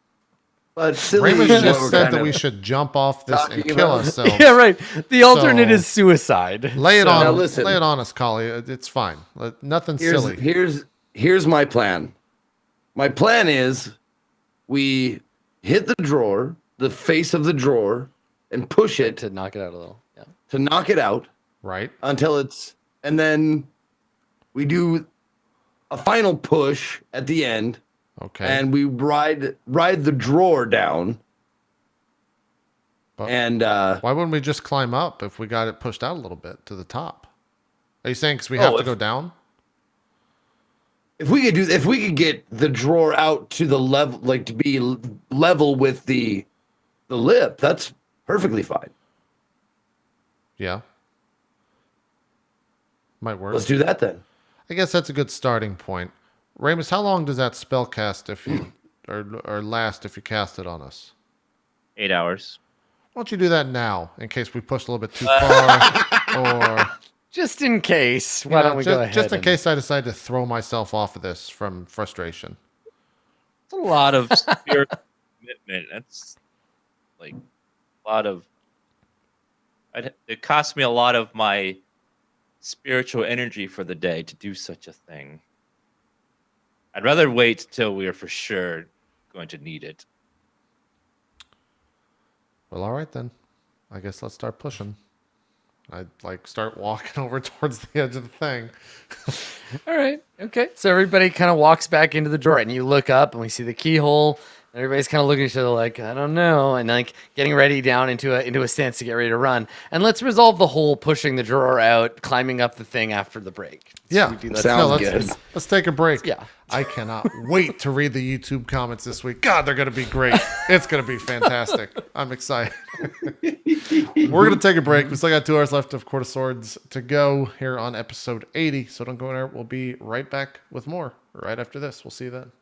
S3: But silly
S1: Raymond
S3: is what
S1: just
S3: we're
S1: said
S3: kind
S1: that
S3: of
S1: we should jump off this and
S3: talking
S1: kill
S3: about.
S1: ourselves.
S2: Yeah, right. The alternate
S1: So-
S2: is suicide.
S1: Lay it
S2: So-
S1: on.
S3: Now listen.
S1: Lay it on us, Collie. It's fine. Nothing silly.
S3: Here's my plan. My plan is we hit the drawer, the face of the drawer, and push it
S2: to knock it out a little. Yeah.
S3: to knock it out
S1: Right.
S3: until it's and then we do a final push at the end,
S1: Okay.
S3: and we ride the drawer down.
S1: But
S3: And
S1: why wouldn't we just climb up if we got it pushed out a little bit to the top? Are you saying because we have to go down?
S3: if we could get the drawer out to the level, like to be level with the lip, that's perfectly fine.
S1: Yeah. Might work.
S3: Let's do that then.
S1: I guess that's a good starting point. Ramus, how long does that spell cast if you or last if you cast it on us?
S4: 8 hours.
S1: Why don't you do that now in case we push a little bit too far, or
S2: Just in case.
S1: you
S2: Why
S1: know,
S2: don't we go ahead?
S1: just in case I decide to throw myself off of this from frustration.
S4: It's a lot of spiritual commitment. That's like a lot of. It cost me a lot of my spiritual energy for the day to do such a thing. I'd rather wait till we are for sure going to need it.
S1: Well, all right then. I guess let's start pushing. I'd like start walking over towards the edge of the thing.
S2: All right. Okay. So everybody kind of walks back into the drawer, and you look up, and we see the keyhole. And everybody's kind of looking at each other like, I don't know, and like getting ready down into a stance to get ready to run. And let's resolve the whole pushing the drawer out, climbing up the thing after the break.
S1: Yeah,
S2: We do that.
S3: Sounds
S1: let's,
S3: good.
S1: let's take a break.
S2: Yeah.
S1: I cannot wait to read the YouTube comments this week. God, they're going to be great. It's going to be fantastic. I'm excited. We're going to take a break. We still got 2 hours left of Court of Swords to go here on episode 80. So don't go anywhere. We'll be right back with more right after this. We'll see you then.